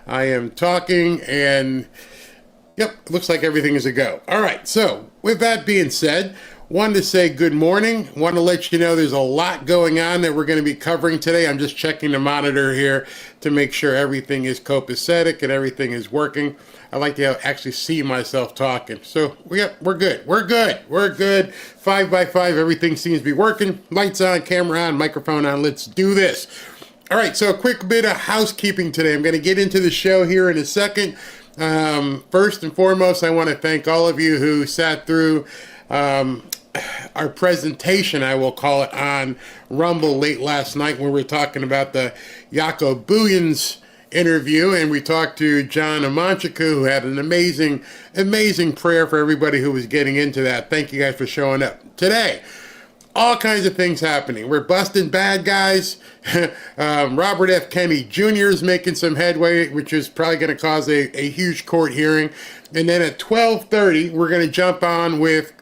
I am talking, and yep, looks like everything is a go. All right, so with that being said, wanted to say good morning. Want to let you know there's a lot going on that we're going to be covering today. I'm just checking the monitor here to make sure everything is copacetic and everything is working. I like to actually see myself talking. So we're good. We're good. 5 by 5, everything seems to be working. Lights on, camera on, microphone on. Let's do this. All right, so a quick bit of housekeeping today. I'm going to get into the show here in a second. First and foremost, I want to thank all of you who sat through our presentation, I will call it, on Rumble late last night when we were talking about the Jaco Booyens interview, and we talked to John Amanchiku, who had an amazing prayer for everybody who was getting into that. Thank you guys for showing up. Today, all kinds of things happening. We're busting bad guys. Robert F. Kennedy Jr. is making some headway, which is probably going to cause a huge court hearing. And then at 12:30, we're going to jump on with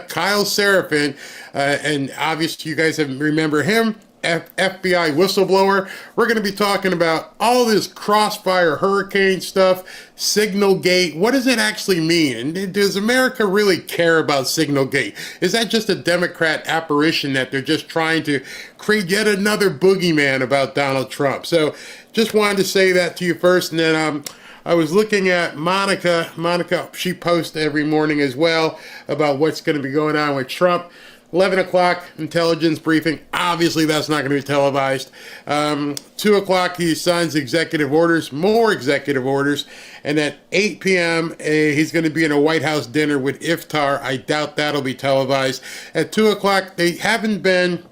Kyle Sarapin, and obviously you guys remember him, FBI whistleblower. We're going to be talking about all this Crossfire hurricane stuff, Signalgate. What does it actually mean? And does America really care about Signalgate? Is that just a Democrat apparition that they're just trying to create yet another boogeyman about Donald Trump? So just wanted to say that to you first, and then I was looking at Monica. Monica, she posts every morning as well about what's going to be going on with Trump. 11 o'clock, intelligence briefing. Obviously, that's not going to be televised. 2 o'clock, he signs executive orders, more executive orders. And at 8 p.m., he's going to be in a White House dinner with Iftar. I doubt that'll be televised. At 2 o'clock, they haven't been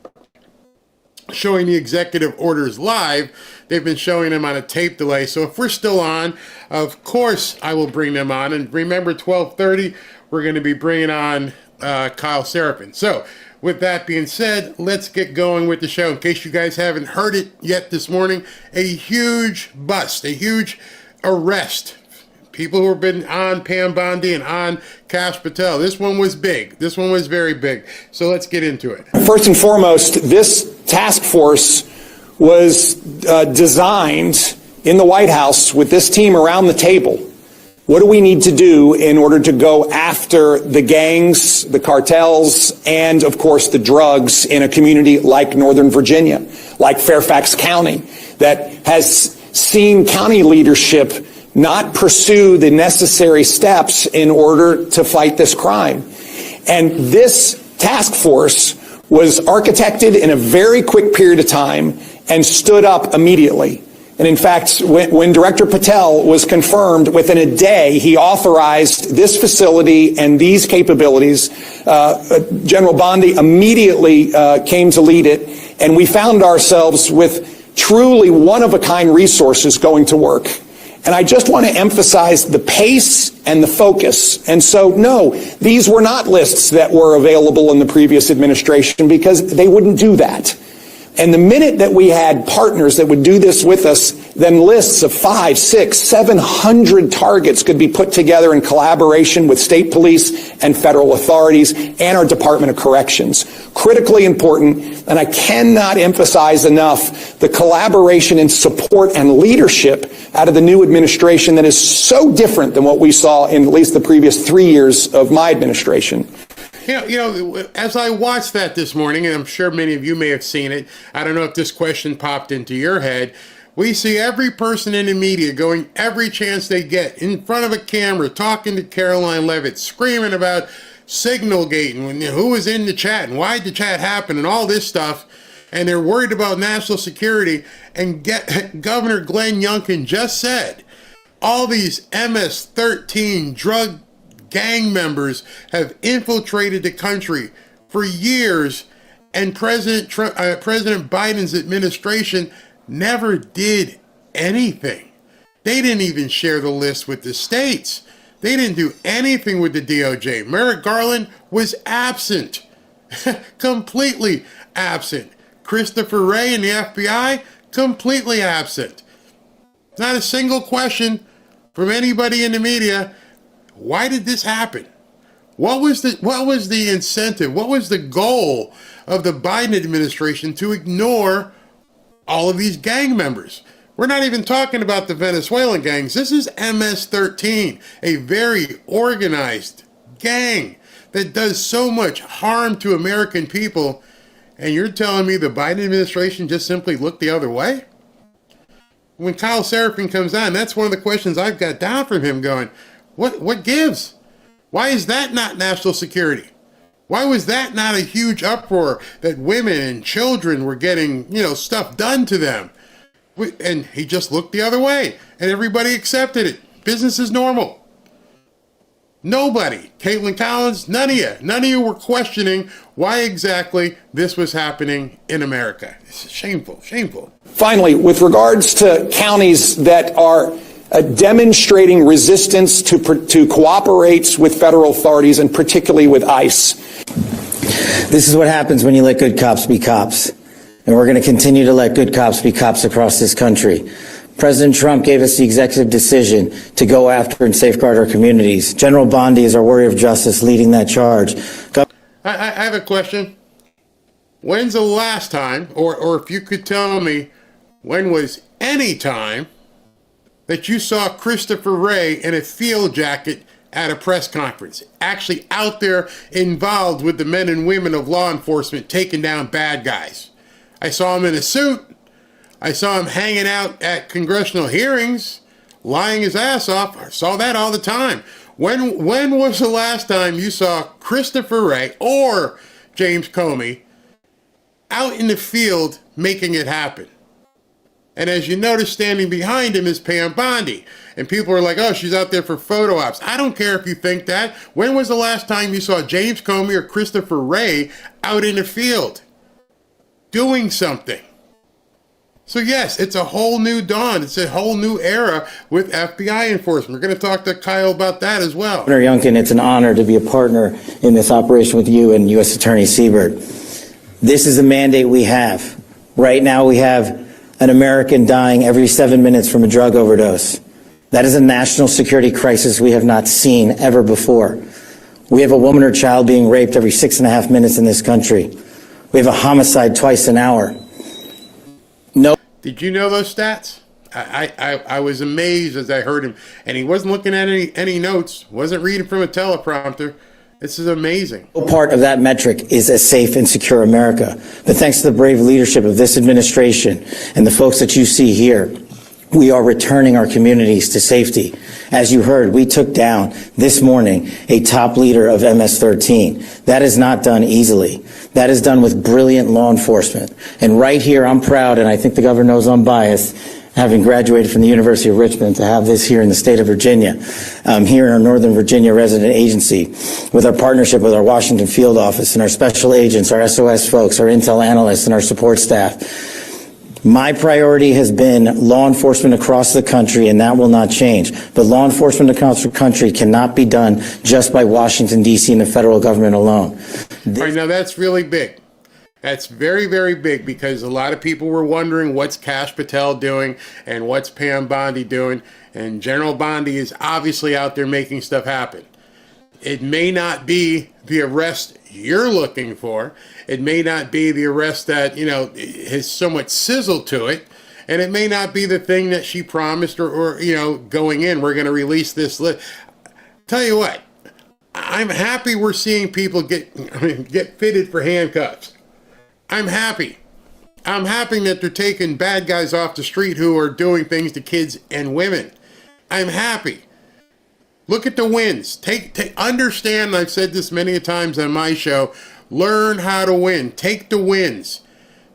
showing the executive orders live. They've been showing them on a tape delay. So if we're still on, of course I will bring them on. And remember, 12:30, we're going to be bringing on Kyle Sarapin. So with that being said, let's get going with the show. In case you guys haven't heard it yet this morning, a huge bust, a huge arrest. People who have been on Pam Bondi and on Kash Patel. This one was big. This one was very big. So let's get into it. First and foremost, this task force was designed in the White House with this team around the table. What do we need to do in order to go after the gangs, the cartels, and, of course, the drugs in a community like Northern Virginia, like Fairfax County, that has seen county leadership not pursue the necessary steps in order to fight this crime? And this task force was architected in a very quick period of time and stood up immediately. And in fact, when Director Patel was confirmed, within a day, he authorized this facility and these capabilities. General Bondi immediately came to lead it, and we found ourselves with truly one-of-a-kind resources going to work. And I just want to emphasize the pace and the focus. And so, no, these were not lists that were available in the previous administration, because they wouldn't do that. And the minute that we had partners that would do this with us, then lists of 500, 600, 700 targets could be put together in collaboration with state police and federal authorities and our Department of Corrections. Critically important, and I cannot emphasize enough the collaboration and support and leadership out of the new administration that is so different than what we saw in at least the previous 3 years of my administration. You know, as I watched that this morning, and I'm sure many of you may have seen it, I don't know if this question popped into your head. We see every person in the media going every chance they get in front of a camera, talking to Caroline Leavitt, screaming about Signalgate and who was in the chat and why did the chat happen and all this stuff. And they're worried about national security. And Governor Glenn Youngkin just said all these MS-13 drug gang members have infiltrated the country for years, and President Biden's administration never did anything. They didn't even share the list with the states. They didn't do anything with the DOJ. Merrick Garland was absent, completely absent. Christopher Wray and the FBI, completely absent. Not a single question from anybody in the media. Why did this happen? What was the incentive? What was the goal of the Biden administration to ignore all of these gang members? We're not even talking about the Venezuelan gangs. This is MS-13, a very organized gang that does so much harm to American people. And you're telling me the Biden administration just simply looked the other way? When Kyle Sarapin comes on, that's one of the questions I've got down from him going, what gives? Why is that not national security? Why was that not a huge uproar that women and children were getting, stuff done to them? And he just looked the other way, and everybody accepted it. Business is normal. Nobody, Caitlin Collins, none of you were questioning why exactly this was happening in America. It's shameful, shameful. Finally, with regards to counties that are demonstrating resistance to cooperate with federal authorities and particularly with ICE. This is what happens when you let good cops be cops. And we're going to continue to let good cops be cops across this country. President Trump gave us the executive decision to go after and safeguard our communities. General Bondi is our warrior of justice leading that charge. I have a question. When's the last time, or if you could tell me, when was any time that you saw Christopher Wray in a field jacket at a press conference, actually out there involved with the men and women of law enforcement taking down bad guys? I saw him in a suit. I saw him hanging out at congressional hearings, lying his ass off. I saw that all the time. When was the last time you saw Christopher Wray or James Comey out in the field making it happen? And as you notice, standing behind him is Pam Bondi. And people are like, oh, she's out there for photo ops. I don't care if you think that. When was the last time you saw James Comey or Christopher Wray out in the field doing something? So yes, it's a whole new dawn. It's a whole new era with FBI enforcement. We're going to talk to Kyle about that as well. Governor Youngkin, it's an honor to be a partner in this operation with you and U.S. Attorney Siebert. This is a mandate we have. Right now we have an American dying every 7 minutes from a drug overdose. That is a national security crisis we have not seen ever before. We have a woman or child being raped every 6.5 minutes in this country. We have a homicide twice an hour. No. Did you know those stats? I was amazed as I heard him, and he wasn't looking at any notes, wasn't reading from a teleprompter. This is amazing. Part of that metric is a safe and secure America. But thanks to the brave leadership of this administration and the folks that you see here, we are returning our communities to safety. As you heard, we took down this morning a top leader of MS-13. That is not done easily. That is done with brilliant law enforcement. And right here, I'm proud, and I think the governor knows I'm biased, having graduated from the University of Richmond, to have this here in the state of Virginia, here in our Northern Virginia resident agency, with our partnership with our Washington field office and our special agents, our SOS folks, our intel analysts, and our support staff. My priority has been law enforcement across the country, and that will not change. But law enforcement across the country cannot be done just by Washington, D.C. and the federal government alone. All right, now that's really big. That's very, very big, because a lot of people were wondering what's Kash Patel doing and what's Pam Bondi doing. And General Bondi is obviously out there making stuff happen. It may not be the arrest you're looking for. It may not be the arrest that, has so much sizzle to it. And it may not be the thing that she promised or going in, we're going to release this list. Tell you what, I'm happy we're seeing people get fitted for handcuffs. I'm happy. I'm happy that they're taking bad guys off the street who are doing things to kids and women. I'm happy. Look at the wins. Understand, and I've said this many times on my show, learn how to win. Take the wins.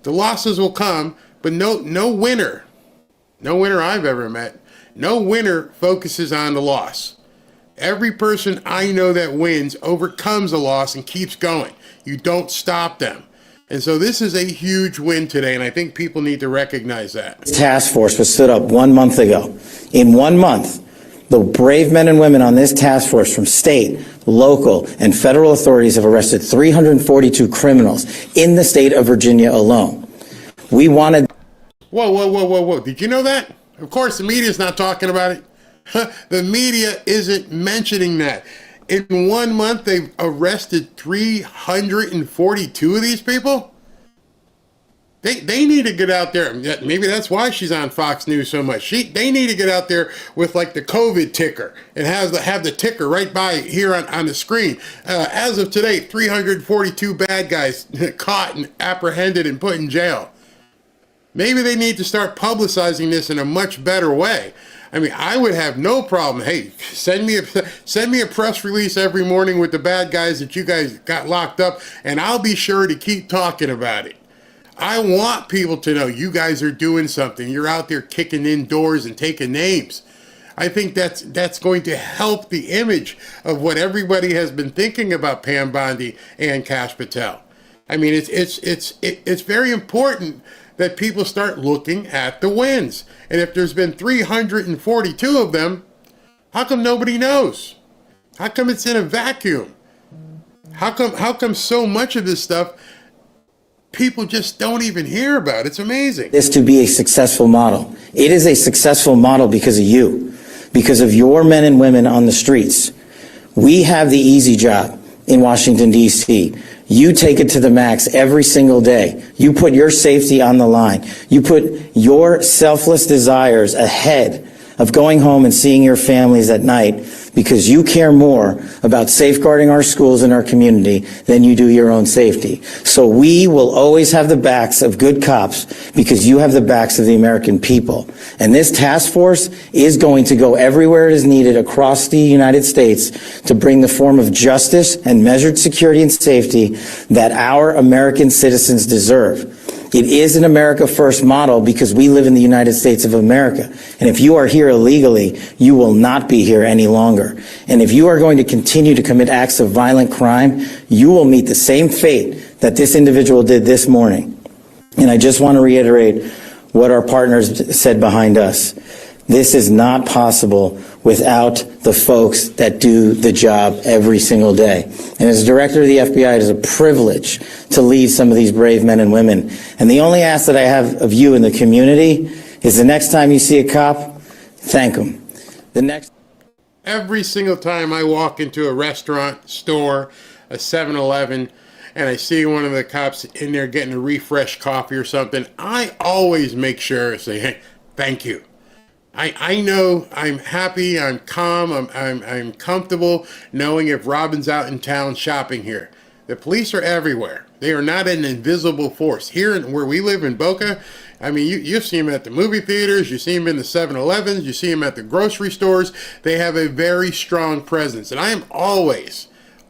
The losses will come, but no winner I've ever met, no winner focuses on the loss. Every person I know that wins overcomes a loss and keeps going. You don't stop them. And so this is a huge win today, and I think people need to recognize that. This task force was stood up 1 month ago. In 1 month, the brave men and women on this task force from state, local, and federal authorities have arrested 342 criminals in the state of Virginia alone. We wanted... Whoa. Did you know that? Of course, the media's not talking about it. The media isn't mentioning that. In 1 month, they've arrested 342 of these people? They need to get out there. Maybe that's why she's on Fox News so much. They need to get out there with like the COVID ticker and have the ticker right by here on the screen. As of today, 342 bad guys caught and apprehended and put in jail. Maybe they need to start publicizing this in a much better way. I mean, I would have no problem. Hey, send me a press release every morning with the bad guys that you guys got locked up, and I'll be sure to keep talking about it. I want people to know you guys are doing something. You're out there kicking in doors and taking names. I think that's going to help the image of what everybody has been thinking about Pam Bondi and Kash Patel. I mean, it's very important that people start looking at the wins. And if there's been 342 of them, how come nobody knows? How come it's in a vacuum? How come so much of this stuff people just don't even hear about? It's amazing. This to be a successful model. It is a successful model because of you, because of your men and women on the streets. We have the easy job in Washington, D.C. You take it to the max every single day. You put your safety on the line. You put your selfless desires ahead of going home and seeing your families at night because you care more about safeguarding our schools and our community than you do your own safety. So we will always have the backs of good cops because you have the backs of the American people. And this task force is going to go everywhere it is needed across the United States to bring the form of justice and measured security and safety that our American citizens deserve. It is an America First model because we live in the United States of America. And if you are here illegally, you will not be here any longer. And if you are going to continue to commit acts of violent crime, you will meet the same fate that this individual did this morning. And I just want to reiterate what our partners said behind us. This is not possible without the folks that do the job every single day. And as director of the FBI, it is a privilege to lead some of these brave men and women. And the only ask that I have of you in the community is the next time you see a cop, thank them. Every single time I walk into a restaurant, store, a 7-Eleven, and I see one of the cops in there getting a refresh coffee or something, I always make sure to say, hey, thank you. I know I'm happy, I'm calm, I'm comfortable knowing if Robin's out in town shopping here. The police are everywhere. They are not an invisible force. Here where we live in Boca, I mean, you see them at the movie theaters, you see them in the 7-Elevens, you see them at the grocery stores. They have a very strong presence. And I am always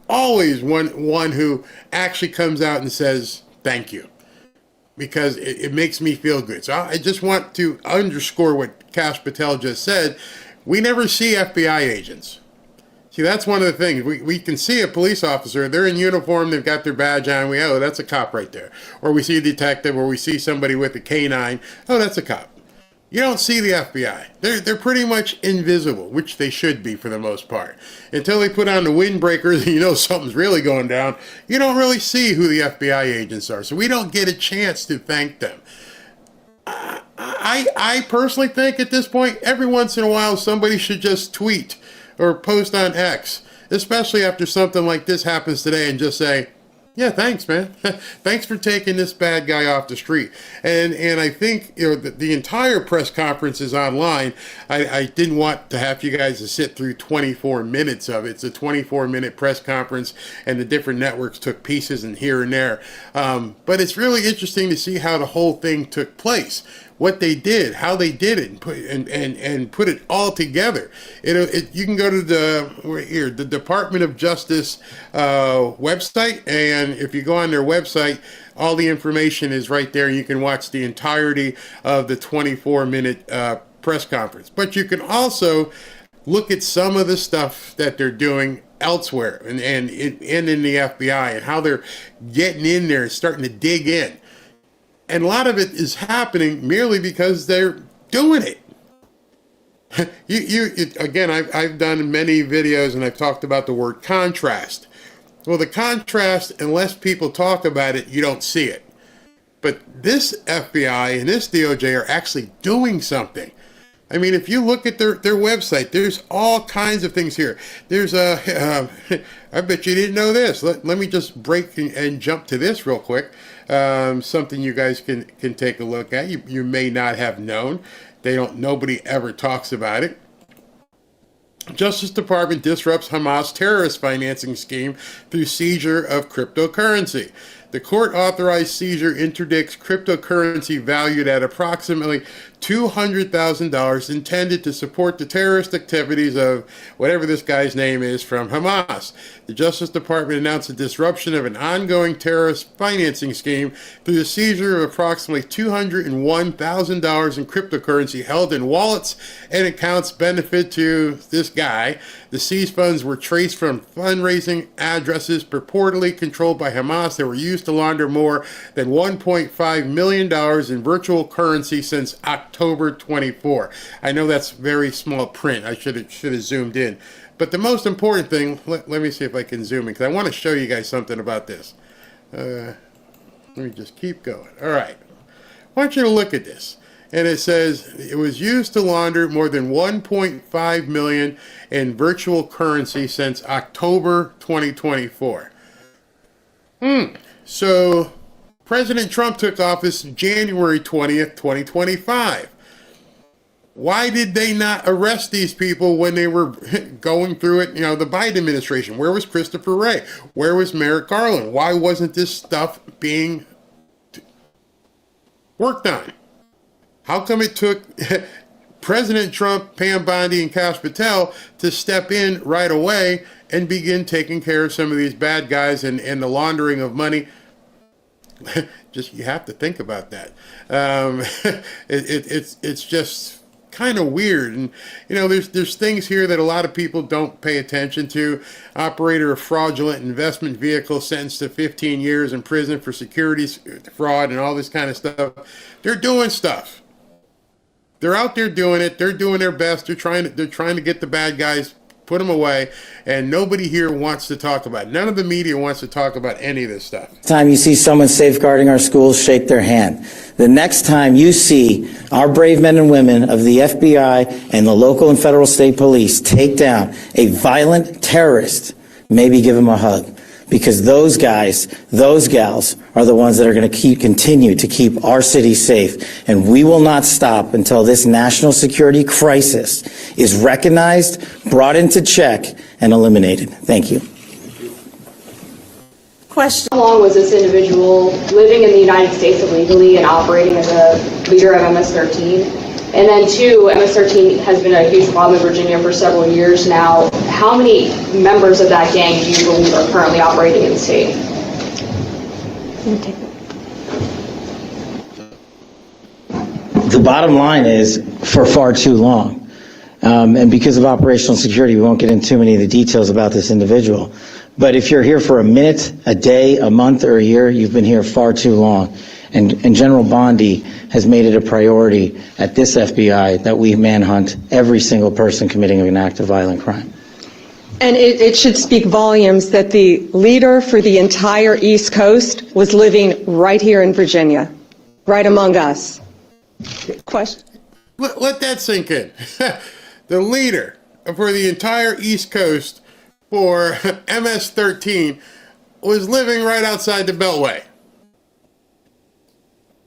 one who actually comes out and says, thank you. Because it makes me feel good. So I just want to underscore what Kash Patel just said. We never see FBI agents. See, that's one of the things. We can see a police officer. They're in uniform. They've got their badge on. Oh, that's a cop right there. Or we see a detective, or we see somebody with a canine. Oh, that's a cop. You don't see the FBI. They're pretty much invisible, which they should be for the most part. Until they put on the windbreakers and you know something's really going down, you don't really see who the FBI agents are. So we don't get a chance to thank them. I personally think at this point, every once in a while, somebody should just tweet or post on X, especially after something like this happens today, and just say, yeah, thanks, man. Thanks for taking this bad guy off the street. And I think the entire press conference is online. I didn't want to have you guys to sit through 24 minutes of it. It's a 24-minute press conference, and the different networks took pieces and here and there. But it's really interesting to see how the whole thing took place, what they did, how they did it, and put it all together. You can go to the Department of Justice website, and if you go on their website, all the information is right there. You can watch the entirety of the 24-minute press conference. But you can also look at some of the stuff that they're doing elsewhere and in the FBI, and how they're getting in there and starting to dig in. And a lot of it is happening merely because they're doing it. Again, I've done many videos and I've talked about the word contrast. Well, the contrast, unless people talk about it, you don't see it. But this FBI and this DOJ are actually doing something. I mean, if you look at their website, there's all kinds of things here. There's a, I bet you didn't know this. Let me just break and jump to this real quick. Something you guys can take a look at. You may not have known. Nobody ever talks about it. Justice Department disrupts Hamas terrorist financing scheme through seizure of cryptocurrency. The court-authorized seizure interdicts cryptocurrency valued at approximately $200,000 intended to support the terrorist activities of whatever this guy's name is from Hamas. The Justice Department announced the disruption of an ongoing terrorist financing scheme through the seizure of approximately $201,000 in cryptocurrency held in wallets and accounts benefit to this guy. The seized funds were traced from fundraising addresses purportedly controlled by Hamas that were used to launder more than $1.5 million in virtual currency since October 24. I know that's very small print. I should have zoomed in. But the most important thing, let me see if I can zoom in, because I want to show you guys something about this. Let me just keep going. All right. I want you to look at this. And it says it was used to launder more than $1.5 million in virtual currency since October 2024. So President Trump took office January 20th, 2025. Why did they not arrest these people when they were going through it, the Biden administration? Where was Christopher Wray? Where was Merrick Garland? Why wasn't this stuff being worked on? How come it took President Trump, Pam Bondi, and Kash Patel to step in right away and begin taking care of some of these bad guys and the laundering of money? You have to think about that. It's just kind of weird. And, there's things here that a lot of people don't pay attention to. Operator of fraudulent investment vehicle sentenced to 15 years in prison for securities fraud and all this kind of stuff. They're doing stuff. They're out there doing it. They're doing their best. They're trying to get the bad guys, put them away, and nobody here wants to talk about it. None of the media wants to talk about any of this stuff. Time you see someone safeguarding our schools, shake their hand. The next time you see our brave men and women of the FBI and the local and federal state police take down a violent terrorist, maybe give them a hug. Because those guys, those gals are the ones that are going to continue to keep our city safe. And we will not stop until this national security crisis is recognized, brought into check, and eliminated. Thank you. Question. How long was this individual living in the United States illegally and operating as a leader of MS-13? And then two, MS-13 has been a huge problem in Virginia for several years now. How many members of that gang do you believe are currently operating in the state? The bottom line is for far too long. And because of operational security, we won't get into too many of the details about this individual. But if you're here for a minute, a day, a month, or a year, you've been here far too long. And General Bondi has made it a priority at this FBI that we manhunt every single person committing an act of violent crime. And it should speak volumes that the leader for the entire East Coast was living right here in Virginia, right among us. Question? Let that sink in. The leader for the entire East Coast for MS-13 was living right outside the Beltway.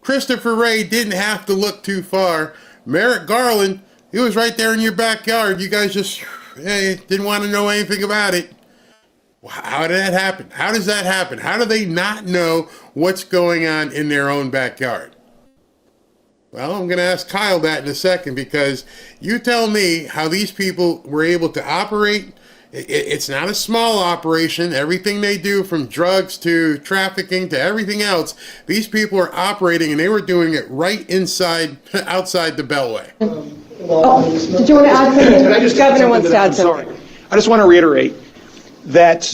Christopher Wray didn't have to look too far. Merrick Garland, he was right there in your backyard. You guys just didn't want to know anything about it. How did that happen? How does that happen? How do they not know what's going on in their own backyard? Well, I'm going to ask Kyle that in a second, because you tell me how these people were able to operate. It's not a small operation. Everything they do, from drugs to trafficking to everything else, these people are operating, and they were doing it right outside the Beltway. Did you want to add something? Governor wants to add something. I just want to reiterate that,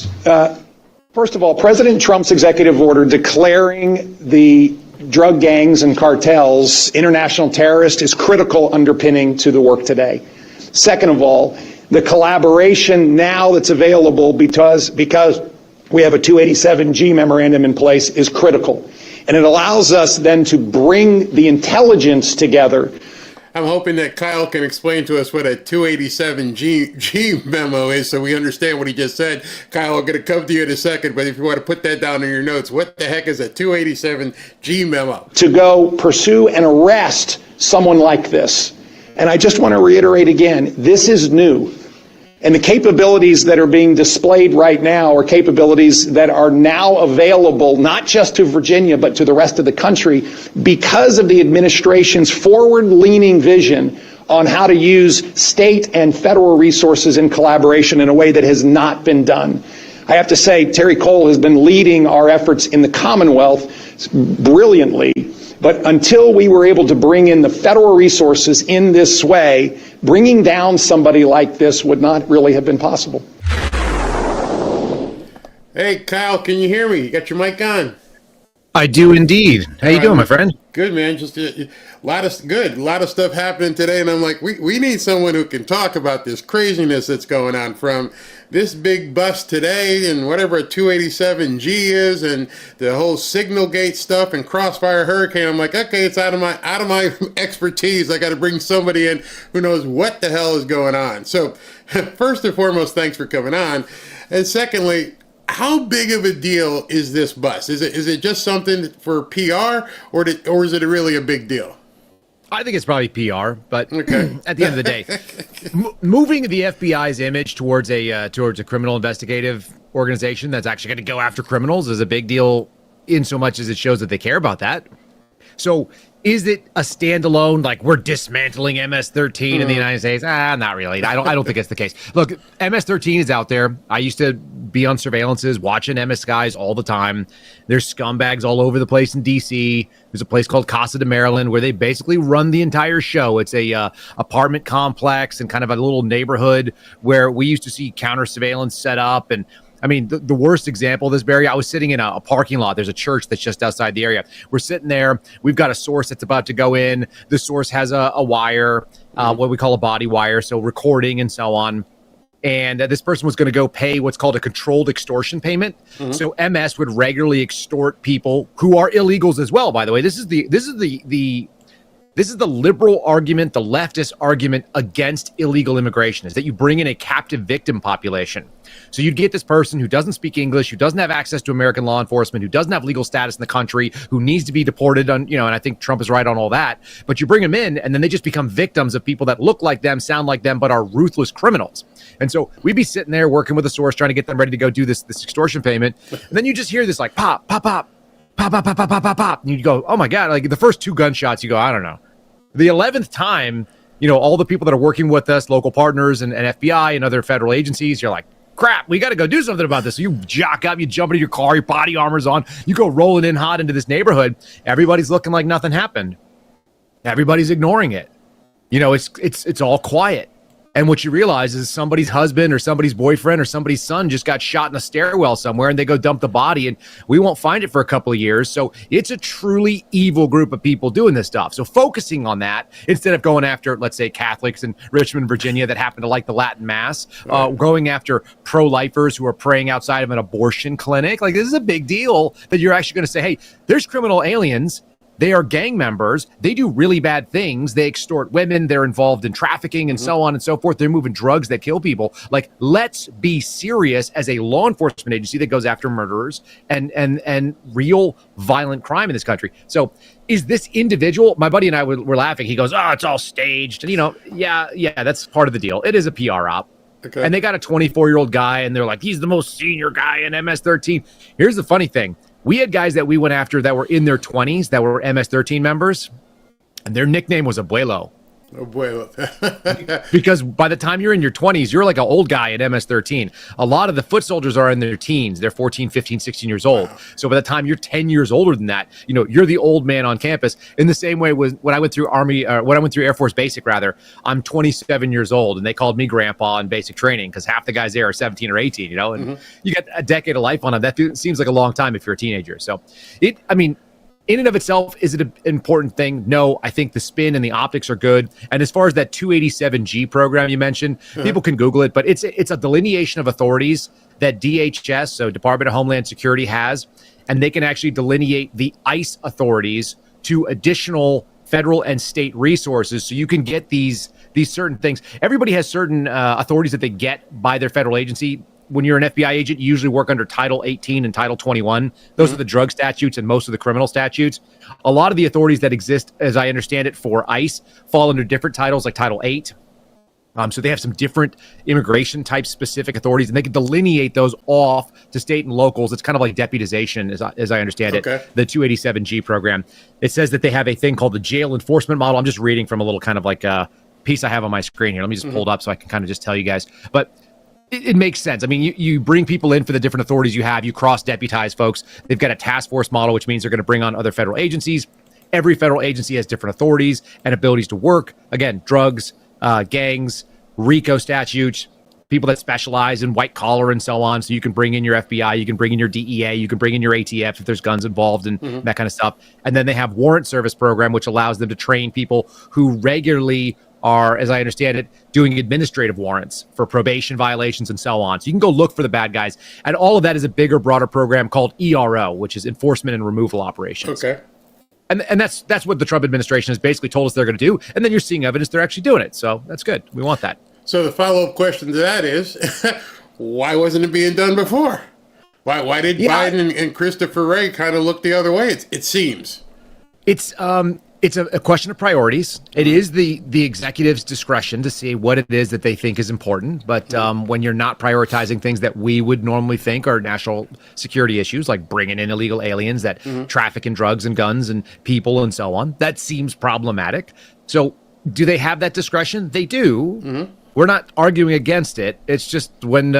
first of all, President Trump's executive order declaring the drug gangs and cartels international terrorists is critical underpinning to the work today. Second of all, the collaboration now that's available because we have a 287G memorandum in place is critical. And it allows us then to bring the intelligence together. I'm hoping that Kyle can explain to us what a 287G memo is so we understand what he just said. Kyle, I'm going to come to you in a second, but if you want to put that down in your notes, what the heck is a 287G memo? To go pursue and arrest someone like this. And I just want to reiterate again, this is new. And the capabilities that are being displayed right now are capabilities that are now available not just to Virginia, but to the rest of the country because of the administration's forward-leaning vision on how to use state and federal resources in collaboration in a way that has not been done. I have to say, Terry Cole has been leading our efforts in the Commonwealth brilliantly. But until we were able to bring in the federal resources in this way, bringing down somebody like this would not really have been possible. Hey, Kyle, can you hear me? You got your mic on? I do indeed. How you doing, my friend? Good, man. Just a lot of stuff happening today, and I'm like, we need someone who can talk about this craziness that's going on, from this big bust today and whatever a 287G is, and the whole Signalgate stuff and Crossfire hurricane. I'm like, okay, it's out of my expertise. I got to bring somebody in who knows what the hell is going on. So, first and foremost, thanks for coming on, and secondly, how big of a deal is this bust? Is it just something for PR, or is it really a big deal? I think it's probably PR, but okay. At the end of the day, moving the FBI's image towards a criminal investigative organization that's actually going to go after criminals is a big deal, in so much as it shows that they care about that. So, is it a standalone, like we're dismantling MS-13 in the United States? Not really. I don't think it's the case. Look, MS-13 is out there. I used to be on surveillances, watching MS guys all the time. There's scumbags all over the place in D.C. There's a place called Casa de Maryland where they basically run the entire show. It's a apartment complex and kind of a little neighborhood where we used to see counter surveillance set up. And I mean, the worst example of this, Barry, I was sitting in a parking lot. There's a church that's just outside the area. We're sitting there. We've got a source that's about to go in. The source has a wire, what we call a body wire, so recording and so on. And this person was going to go pay what's called a controlled extortion payment. So MS would regularly extort people who are illegals as well, by the way. This is the liberal argument, the leftist argument against illegal immigration, is that you bring in a captive victim population. So you'd get this person who doesn't speak English, who doesn't have access to American law enforcement, who doesn't have legal status in the country, who needs to be deported on, and I think Trump is right on all that. But you bring them in, and then they just become victims of people that look like them, sound like them, but are ruthless criminals. And so we'd be sitting there working with the source, trying to get them ready to go do this extortion payment. And then you just hear this like pop, pop, pop, pop, pop, pop, pop, pop, pop, pop. And you go, oh my God, like the first 2 gunshots, you go, I don't know. The 11th time, all the people that are working with us, local partners and FBI and other federal agencies, you're like, crap, we got to go do something about this. So you jock up, you jump into your car, your body armor's on, you go rolling in hot into this neighborhood. Everybody's looking like nothing happened. Everybody's ignoring it. It's all quiet. And what you realize is somebody's husband or somebody's boyfriend or somebody's son just got shot in a stairwell somewhere, and they go dump the body, and we won't find it for a couple of years. So it's a truly evil group of people doing this stuff. So focusing on that instead of going after, let's say, Catholics in Richmond, Virginia that happen to like the Latin Mass, going after pro-lifers who are praying outside of an abortion clinic. Like, this is a big deal that you're actually going to say, hey, there's criminal aliens. They are gang members. They do really bad things. They extort women. They're involved in trafficking and so on and so forth. They're moving drugs that kill people. Like, let's be serious as a law enforcement agency that goes after murderers and real violent crime in this country. So is this individual, my buddy and I were laughing. He goes, oh, it's all staged. And, yeah, that's part of the deal. It is a PR op. Okay. And they got a 24-year-old guy, and they're like, he's the most senior guy in MS-13. Here's the funny thing. We had guys that we went after that were in their 20s that were MS-13 members, and their nickname was Abuelo. Abuelo. Because by the time you're in your 20s, you're like an old guy at MS-13. A lot of the foot soldiers are in their teens. They're 14, 15, 16 years old. Wow. So by the time you're 10 years older than that, you're the old man on campus. In the same way when I went through Air Force Basic, I'm 27 years old, and they called me grandpa in basic training because half the guys there are 17 or 18, and you got a decade of life on them. That seems like a long time if you're a teenager. So in and of itself, is it an important thing? No, I think the spin and the optics are good. And as far as that 287G program you mentioned, people can Google it, but it's a delineation of authorities that DHS, so Department of Homeland Security, has, and they can actually delineate the ICE authorities to additional federal and state resources so you can get these certain things. Everybody has certain authorities that they get by their federal agency. When you're an FBI agent, you usually work under Title 18 and Title 21. Those are the drug statutes and most of the criminal statutes. A lot of the authorities that exist, as I understand it, for ICE fall under different titles like Title 8. So they have some different immigration type specific authorities, and they can delineate those off to state and locals. It's kind of like deputization, as I understand it, the 287G program. It says that they have a thing called the jail enforcement model. I'm just reading from a little kind of like a piece I have on my screen here. Let me just pull it up so I can kind of just tell you guys. But it makes sense. I mean, you bring people in for the different authorities you have. You cross-deputize folks. They've got a task force model, which means they're going to bring on other federal agencies. Every federal agency has different authorities and abilities to work. Again, drugs, gangs, RICO statutes, people that specialize in white collar and so on. So you can bring in your FBI, you can bring in your DEA, you can bring in your ATF if there's guns involved and that kind of stuff. And then they have warrant service program, which allows them to train people who regularly are, as I understand it, doing administrative warrants for probation violations and so on. So you can go look for the bad guys. And all of that is a bigger, broader program called ERO, which is Enforcement and Removal Operations. Okay. And that's what the Trump administration has basically told us they're going to do. And then you're seeing evidence they're actually doing it. So that's good. We want that. So the follow-up question to that is, why wasn't it being done before? Why did Biden and Christopher Wray kind of look the other way? It seems. It's a question of priorities. It is the executive's discretion to see what it is that they think is important. But when you're not prioritizing things that we would normally think are national security issues, like bringing in illegal aliens that traffic in drugs and guns and people and so on, that seems problematic. So do they have that discretion? They do. We're not arguing against it. It's just when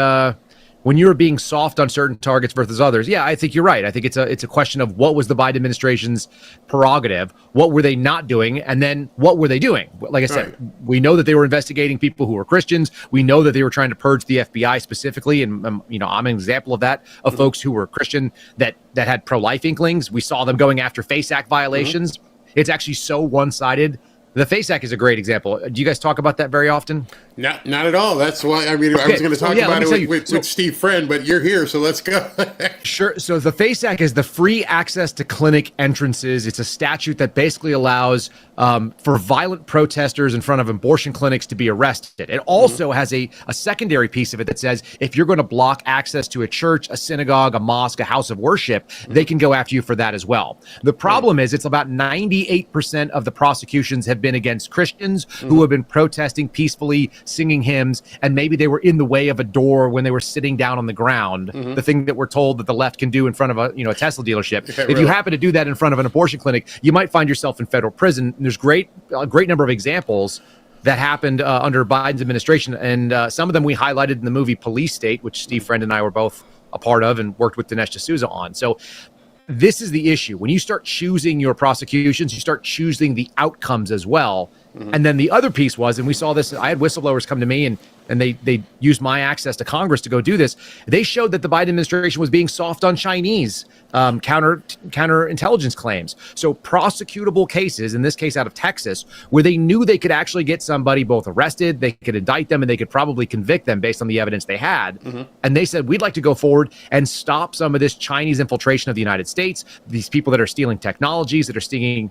you're being soft on certain targets versus others, I think you're right. I think it's a question of what was the Biden administration's prerogative, what were they not doing, and then what were they doing? Like I said, we know that they were investigating people who were Christians. We know that they were trying to purge the FBI specifically, and I'm an example of that, of folks who were Christian that had pro-life inklings. We saw them going after FACE Act violations. It's actually so one-sided. The FACE Act is a great example. Do you guys talk about that very often? Not at all. That's why I was going to talk about it with Steve Friend, but you're here, so let's go. Sure. So the FACE Act is the free access to clinic entrances. It's a statute that basically allows for violent protesters in front of abortion clinics to be arrested. It also has a secondary piece of it that says if you're going to block access to a church, a synagogue, a mosque, a house of worship, they can go after you for that as well. The problem is it's about 98% of the prosecutions have been against Christians who have been protesting peacefully, singing hymns, and maybe they were in the way of a door when they were sitting down on the ground. The thing that we're told that the left can do in front of a Tesla dealership. If you happen to do that in front of an abortion clinic, you might find yourself in federal prison. And there's a great number of examples that happened under Biden's administration, and some of them we highlighted in the movie Police State, which Steve Friend and I were both a part of and worked with Dinesh D'Souza on. So this is the issue. When you start choosing your prosecutions, you start choosing the outcomes as well. And then the other piece was, and we saw this, I had whistleblowers come to me and they used my access to Congress to go do this. They showed that the Biden administration was being soft on Chinese counterintelligence claims. So prosecutable cases, in this case out of Texas, where they knew they could actually get somebody both arrested, they could indict them, and they could probably convict them based on the evidence they had. And they said, we'd like to go forward and stop some of this Chinese infiltration of the United States, these people that are stealing technologies, that are stealing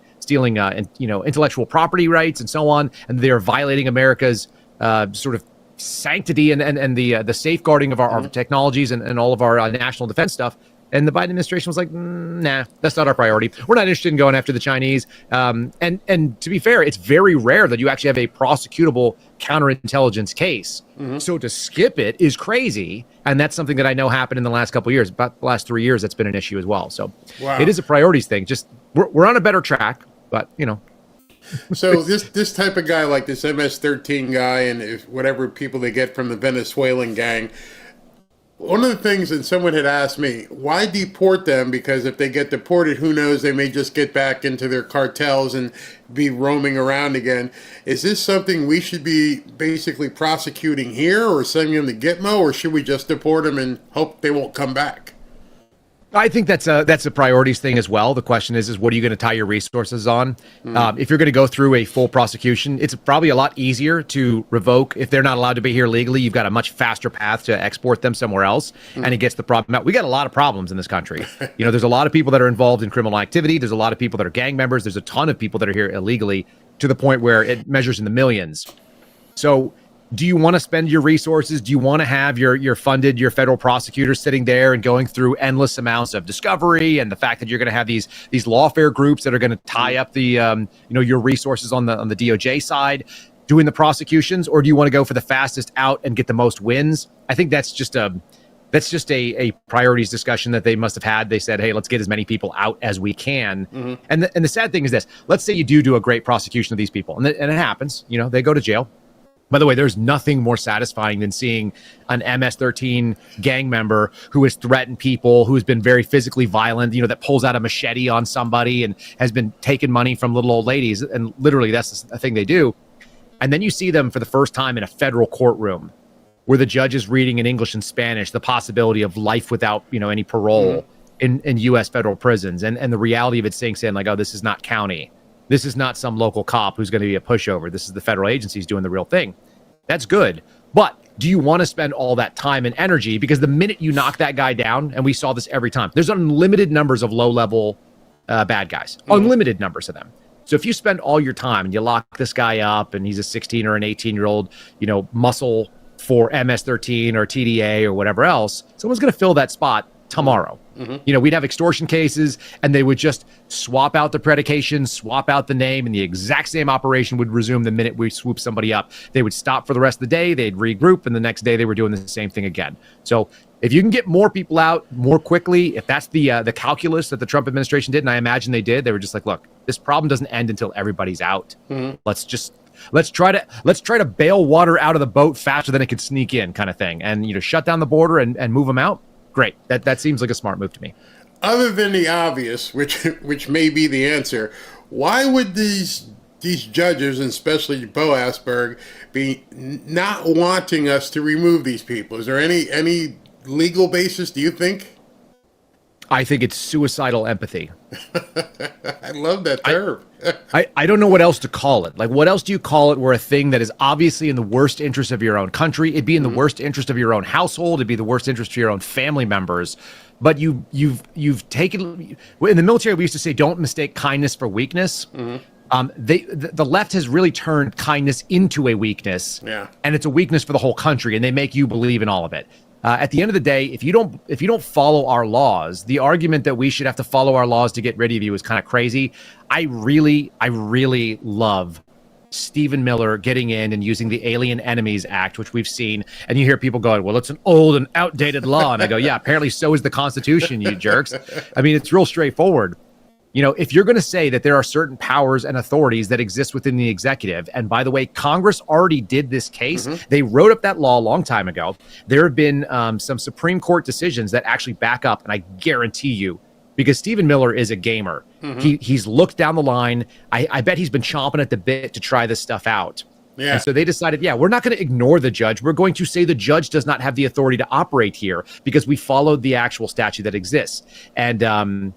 intellectual property rights and so on, and they're violating America's sort of sanctity and the safeguarding of our technologies and all of our national defense stuff. And the Biden administration was like, nah, that's not our priority. We're not interested in going after the Chinese. And to be fair, it's very rare that you actually have a prosecutable counterintelligence case. So to skip it is crazy. And that's something that I know happened in the last couple of years. About the last 3 years, that's been an issue as well. So It is a priorities thing. Just we're on a better track, but So this type of guy, like this MS-13 guy and whatever people they get from the Venezuelan gang, one of the things that someone had asked me, why deport them? Because if they get deported, who knows, they may just get back into their cartels and be roaming around again. Is this something we should be basically prosecuting here or sending them to Gitmo, or should we just deport them and hope they won't come back? I think that's a priorities thing as well. The question is what are you going to tie your resources on? If you're going to go through a full prosecution, it's probably a lot easier to revoke. If they're not allowed to be here legally, you've got a much faster path to export them somewhere else, and it gets the problem out. We got a lot of problems in this country. There's a lot of people that are involved in criminal activity. There's a lot of people that are gang members. There's a ton of people that are here illegally to the point where it measures in the millions. So do you want to spend your resources? Do you want to have your federal prosecutors sitting there and going through endless amounts of discovery, and the fact that you're going to have these lawfare groups that are going to tie up the your resources on the DOJ side doing the prosecutions, or do you want to go for the fastest out and get the most wins? I think that's just a priorities discussion that they must have had. They said, hey, let's get as many people out as we can. And the sad thing is this: let's say you do a great prosecution of these people, and it happens. They go to jail. By the way, there's nothing more satisfying than seeing an MS-13 gang member who has threatened people, who has been very physically violent, that pulls out a machete on somebody and has been taking money from little old ladies. And literally, that's the thing they do. And then you see them for the first time in a federal courtroom where the judge is reading in English and Spanish the possibility of life without, any parole in U.S. federal prisons. And the reality of it sinks in like, oh, this is not county. This is not some local cop who's going to be a pushover. This is the federal agencies doing the real thing. That's good. But do you want to spend all that time and energy? Because the minute you knock that guy down, and we saw this every time, there's unlimited numbers of low-level bad guys, unlimited numbers of them. So if you spend all your time and you lock this guy up and he's a 16 or an 18-year-old, muscle for MS-13 or TDA or whatever else, someone's going to fill that spot tomorrow. We'd have extortion cases and they would just swap out the predication, swap out the name, and the exact same operation would resume the minute we swoop somebody up. They would stop for the rest of the day, they'd regroup, and the next day they were doing the same thing again. So if you can get more people out more quickly, if that's the calculus that the Trump administration did, and I imagine they did, they were just like, look, this problem doesn't end until everybody's out. Let's try to bail water out of the boat faster than it could sneak in, kind of thing, and shut down the border and move them out. Great. That seems like a smart move to me. Other than the obvious, which may be the answer, why would these judges, and especially Bo Asberg, be not wanting us to remove these people? Is there any legal basis, do you think? I think it's suicidal empathy. I love that term. I don't know what else to call it. Like, what else do you call it where a thing that is obviously in the worst interest of your own country, it'd be in the worst interest of your own household, it'd be the worst interest of your own family members, but you've taken, in the military we used to say, don't mistake kindness for weakness. The left has really turned kindness into a weakness, and it's a weakness for the whole country, and they make you believe in all of it. At the end of the day, if you don't follow our laws, the argument that we should have to follow our laws to get rid of you is kind of crazy. I really love Stephen Miller getting in and using the Alien Enemies Act, which we've seen, and you hear people going, well, it's an old and outdated law. And I go, yeah, apparently so is the Constitution, you jerks. I mean, it's real straightforward. If you're going to say that there are certain powers and authorities that exist within the executive, and by the way, Congress already did this case. They wrote up that law a long time ago. There have been some Supreme Court decisions that actually back up, and I guarantee you, because Stephen Miller is a gamer, he's looked down the line. I bet he's been chomping at the bit to try this stuff out. Yeah. And so they decided, we're not going to ignore the judge. We're going to say the judge does not have the authority to operate here because we followed the actual statute that exists. And,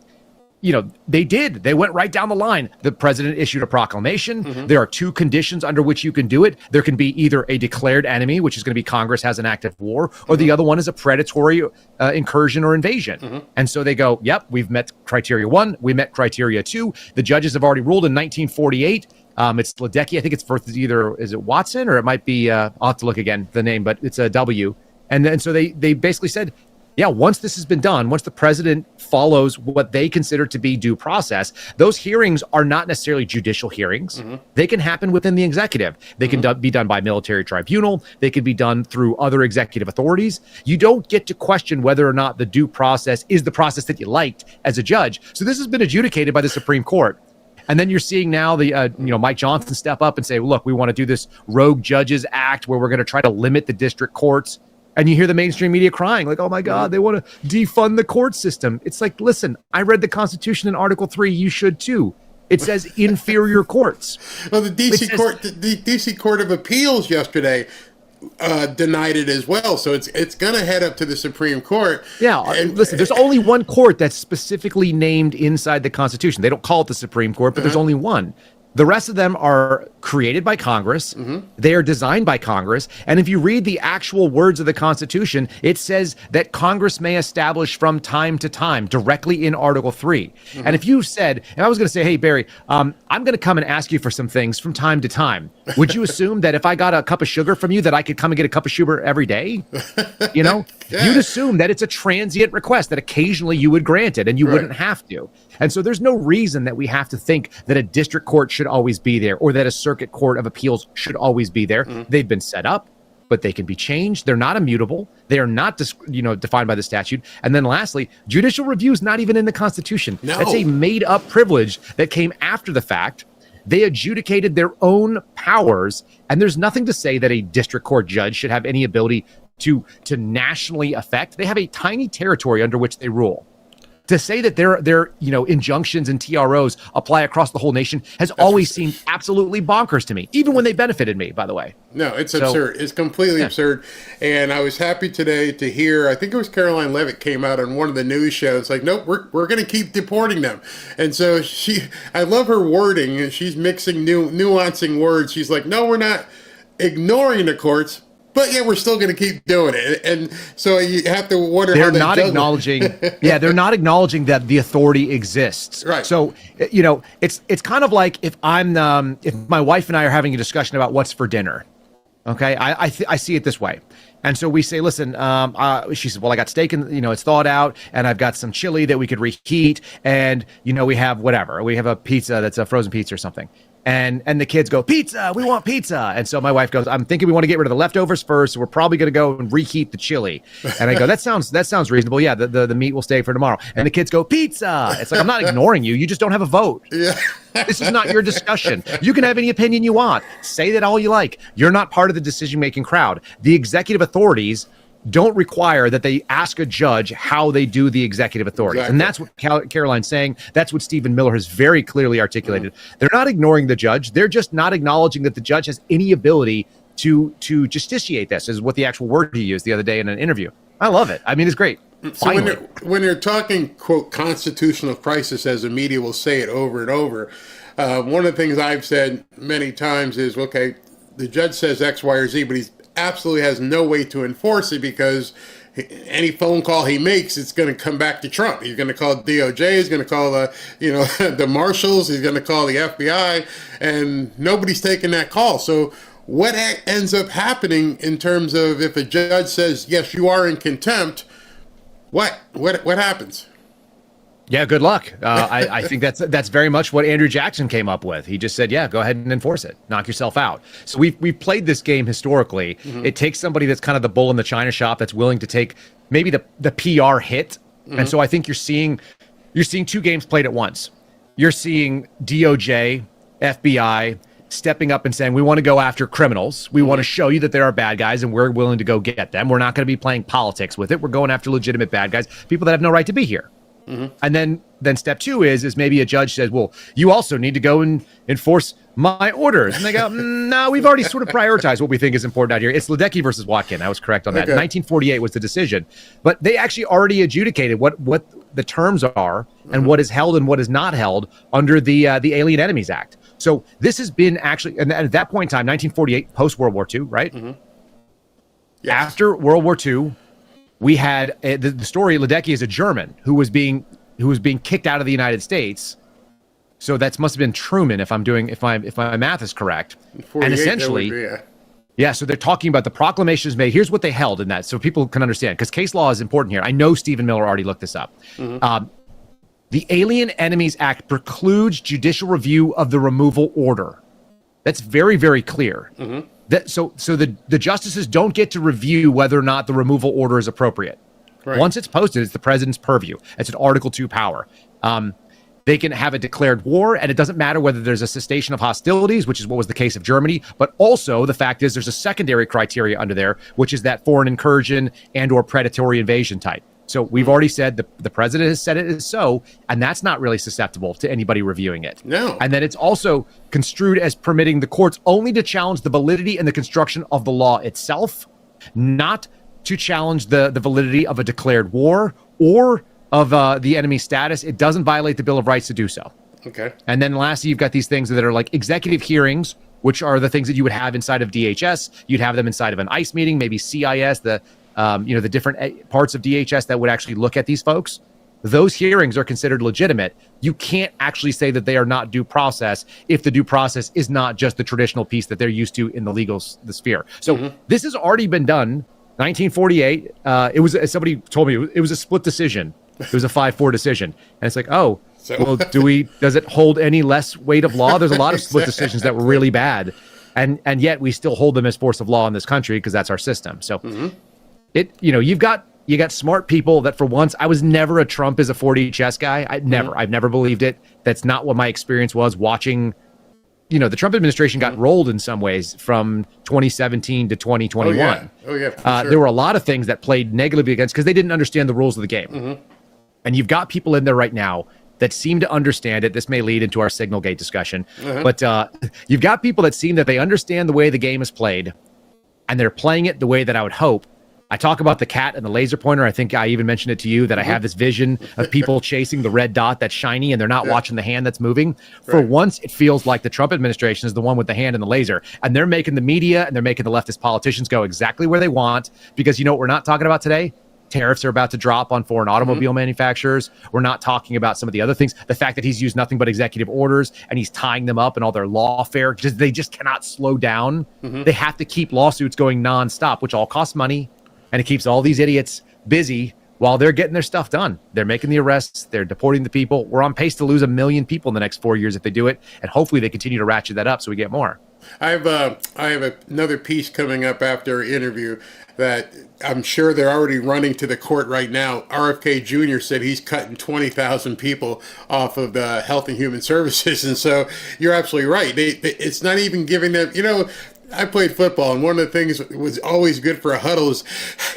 they did. They went right down the line. The president issued a proclamation. There are two conditions under which you can do it. There can be either a declared enemy, which is going to be Congress has an active war, or the other one is a predatory incursion or invasion. And so they go, yep, we've met criteria 1. We met criteria 2. The judges have already ruled in 1948. It's Ledecky. I think it's for either, is it Watson, or it might be, I'll have to look again, the name, but it's a W. And then so they basically said, once this has been done, once the president follows what they consider to be due process, those hearings are not necessarily judicial hearings. They can happen within the executive. They can be done by military tribunal. They can be done through other executive authorities. You don't get to question whether or not the due process is the process that you liked as a judge. So this has been adjudicated by the Supreme Court. And then you're seeing now the Mike Johnson step up and say, look, we want to do this Rogue Judges Act where we're going to try to limit the district courts. And you hear the mainstream media crying like, oh, my God, they want to defund the court system. It's like, listen, I read the Constitution in Article 3. You should, too. It says inferior courts. Well, the D.C. Court of Appeals yesterday denied it as well. So it's going to head up to the Supreme Court. Yeah, and listen, there's only one court that's specifically named inside the Constitution. They don't call it the Supreme Court, but there's only one. The rest of them are created by Congress. They are designed by Congress. And if you read the actual words of the Constitution, it says that Congress may establish from time to time directly in Article 3. And if you said, and I was going to say, hey, Barry, I'm going to come and ask you for some things from time to time. Would you assume that if I got a cup of sugar from you, that I could come and get a cup of sugar every day? You know, you'd assume that it's a transient request, that occasionally you would grant it and you wouldn't have to. And so there's no reason that we have to think that a district court should always be there or that a circuit court of appeals should always be there. They've been set up, but they can be changed. They're not immutable. They are not defined by the statute. And then lastly, judicial review is not even in the Constitution. No. That's a made up privilege that came after the fact. They adjudicated their own powers, and there's nothing to say that a district court judge should have any ability to nationally affect. They have a tiny territory under which they rule. To say that their injunctions and TROs apply across the whole nation has always seemed absolutely bonkers to me, even when they benefited me, by the way. No, it's absurd. It's completely absurd. And I was happy today to hear, I think it was Caroline Levitt came out on one of the news shows, like, nope, we're going to keep deporting them. And so I love her wording, and she's mixing nuancing words. She's like, no, we're not ignoring the courts, but yeah, we're still going to keep doing it. And so you have to wonder they're how not acknowledging. They're not acknowledging that the authority exists. Right. So, it's kind of like if if my wife and I are having a discussion about what's for dinner. Okay. I see it this way. And so we say, listen, she says, well, I got steak and, it's thawed out, and I've got some chili that we could reheat. And, we have whatever. We have a pizza that's a frozen pizza or something. And the kids go, pizza, we want pizza. And so my wife goes, I'm thinking we want to get rid of the leftovers first. So we're probably going to go and reheat the chili. And I go, that sounds reasonable. Yeah, the meat will stay for tomorrow. And the kids go, pizza. It's like, I'm not ignoring you. You just don't have a vote. Yeah. This is not your discussion. You can have any opinion you want. Say that all you like. You're not part of the decision-making crowd. The executive authorities don't require that they ask a judge how they do the executive authorities. Exactly. And that's what Caroline's saying. That's what Stephen Miller has very clearly articulated. They're not ignoring the judge. They're just not acknowledging that the judge has any ability to justiciate this, is what the actual word he used the other day in an interview. I love it. I mean, it's great. So when they're talking, quote, constitutional crisis, as the media will say it over and over, one of the things I've said many times is, okay, the judge says X, Y, or Z, but he's absolutely has no way to enforce it, because any phone call he makes, it's going to come back to Trump. He's going to call DOJ, he's going to call the marshals, he's going to call the FBI, and nobody's taking that call. So what ends up happening in terms of, if a judge says, yes, you are in contempt, what happens? Yeah, good luck. I think that's very much what Andrew Jackson came up with. He just said, yeah, go ahead and enforce it. Knock yourself out. So we've played this game historically. It takes somebody that's kind of the bull in the china shop, that's willing to take maybe the PR hit. And so I think you're seeing two games played at once. You're seeing DOJ, FBI stepping up and saying, we want to go after criminals. We want to show you that there are bad guys, and we're willing to go get them. We're not going to be playing politics with it. We're going after legitimate bad guys, people that have no right to be here. And then step two is maybe a judge says, well, you also need to go and enforce my orders. And they go, no, we've already sort of prioritized what we think is important out here. It's Ledecky versus Watkin. I was correct on that. Okay. 1948 was the decision. But they actually already adjudicated what the terms are and what is held and what is not held under the Alien Enemies Act. So this has been actually, and at that point in time, 1948, post-World War II, right? Yes. After World War II, we had the story. Ledecky is a German who was being kicked out of the United States. So that must have been Truman, if my math is correct. And essentially, so they're talking about the proclamations made. Here's what they held in that, so people can understand, because case law is important here. I know Stephen Miller already looked this up. The Alien Enemies Act precludes judicial review of the removal order. That's very, very clear. So the justices don't get to review whether or not the removal order is appropriate. Right. Once it's posted, it's the president's purview. It's an Article 2 power. They can have a declared war, and it doesn't matter whether there's a cessation of hostilities, which is what was the case of Germany, but also the fact is there's a secondary criteria under there, which is that foreign incursion and or predatory invasion type. So we've already said the president has said it is so, and that's not really susceptible to anybody reviewing it. No. And then it's also construed as permitting the courts only to challenge the validity and the construction of the law itself, not to challenge the validity of a declared war or of the enemy status. It doesn't violate the Bill of Rights to do so. Okay. And then lastly, you've got these things that are like executive hearings, which are the things that you would have inside of DHS. You'd have them inside of an ICE meeting, maybe CIS, the different parts of DHS that would actually look at these folks. Those hearings are considered legitimate. You can't actually say that they are not due process if the due process is not just the traditional piece that they're used to in the legal sphere. So this has already been done. 1948. It was, as somebody told me, it was a split decision. It was a 5-4 decision, and it's like, oh, well, does it hold any less weight of law? There's a lot of split decisions that were really bad, and yet we still hold them as force of law in this country because that's our system. So you got smart people that for once, I was never a Trump is a 4D chess guy. I've never believed it. That's not what my experience was watching. The Trump administration got rolled in some ways from 2017 to 2021. Oh yeah. For sure. There were a lot of things that played negatively against because they didn't understand the rules of the game. And you've got people in there right now that seem to understand it. This may lead into our Signalgate discussion, but you've got people that seem that they understand the way the game is played, and they're playing it the way that I would hope. I talk about the cat and the laser pointer. I think I even mentioned it to you that I have this vision of people chasing the red dot that's shiny and they're not watching the hand that's moving. For once, it feels like the Trump administration is the one with the hand and the laser, and they're making the media and they're making the leftist politicians go exactly where they want, because you know what we're not talking about today? Tariffs are about to drop on foreign automobile manufacturers. We're not talking about some of the other things. The fact that he's used nothing but executive orders and he's tying them up and all their lawfare. They just cannot slow down. They have to keep lawsuits going nonstop, which all costs money. And it keeps all these idiots busy while they're getting their stuff done. They're making the arrests. They're deporting the people. We're on pace to lose 1 million people in the next 4 years if they do it. And hopefully they continue to ratchet that up so we get more. I have another piece coming up after our interview that I'm sure they're already running to the court right now. RFK Jr. said he's cutting 20,000 people off of the Health and Human Services. And so you're absolutely right. It's not even giving them, I played football, and one of the things that was always good for a huddle is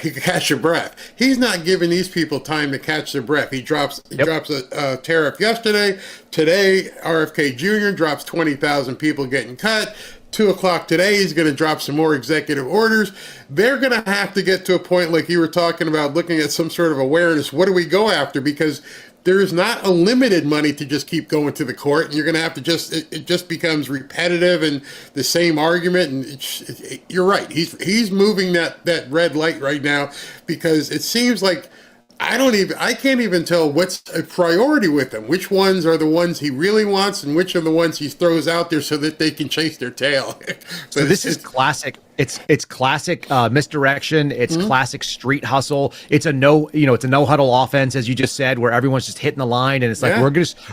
you can catch your breath. He's not giving these people time to catch their breath. He drops a tariff yesterday. Today, RFK Jr. drops 20,000 people getting cut. 2 o'clock today, he's going to drop some more executive orders. They're going to have to get to a point like you were talking about, looking at some sort of awareness. What do we go after? Because there is not unlimited money to just keep going to the court, and you're going to have to it just becomes repetitive and the same argument. And you're right. He's moving that red light right now, because it seems like I can't even tell what's a priority with him. Which ones are the ones he really wants and which are the ones he throws out there so that they can chase their tail. So this is classic. It's classic misdirection. It's classic street hustle. It's a no huddle offense, as you just said, where everyone's just hitting the line, and it's like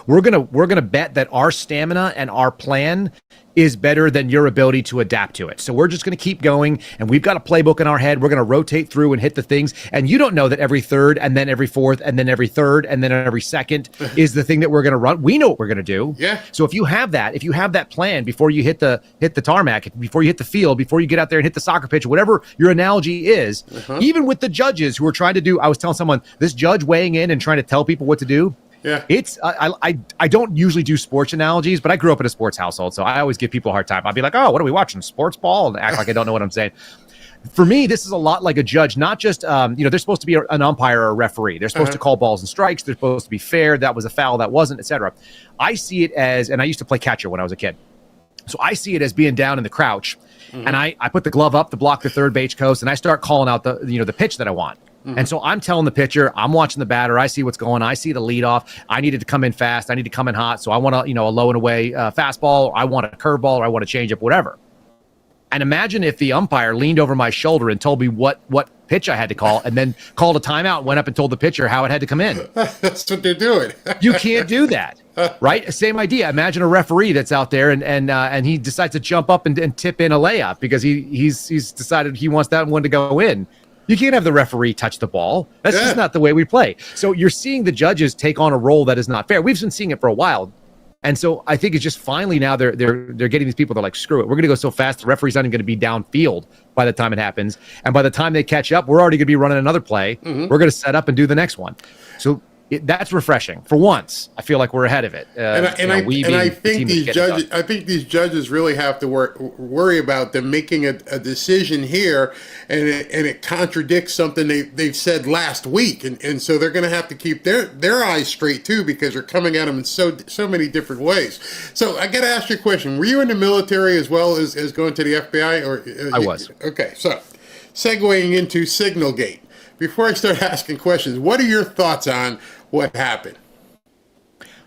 we're gonna bet that our stamina and our plan is better than your ability to adapt to it. So we're just going to keep going, and we've got a playbook in our head. We're going to rotate through and hit the things. And you don't know that every third and then every fourth and then every third and then every second is the thing that we're going to run. We know what we're going to do. Yeah. So if you have that plan before you hit the tarmac, before you hit the field, before you get out there and hit the soccer pitch, whatever your analogy is, even with the judges who are trying to do, I was telling someone, this judge weighing in and trying to tell people what to do. Yeah, it's I don't usually do sports analogies, but I grew up in a sports household, so I always give people a hard time. I'll be like, oh, what are we watching? Sports ball? And act like I don't know what I'm saying. For me, this is a lot like a judge, not just, they're supposed to be an umpire or a referee. They're supposed to call balls and strikes. They're supposed to be fair. That was a foul. That wasn't, etc. I see it as, and I used to play catcher when I was a kid. So I see it as being down in the crouch, and I put the glove up to block the third base coast, and I start calling out the pitch that I want. And so I'm telling the pitcher, I'm watching the batter. I see what's going on. I see the leadoff. I needed to come in fast. I need to come in hot. So I want a low and away fastball. Or I want a curveball, or I want a changeup, whatever. And imagine if the umpire leaned over my shoulder and told me what pitch I had to call, and then called a timeout, went up and told the pitcher how it had to come in. That's what they're doing. You can't do that, right? Same idea. Imagine a referee that's out there and he decides to jump up and tip in a layup because he's decided he wants that one to go in. You can't have the referee touch the ball. That's just not the way we play. So you're seeing the judges take on a role that is not fair. We've been seeing it for a while. And so I think it's just finally now they're getting these people. They're like, screw it. We're going to go so fast. The referee's not even going to be downfield by the time it happens. And by the time they catch up, we're already going to be running another play. We're going to set up and do the next one. So that's refreshing. For once, I feel like we're ahead of it. I think these judges really have to worry about them making a decision here, and it contradicts something they've said last week, and so they're going to have to keep their eyes straight too, because they're coming at them in so many different ways. So I got to ask you a question: were you in the military as well as going to the FBI? Or I was. Okay, so segueing into Signalgate. Before I start asking questions, what are your thoughts on what happened?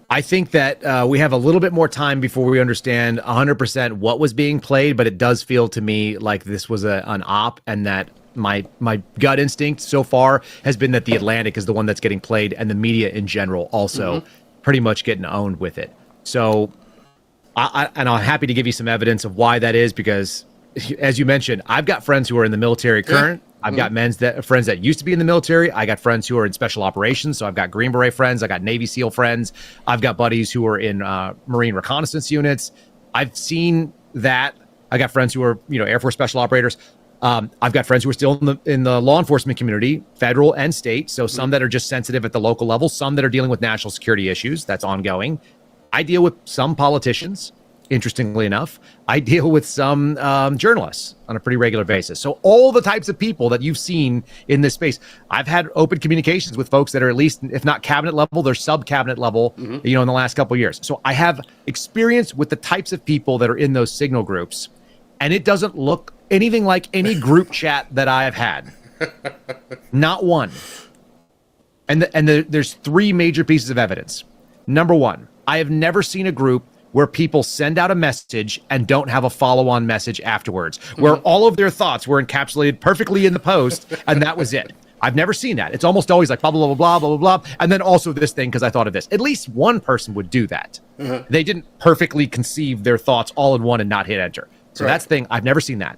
I think that we have a little bit more time before we understand 100% what was being played, but it does feel to me like this was an op, and that my gut instinct so far has been that the Atlantic is the one that's getting played, and the media in general also pretty much getting owned with it. So I'm happy to give you some evidence of why that is, because as you mentioned, I've got friends who are in the military current. I've got friends that used to be in the military. I got friends who are in special operations. So I've got Green Beret friends. I got Navy SEAL friends. I've got buddies who are in Marine reconnaissance units. I've seen that. I got friends who are, Air Force special operators. I've got friends who are still in the law enforcement community, federal and state. So some that are just sensitive at the local level, some that are dealing with national security issues. That's ongoing. I deal with some politicians. Interestingly enough, I deal with some journalists on a pretty regular basis. So all the types of people that you've seen in this space, I've had open communications with folks that are at least, if not cabinet level, they're sub-cabinet level, in the last couple of years. So I have experience with the types of people that are in those signal groups, and it doesn't look anything like any group chat that I have had. Not one. And there's three major pieces of evidence. Number one, I have never seen a group where people send out a message and don't have a follow-on message afterwards, where all of their thoughts were encapsulated perfectly in the post, and that was it. I've never seen that. It's almost always like blah, blah, blah, blah, blah, blah, blah, and then also this thing because I thought of this. At least one person would do that. They didn't perfectly conceive their thoughts all in one and not hit enter. So that's the thing. I've never seen that.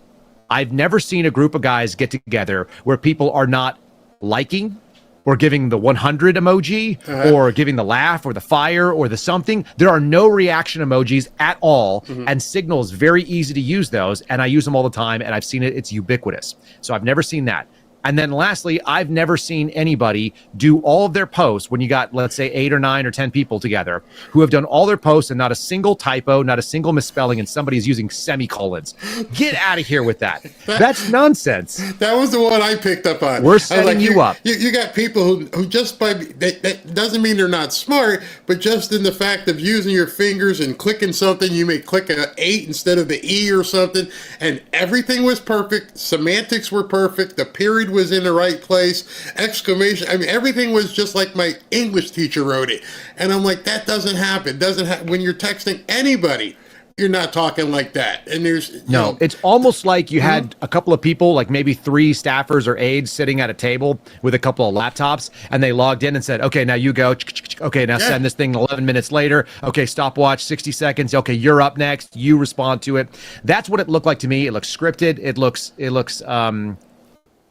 I've never seen a group of guys get together where people are not liking or giving the 100 emoji, or giving the laugh, or the fire, or the something. There are no reaction emojis at all, and Signal is very easy to use those, and I use them all the time, and I've seen it. It's ubiquitous. So I've never seen that. And then lastly, I've never seen anybody do all of their posts when you got, let's say, 8 or 9 or 10 people together who have done all their posts and not a single typo, not a single misspelling, and somebody's using semicolons. Get out of here with that. That's nonsense. That was the one I picked up on. We're setting you up. You got people who just that doesn't mean they're not smart, but just in the fact of using your fingers and clicking something, you may click an 8 instead of the E or something, and everything was perfect. Semantics were perfect. The period was in the right place, exclamation. I mean, everything was just like my English teacher wrote it. And I'm like, that doesn't happen. When you're texting anybody, you're not talking like that. And there's no, it's almost like you had a couple of people, like maybe 3 staffers or aides sitting at a table with a couple of laptops, and they logged in and said, okay, now you go. Okay, now send this thing 11 minutes later. Okay, stopwatch, 60 seconds. Okay, you're up next. You respond to it. That's what it looked like to me. It looks scripted.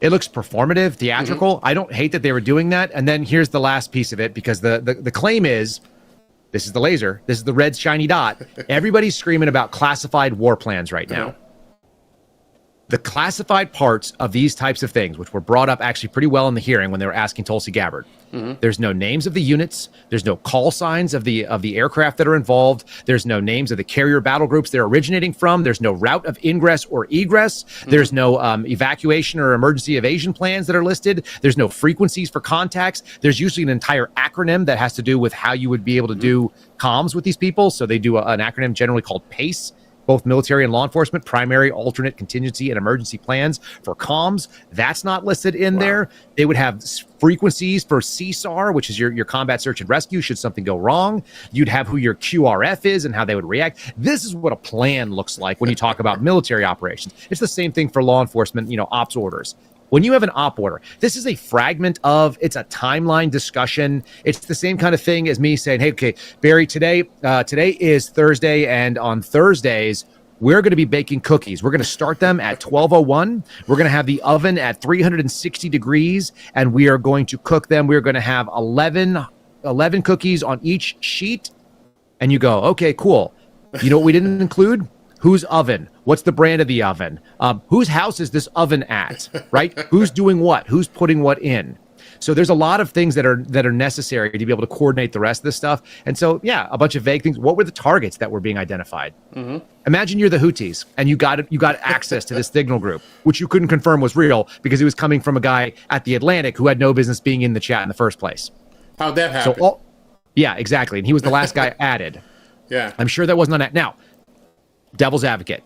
It looks performative, theatrical. I don't hate that they were doing that. And then here's the last piece of it, because the claim is, this is the laser, this is the red shiny dot. Everybody's screaming about classified war plans right now. The classified parts of these types of things, which were brought up actually pretty well in the hearing when they were asking Tulsi Gabbard. There's no names of the units. There's no call signs of the aircraft that are involved. There's no names of the carrier battle groups they're originating from. There's no route of ingress or egress. There's no evacuation or emergency evasion plans that are listed. There's no frequencies for contacts. There's usually an entire acronym that has to do with how you would be able to do comms with these people. So they do an acronym generally called PACE. Both military and law enforcement, primary, alternate, contingency, and emergency plans for comms. That's not listed in there. They would have frequencies for CSAR, which is your combat search and rescue, should something go wrong. You'd have who your QRF is and how they would react. This is what a plan looks like when you talk about military operations. It's the same thing for law enforcement, ops orders. When you have an op order, this is a fragment of, it's a timeline discussion. It's the same kind of thing as me saying, hey, okay, Barry, today is Thursday, and on Thursdays, we're going to be baking cookies. We're going to start them at 12:01. We're going to have the oven at 360 degrees, and we are going to cook them. We're going to have 11 cookies on each sheet. and you go, okay, cool. You know what we didn't include? Whose oven? What's the brand of the oven? Whose house is this oven at, right? Who's doing what? Who's putting what in? So there's a lot of things that are necessary to be able to coordinate the rest of this stuff. And so, yeah, a bunch of vague things. What were the targets that were being identified? Imagine you're the Houthis and you got access to this signal group, which you couldn't confirm was real because it was coming from a guy at the Atlantic who had no business being in the chat in the first place. How'd that happen? So, yeah, exactly. And he was the last guy added. Yeah. I'm sure that wasn't on that. Now, devil's advocate.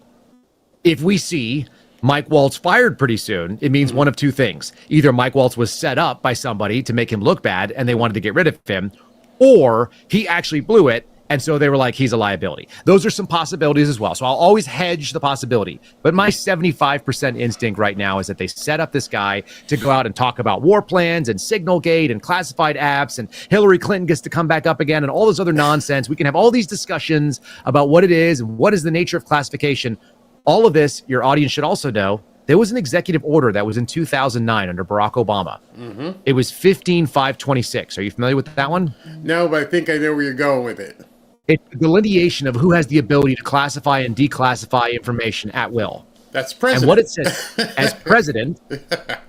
If we see Mike Waltz fired pretty soon, it means one of two things. Either Mike Waltz was set up by somebody to make him look bad and they wanted to get rid of him, or he actually blew it. And so they were like, he's a liability. Those are some possibilities as well. So I'll always hedge the possibility. But my 75% instinct right now is that they set up this guy to go out and talk about war plans and Signalgate and classified apps and Hillary Clinton gets to come back up again and all this other nonsense. We can have all these discussions about what it is and what is the nature of classification. All of this, your audience should also know, there was an executive order that was in 2009 under Barack Obama. It was 15.526. Are you familiar with that one? No, but I think I know where you're going with it. It's the delineation of who has the ability to classify and declassify information at will. That's president. And what it says, as president,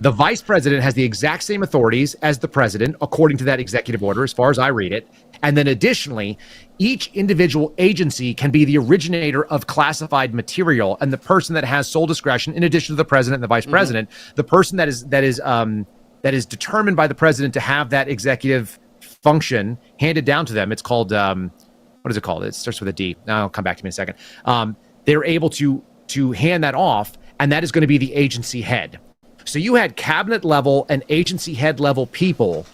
the vice president has the exact same authorities as the president, according to that executive order, as far as I read it. And then additionally, each individual agency can be the originator of classified material. And the person that has sole discretion, in addition to the president and the vice president, the person that is determined by the president to have that executive function handed down to them, it's called, what is it called? It starts with a D. Now, I'll come back to me in a second. They're able to hand that off, and that is going to be the agency head. So you had cabinet level and agency head level people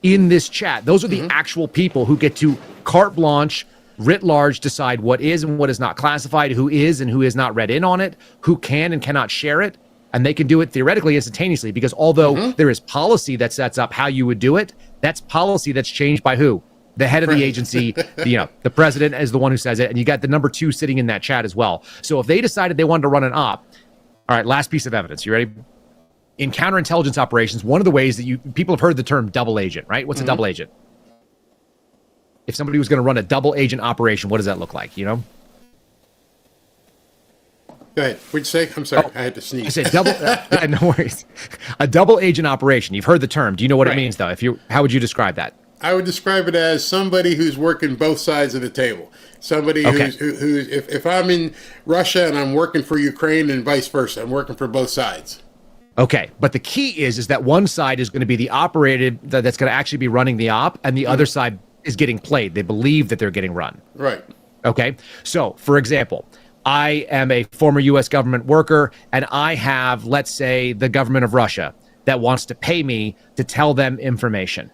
in this chat. Those are the actual people who get to carte blanche, writ large, decide what is and what is not classified, who is and who is not read in on it, who can and cannot share it. And they can do it theoretically instantaneously because although there is policy that sets up how you would do it, that's policy that's changed by who? The head of the agency, the president is the one who says it. And you got the number 2 sitting in that chat as well. So if they decided they wanted to run an op, all right, last piece of evidence. You ready? In counterintelligence operations, one of the ways that people have heard the term double agent, right? What's a double agent? If somebody was going to run a double agent operation, what does that look like? You know? Go ahead. What'd you say? I'm sorry. I had to sneeze. I said double. No worries. A double agent operation. You've heard the term. Do you know what it means, though? How would you describe that? I would describe it as somebody who's working both sides of the table. Somebody who's if I'm in Russia and I'm working for Ukraine and vice versa, I'm working for both sides. Okay, but the key is that one side is going to be the operated that's going to actually be running the op, and the other side is getting played. They believe that they're getting run. Right. Okay, so for example, I am a former U.S. government worker, and I have, let's say, the government of Russia that wants to pay me to tell them information.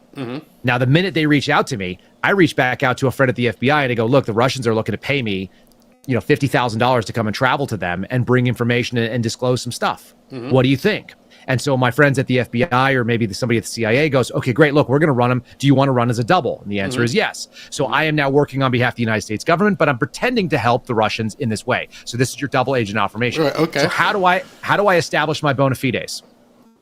Now, the minute they reach out to me, I reach back out to a friend at the FBI and I go, look, the Russians are looking to pay me, $50,000 to come and travel to them and bring information and disclose some stuff. What do you think? And so my friends at the FBI or maybe somebody at the CIA goes, okay, great. Look, we're going to run them. Do you want to run as a double? And the answer is yes. So I am now working on behalf of the United States government, but I'm pretending to help the Russians in this way. So this is your double agent affirmation. Right, okay. So how do I establish my bona fides?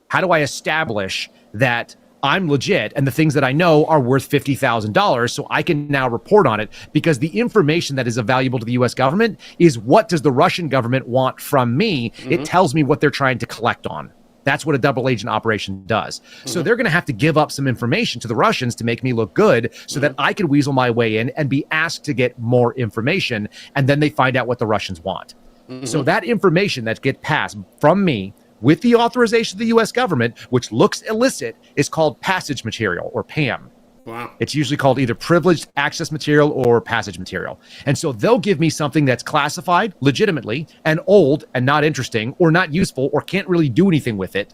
How do I establish that I'm legit and the things that I know are worth $50,000 so I can now report on it? Because the information that is valuable to the U.S. government is what does the Russian government want from me? It tells me what they're trying to collect on. That's what a double agent operation does. So they're going to have to give up some information to the Russians to make me look good so that I can weasel my way in and be asked to get more information. And then they find out what the Russians want. So that information that gets passed from me with the authorization of the U.S. government, which looks illicit, is called passage material or PAM. Wow. It's usually called either privileged access material or passage material. And so they'll give me something that's classified legitimately and old and not interesting or not useful or can't really do anything with it.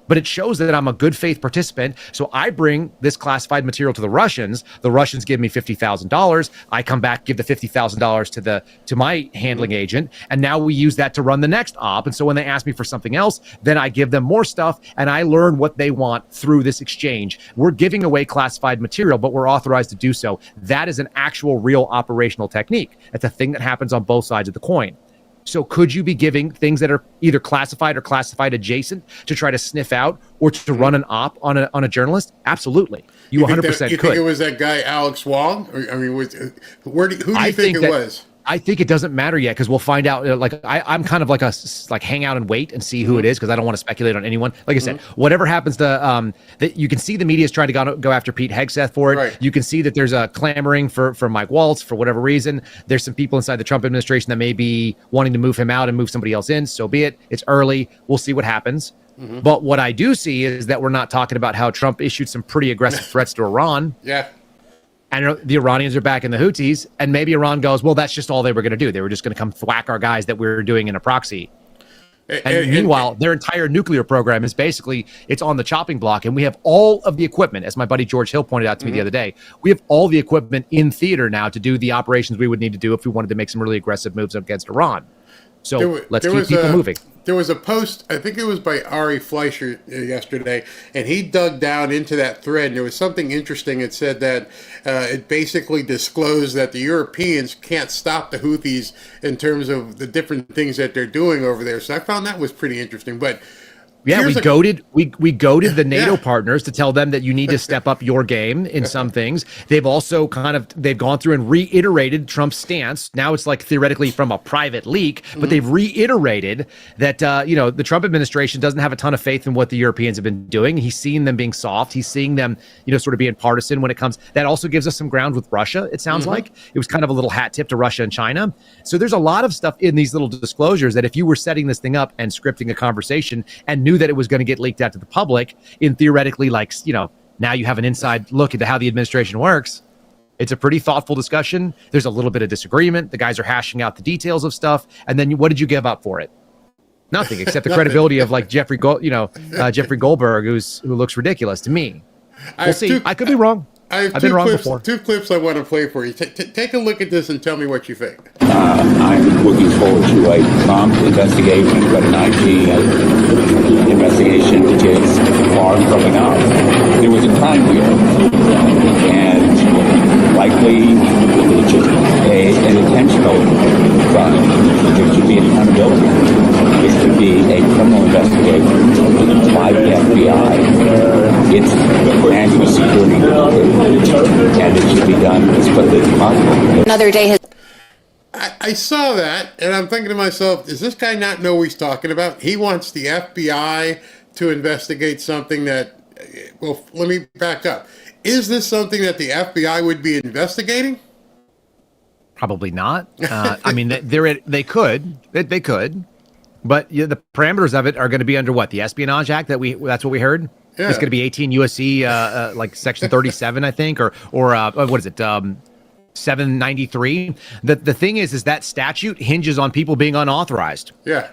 But it shows that I'm a good faith participant. So I bring this classified material to the Russians. The Russians give me $50,000. I come back, give the $50,000 to my handling agent. And now we use that to run the next op. And so when they ask me for something else, then I give them more stuff and I learn what they want through this exchange. We're giving away classified material, but we're authorized to do so. That is an actual real operational technique. It's a thing that happens on both sides of the coin. So could you be giving things that are either classified or classified adjacent to try to sniff out or to run an op on a journalist? Absolutely. You 100% could. You think it was that guy, Alex Wong? I mean, who do you think it was? I think it doesn't matter yet because we'll find out. I'm kind of like hang out and wait and see who it is because I don't want to speculate on anyone. Like I said, whatever happens to that, you can see the media is trying to go after Pete Hegseth for it. Right. You can see that there's a clamoring for Mike Waltz for whatever reason. There's some people inside the Trump administration that may be wanting to move him out and move somebody else in. So be it. It's early. We'll see what happens. But what I do see is that we're not talking about how Trump issued some pretty aggressive threats to Iran. Yeah. And the Iranians are backing the Houthis, and maybe Iran goes, well, that's just all they were going to do. They were just going to come thwack our guys that we were doing in a proxy. And meanwhile, their entire nuclear program is basically, it's on the chopping block, and we have all of the equipment, as my buddy George Hill pointed out to me the other day, we have all the equipment in theater now to do the operations we would need to do if we wanted to make some really aggressive moves against Iran. So let's keep people moving. There was a post, I think it was by Ari Fleischer yesterday, and he dug down into that thread, and there was something interesting. It said that it basically disclosed that the Europeans can't stop the Houthis in terms of the different things that they're doing over there. So I found that was pretty interesting. But yeah, we goaded the NATO partners to tell them that you need to step up your game in some things. They've also they've gone through and reiterated Trump's stance. Now it's like theoretically from a private leak, but they've reiterated that the Trump administration doesn't have a ton of faith in what the Europeans have been doing. He's seeing them being soft. He's seeing them, sort of being partisan when it comes. That also gives us some ground with Russia. It sounds like it was kind of a little hat tip to Russia and China. So there's a lot of stuff in these little disclosures that if you were setting this thing up and scripting a conversation and knew that it was going to get leaked out to the public, in theoretically, now you have an inside look into how the administration works. It's a pretty thoughtful discussion. There's a little bit of disagreement. The guys are hashing out the details of stuff. And then what did you give up for it? Nothing, except the credibility of Jeffrey Goldberg, who looks ridiculous to me. We'll see. I could be wrong. I've been wrong before. Two clips I want to play for you. Take a look at this and tell me what you think. I'm looking forward to a prompt investigation, but an IG investigation is far from enough. There was a time here, and likely it's just an intentional crime. There should be accountability. This should be a criminal investigation by the FBI. It's national security, and it should be done as quickly as possible. Another day has. I saw that, and I'm thinking to myself, does this guy not know what he's talking about? He wants the FBI to investigate something that, well, let me back up. Is this something that the FBI would be investigating? Probably not. I mean, they could, but the parameters of it are going to be under what? The Espionage Act that's what we heard. Yeah. It's going to be 18 USC, like Section 37, I think, or what is it? 793. The thing is that statute hinges on people being unauthorized. Yeah.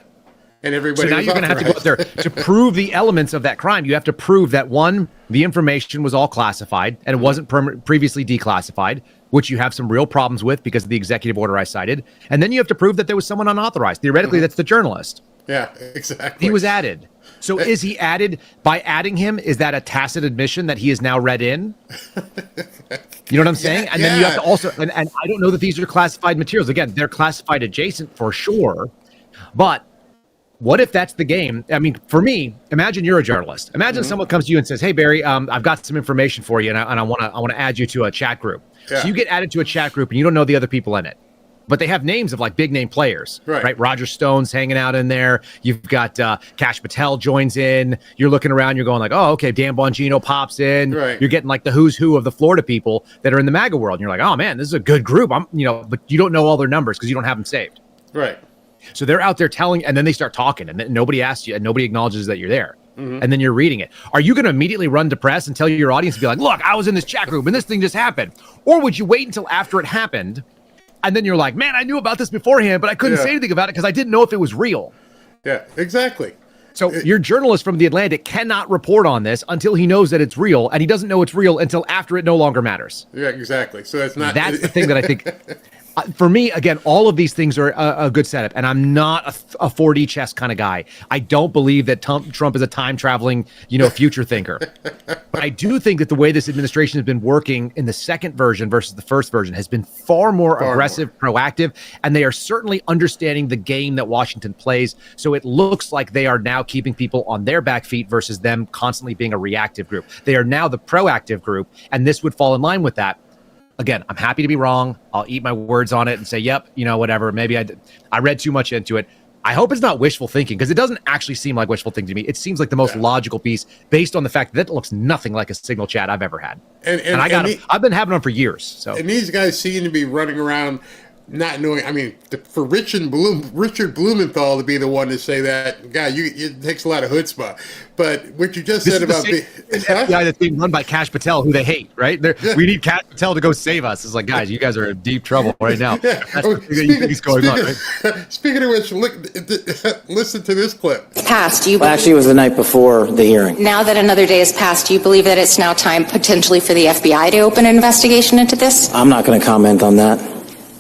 And everybody. So now you're going to have to go out there to prove the elements of that crime. You have to prove that, one, the information was all classified and it wasn't previously declassified, which you have some real problems with because of the executive order I cited. And then you have to prove that there was someone unauthorized. Theoretically, that's the journalist. Yeah, exactly. He was added. So is he added? By adding him, is that a tacit admission that he is now read in? You know what I'm saying? And then you have to also, and I don't know that these are classified materials. Again, they're classified adjacent for sure. But what if that's the game? I mean, for me, imagine you're a journalist. Imagine someone comes to you and says, "Hey, Barry, I've got some information for you, and I want to add you to a chat group." Yeah. So you get added to a chat group, and you don't know the other people in it, but they have names of like big name players, right? Roger Stone's hanging out in there. You've got Kash Patel joins in. You're looking around. You're going like, "Oh, okay." Dan Bongino pops in. Right. You're getting like the who's who of the Florida people that are in the MAGA world. And you're like, "Oh man, this is a good group." But you don't know all their numbers because you don't have them saved. Right. So they're out there telling, and then they start talking, and then nobody asks you, and nobody acknowledges that you're there. And then you're reading it. Are you going to immediately run to press and tell your audience to be like, "Look, I was in this chat group and this thing just happened"? Or would you wait until after it happened, and then you're like, "Man, I knew about this beforehand, but I couldn't say anything about it because I didn't know if it was real"? Yeah, exactly. So your journalist from The Atlantic cannot report on this until he knows that it's real, and he doesn't know it's real until after it no longer matters. Yeah, exactly. So that's the thing that I think For me, again, all of these things are a good setup, and I'm not a 4D chess kind of guy. I don't believe that Trump is a time-traveling, future thinker. But I do think that the way this administration has been working in the second version versus the first version has been far more aggressive, proactive, and they are certainly understanding the game that Washington plays. So it looks like they are now keeping people on their back feet versus them constantly being a reactive group. They are now the proactive group, and this would fall in line with that. Again, I'm happy to be wrong. I'll eat my words on it and say, yep, whatever. Maybe I read too much into it. I hope it's not wishful thinking, because it doesn't actually seem like wishful thinking to me. It seems like the most logical piece based on the fact that it looks nothing like a Signal chat I've ever had. And I've been having them for years. So. And these guys seem to be running around not knowing. I mean, for Richard Blumenthal to be the one to say that, God, it takes a lot of chutzpah. But what you just said about the FBI that's being run by Kash Patel, who they hate, right? We need Kash Patel to go save us. It's like, guys, you guys are in deep trouble right now. That's the thing that you think is going on, right? Speaking of which, listen to this clip. Passed. Actually, it was the night before the hearing. Now that another day has passed, do you believe that it's now time potentially for the FBI to open an investigation into this? I'm not going to comment on that.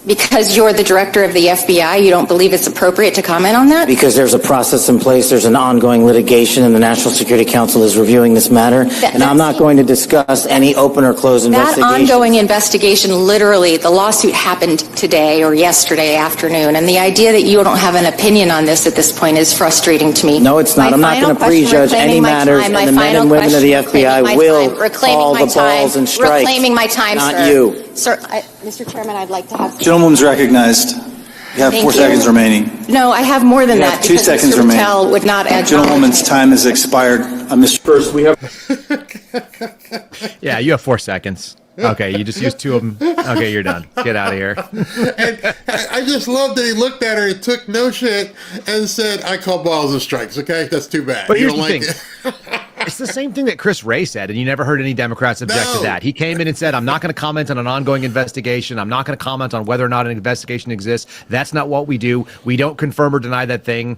Because you're the director of the FBI, you don't believe it's appropriate to comment on that? Because there's a process in place, there's an ongoing litigation, and the National Security Council is reviewing this matter. And I'm not going to discuss any open or closed investigation. That ongoing investigation, literally, the lawsuit happened today or yesterday afternoon, and the idea that you don't have an opinion on this at this point is frustrating to me. No, it's not. I'm not going to prejudge any matters, and the men and women of the FBI will call the balls and strike. Reclaiming my time, not sir. you. Sir, Mr. Chairman, I'd like to have... Gentleman's recognized. You have 4 seconds remaining. No, I have more than that. 2 seconds Mr. remaining. Patel would not add... Gentleman's time has expired. Mr. First, we have... Yeah, you have 4 seconds. Okay, you just used 2 of them. Okay, you're done. Get out of here. And I just love that he looked at her and took no shit and said, I call balls and strikes, okay? That's too bad. But here's the thing. It's the same thing that Chris Wray said, and you never heard any Democrats object to that. He came in and said, I'm not going to comment on an ongoing investigation. I'm not going to comment on whether or not an investigation exists. That's not what we do. We don't confirm or deny that thing.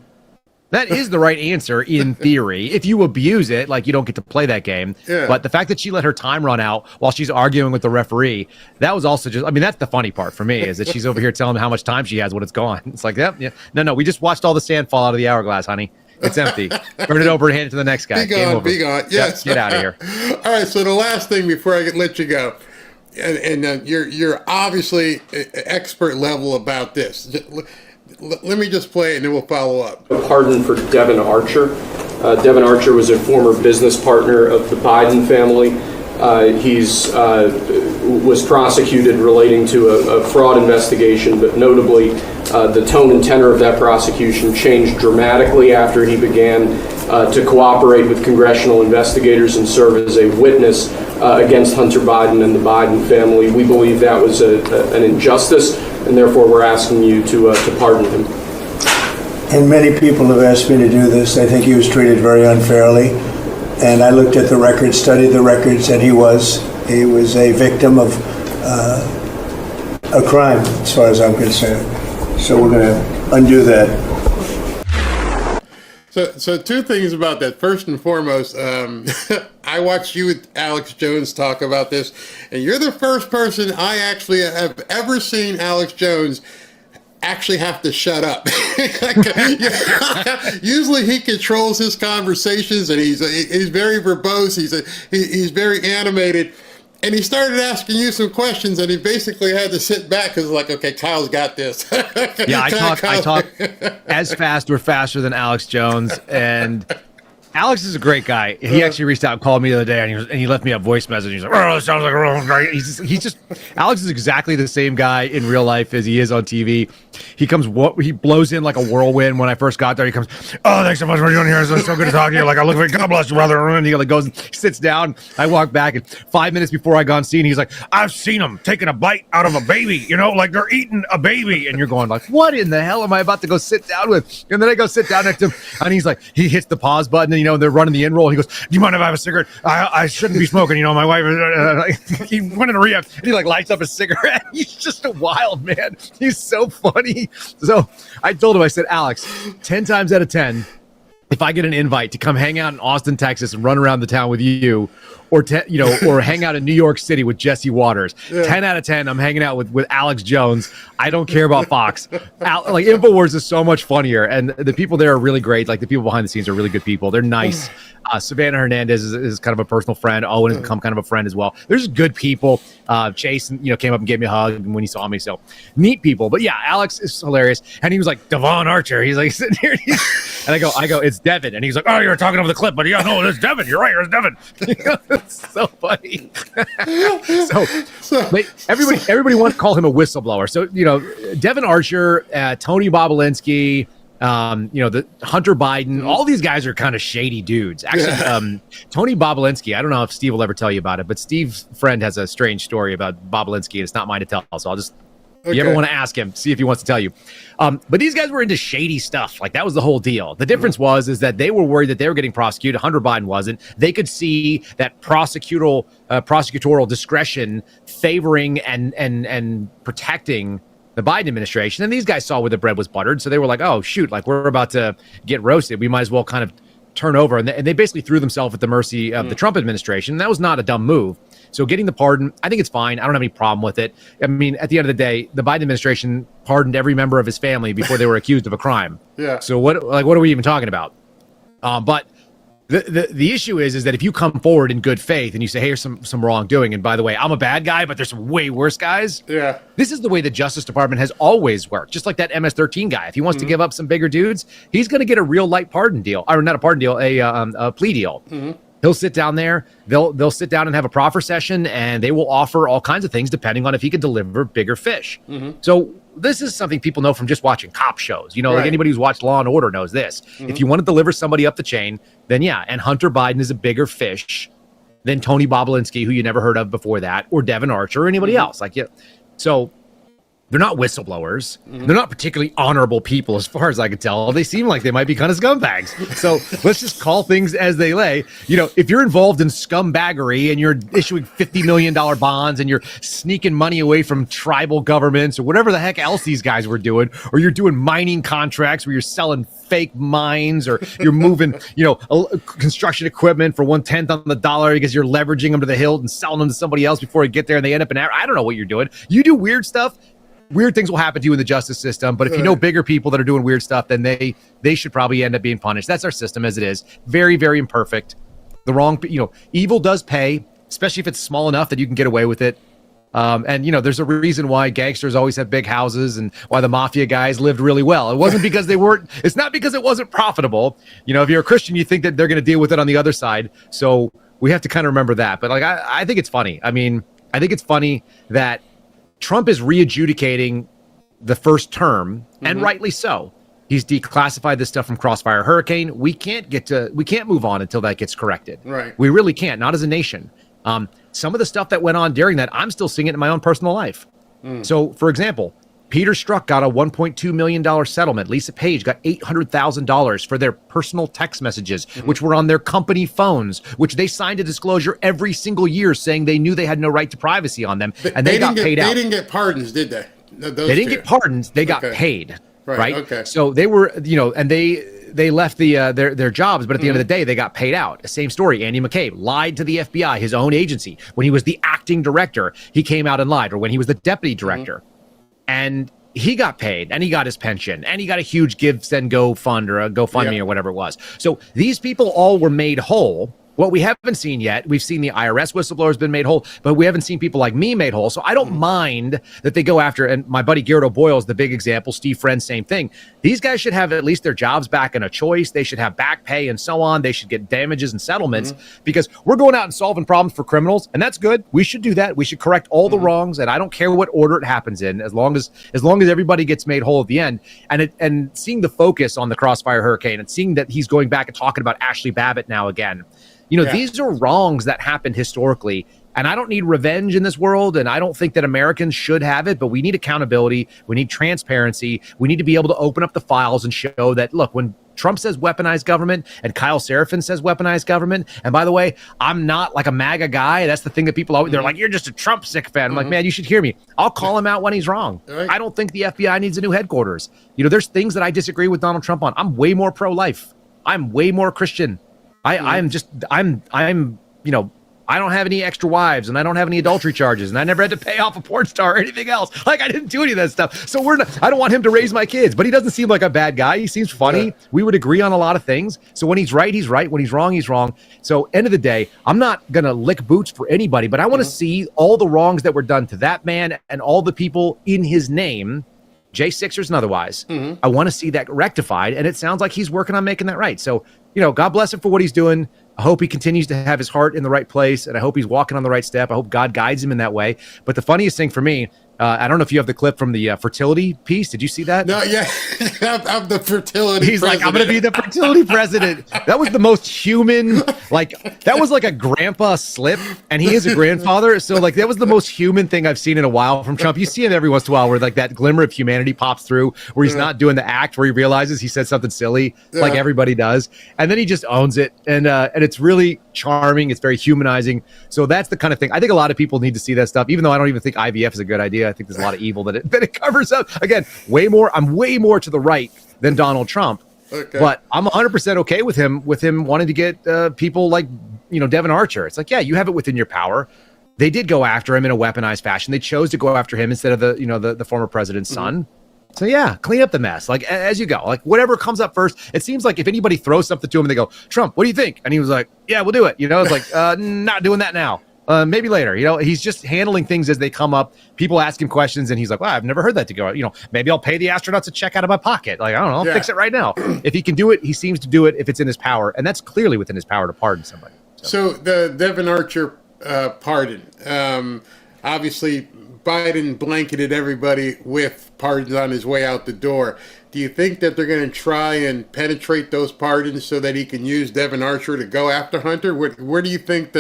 That is the right answer in theory. If you abuse it, like, you don't get to play that game. Yeah. But the fact that she let her time run out while she's arguing with the referee, that was also just, that's the funny part for me, is that she's over here telling him how much time she has when it's gone. It's like, yeah. No, we just watched all the sand fall out of the hourglass, honey. It's empty. Turn it over and hand it to the next guy. Be gone. Yes. Get out of here. All right. So the last thing before I let you go, and you're obviously expert level about this. Let me just play it and then we'll follow up. A pardon for Devon Archer. Devon Archer was a former business partner of the Biden family. He's was prosecuted relating to a fraud investigation, but notably the tone and tenor of that prosecution changed dramatically after he began to cooperate with congressional investigators and serve as a witness against Hunter Biden and the Biden family. We believe that was an injustice, and therefore we're asking you to pardon him. And many people have asked me to do this. I think he was treated very unfairly. And I looked at the records, studied the records, and he was a victim of a crime, as far as I'm concerned. So we're going to undo that. So 2 things about that. First and foremost, I watched you with Alex Jones talk about this, and you're the first person I actually have ever seen Alex Jones actually have to shut up. Usually he controls his conversations, and he's very verbose. He's very animated. And he started asking you some questions, and he basically had to sit back because, like, okay, Kyle's got this. Yeah, I talk as fast or faster than Alex Jones, and Alex is a great guy. He actually reached out and called me the other day, and he left me a voice message. He's like, "Oh, it sounds like a great." He's just Alex is exactly the same guy in real life as he is on TV. He blows in like a whirlwind. When I first got there, he comes, "Oh, thanks so much for doing here. It's so good to talk to you." Like, I look like, "God bless you, brother." And he like goes and sits down. I walk back, and 5 minutes before I got on scene, he's like, "I've seen him taking a bite out of a baby. Like they're eating a baby." And you're going like, "What in the hell am I about to go sit down with?" And then I go sit down next to him, and he's like, he hits the pause button, and they're running the in roll. He goes, "Do you mind if I have a cigarette? I shouldn't be smoking. My wife." He went in a rehab, and he like lights up a cigarette. He's just a wild man. He's so funny. So I told him, I said, "Alex, 10 times out of 10, if I get an invite to come hang out in Austin, Texas, and run around the town with you, or hang out in New York City with Jesse Waters. 10 out of 10, I'm hanging out with Alex Jones. I don't care about Fox. Like InfoWars is so much funnier, and the people there are really great. Like the people behind the scenes are really good people. They're nice. Savannah Hernandez is kind of a personal friend. Owen has become kind of a friend as well. There's just good people. Jason, came up and gave me a hug when he saw me. So neat people. But yeah, Alex is hilarious. And he was like, Devon Archer. He's like sitting here. And I go, it's Devon. And he's like, oh, you're talking over the clip. But yeah, no, it's Devon. You're right. It's Devon. It's so funny. Everybody wants to call him a whistleblower. So, Devon Archer, Tony Bobulinski, the Hunter Biden, all these guys are kind of shady dudes. Actually, Tony Bobulinski, I don't know if Steve will ever tell you about it, but Steve's friend has a strange story about Bobulinski, and it's not mine to tell. So I'll just, if you ever want to ask him, see if he wants to tell you. But these guys were into shady stuff. Like that was the whole deal. The difference is that they were worried that they were getting prosecuted. Hunter Biden wasn't. They could see that prosecutorial discretion favoring and protecting the Biden administration. And these guys saw where the bread was buttered. So they were like, oh, shoot, like we're about to get roasted. We might as well kind of turn over. And they basically threw themselves at the mercy of the Trump administration. And that was not a dumb move. So getting the pardon, I think it's fine. I don't have any problem with it. I mean, at the end of the day, the Biden administration pardoned every member of his family before they were accused of a crime. Yeah. So what are we even talking about? But the issue is that if you come forward in good faith and you say, hey, here's some wrongdoing, and by the way, I'm a bad guy, but there's some way worse guys. Yeah. This is the way the Justice Department has always worked. Just like that MS-13 guy. If he wants to give up some bigger dudes, he's going to get a real light pardon deal. Or not a pardon deal, a plea deal. He'll sit down there. They'll sit down and have a proffer session, and they will offer all kinds of things depending on if he can deliver bigger fish. So this is something people know from just watching cop shows. Like anybody who's watched Law and Order knows this. If you want to deliver somebody up the chain, then yeah. And Hunter Biden is a bigger fish than Tony Bobulinski, who you never heard of before that, or Devon Archer, or anybody else. So they're not whistleblowers. They're not particularly honorable people, as far as I can tell. They seem like they might be kind of scumbags. So let's just call things as they lay. If you're involved in scumbaggery and you're issuing $50 million bonds and you're sneaking money away from tribal governments or whatever the heck else these guys were doing, or you're doing mining contracts where you're selling fake mines, or you're moving, construction equipment for 1/10 on the dollar because you're leveraging them to the hilt and selling them to somebody else before you get there and they end up in, I don't know what you're doing. You do weird stuff. Weird things will happen to you in the justice system, but if you know bigger people that are doing weird stuff, then they should probably end up being punished. That's our system as it is. Very, very imperfect. The wrong, evil does pay, especially if it's small enough that you can get away with it. And there's a reason why gangsters always have big houses and why the mafia guys lived really well. It wasn't because it's not because it wasn't profitable. If you're a Christian, you think that they're going to deal with it on the other side. So we have to kind of remember that. But I think it's funny. I mean, I think it's funny that Trump is re-adjudicating the first term, and rightly so. He's declassified this stuff from Crossfire Hurricane. We can't move on until that gets corrected. Right. We really can't, not as a nation. Some of the stuff that went on during that, I'm still seeing it in my own personal life. So, for example, Peter Strzok got a $1.2 million settlement. Lisa Page got $800,000 for their personal text messages, which were on their company phones, which they signed a disclosure every single year saying they knew they had no right to privacy on them, and they got paid out. They didn't get pardons, did they? They didn't get pardons. They got paid, right? Okay. So they were, and they left their jobs, but at the end of the day, they got paid out. Same story. Andy McCabe lied to the FBI, his own agency, when he was the acting director. He came out and lied, or when he was the deputy director. And he got paid, and he got his pension, and he got a huge Give, Send, Go fund, or a GoFundMe, or whatever it was. So these people all were made whole. What we haven't seen yet, we've seen the IRS whistleblowers been made whole, but we haven't seen people like me made whole. So I don't mind that they go after, and my buddy Garrett O'Boyle is the big example, Steve Friend, same thing. These guys should have at least their jobs back and a choice. They should have back pay and so on. They should get damages and settlements because we're going out and solving problems for criminals, and that's good. We should do that. We should correct all the wrongs, and I don't care what order it happens in, as long as everybody gets made whole at the end. And seeing the focus on the Crossfire Hurricane and seeing that he's going back and talking about Ashley Babbitt now again. These are wrongs that happened historically, and I don't need revenge in this world, and I don't think that Americans should have it, but we need accountability. We need transparency. We need to be able to open up the files and show that, look, when Trump says weaponized government and Kyle Sarapin says weaponized government, and by the way, I'm not like a MAGA guy. That's the thing that people always, they're like, you're just a Trump sycophant. I'm like, man, you should hear me. I'll call him out when he's wrong. Right. I don't think the FBI needs a new headquarters. There's things that I disagree with Donald Trump on. I'm way more pro-life. I'm way more Christian. I'm I don't have any extra wives and I don't have any adultery charges and I never had to pay off a porn star or anything else. Like I didn't do any of that stuff. So I don't want him to raise my kids, but he doesn't seem like a bad guy. He seems funny. Yeah. We would agree on a lot of things. So when he's right, he's right. When he's wrong, he's wrong. So end of the day, I'm not going to lick boots for anybody, but I want to see all the wrongs that were done to that man and all the people in his name, J6ers and otherwise. I want to see that rectified. And it sounds like he's working on making that right. So, God bless him for what he's doing. I hope he continues to have his heart in the right place, and I hope he's walking on the right step. I hope God guides him in that way. But the funniest thing for me, I don't know if you have the clip from the fertility piece. Did you see that? No, yeah. I'm the fertility He's president. Like, I'm going to be the fertility president. That was the most human, that was like a grandpa slip, and he is a grandfather. So, that was the most human thing I've seen in a while from Trump. You see him every once in a while where, that glimmer of humanity pops through, where he's not doing the act, where he realizes he said something silly, like everybody does. And then he just owns it. And it's really charming. It's very humanizing. So that's the kind of thing. I think a lot of people need to see that stuff, even though I don't even think IVF is a good idea. I think there's a lot of evil that it covers up. Again, I'm way more to the right than Donald Trump. Okay. But I'm 100% okay with him wanting to get people like, Devon Archer. It's like, yeah, you have it within your power. They did go after him in a weaponized fashion. They chose to go after him instead of the former president's son. So yeah, clean up the mess. As you go, whatever comes up first. It seems like if anybody throws something to him and they go, Trump, what do you think? And he was like, yeah, we'll do it. It's like, not doing that now. Maybe later. He's just handling things as they come up. People ask him questions and he's like, wow, I've never heard that to go. Maybe I'll pay the astronauts a check out of my pocket. I don't know. I'll fix it right now. If he can do it, he seems to do it if it's in his power. And that's clearly within his power to pardon somebody. So the Devon Archer pardon, obviously Biden blanketed everybody with pardons on his way out the door. Do you think that they're going to try and penetrate those pardons so that he can use Devon Archer to go after Hunter? Where do you think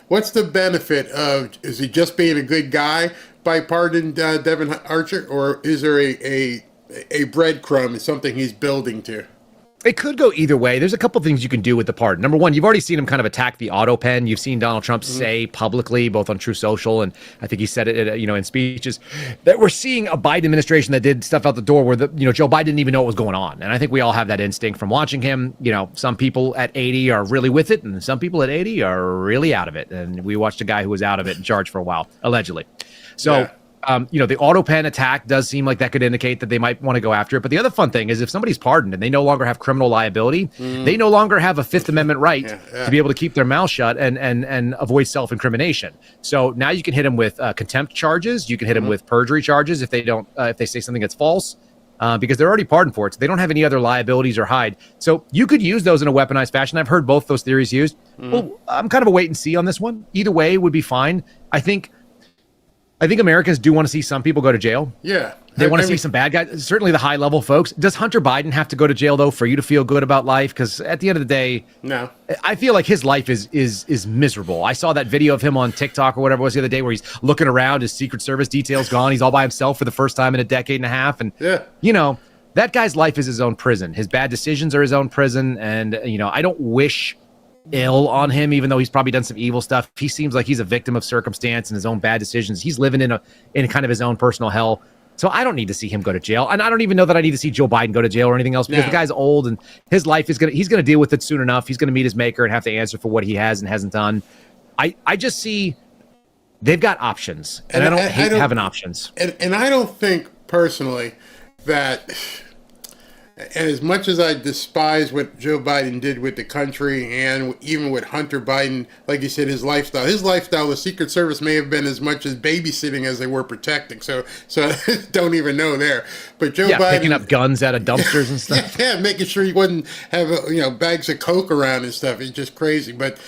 what's the benefit of, is he just being a good guy by pardoning Devon Archer, or is there a breadcrumb, something he's building to? It could go either way. There's a couple things you can do with the pardon. Number one, you've already seen him kind of attack the auto pen. You've seen Donald Trump say publicly, both on True Social, and I think he said it, in speeches, that we're seeing a Biden administration that did stuff out the door where Joe Biden didn't even know what was going on. And I think we all have that instinct from watching him. Some people at 80 are really with it, and some people at 80 are really out of it. And we watched a guy who was out of it in charge for a while, allegedly. So. Yeah. The auto pen attack does seem like that could indicate that they might want to go after it. But the other fun thing is if somebody's pardoned and they no longer have criminal liability, they no longer have a Fifth Amendment right to be able to keep their mouth shut and avoid self-incrimination. So now you can hit them with contempt charges. You can hit them with perjury charges if they say something that's false. Because they're already pardoned for it. So they don't have any other liabilities or hide. So you could use those in a weaponized fashion. I've heard both those theories used. Well, I'm kind of a wait and see on this one. Either way would be fine. I think Americans do want to see some people go to jail. Yeah. They want to see some bad guys, certainly the high level folks. Does Hunter Biden have to go to jail, though, for you to feel good about life? Because at the end of the day, no, I feel like his life is miserable. I saw that video of him on TikTok or whatever it was the other day where he's looking around, his Secret Service details gone. He's all by himself for the first time in a decade and a half. And, that guy's life is his own prison. His bad decisions are his own prison. And, I don't wish ill on him, even though he's probably done some evil stuff. He seems like he's a victim of circumstance and his own bad decisions. He's living in kind of his own personal hell. So I don't need to see him go to jail. And I don't even know that I need to see Joe Biden go to jail or anything else, because the guy's old and his life he's going to deal with it soon enough. He's going to meet his maker and have to answer for what he has and hasn't done. I just see they've got options, and I don't hate having options. And I don't think personally that, and as much as I despise what Joe Biden did with the country and even with Hunter Biden, like you said, his lifestyle, the Secret Service may have been as much as babysitting as they were protecting. So don't even know there. But Joe Biden picking up guns out of dumpsters and stuff. Yeah, making sure he wouldn't have bags of coke around and stuff. It's just crazy. But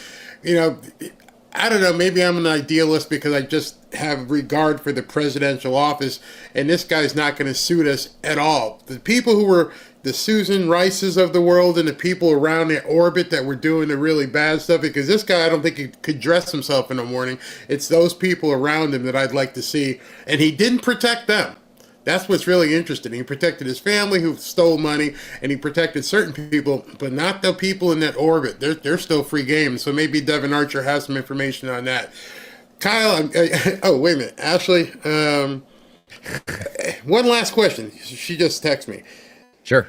I don't know, maybe I'm an idealist because I just have regard for the presidential office, and this guy's not going to suit us at all. The people who were the Susan Rices of the world and the people around their orbit that were doing the really bad stuff, because this guy, I don't think he could dress himself in the morning. It's those people around him that I'd like to see, and he didn't protect them. That's what's really interesting. He protected his family who stole money, and he protected certain people, but not the people in that orbit. They're still free game. So maybe Devon Archer has some information on that. Kyle, oh, wait a minute. Ashley, one last question. She just texted me. Sure.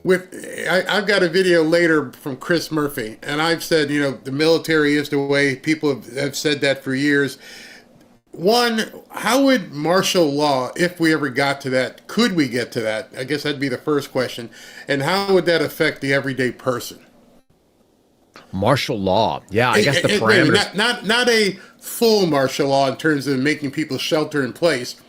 I've got a video later from Chris Murphy, and I've said, the military is the way. People have said that for years. One, how would martial law, if we ever got to that, could we get to that? I guess that'd be the first question. And how would that affect the everyday person? Martial law. Yeah, I guess the parameters. Not a full martial law in terms of making people shelter in place,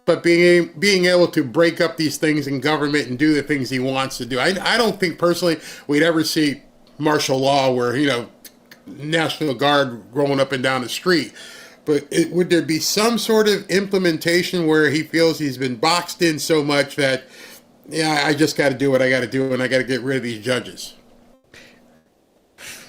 but being able to break up these things in government and do the things he wants to do. I don't think personally we'd ever see martial law where, National Guard rolling up and down the street. But would there be some sort of implementation where he feels he's been boxed in so much that, I just got to do what I got to do and I got to get rid of these judges?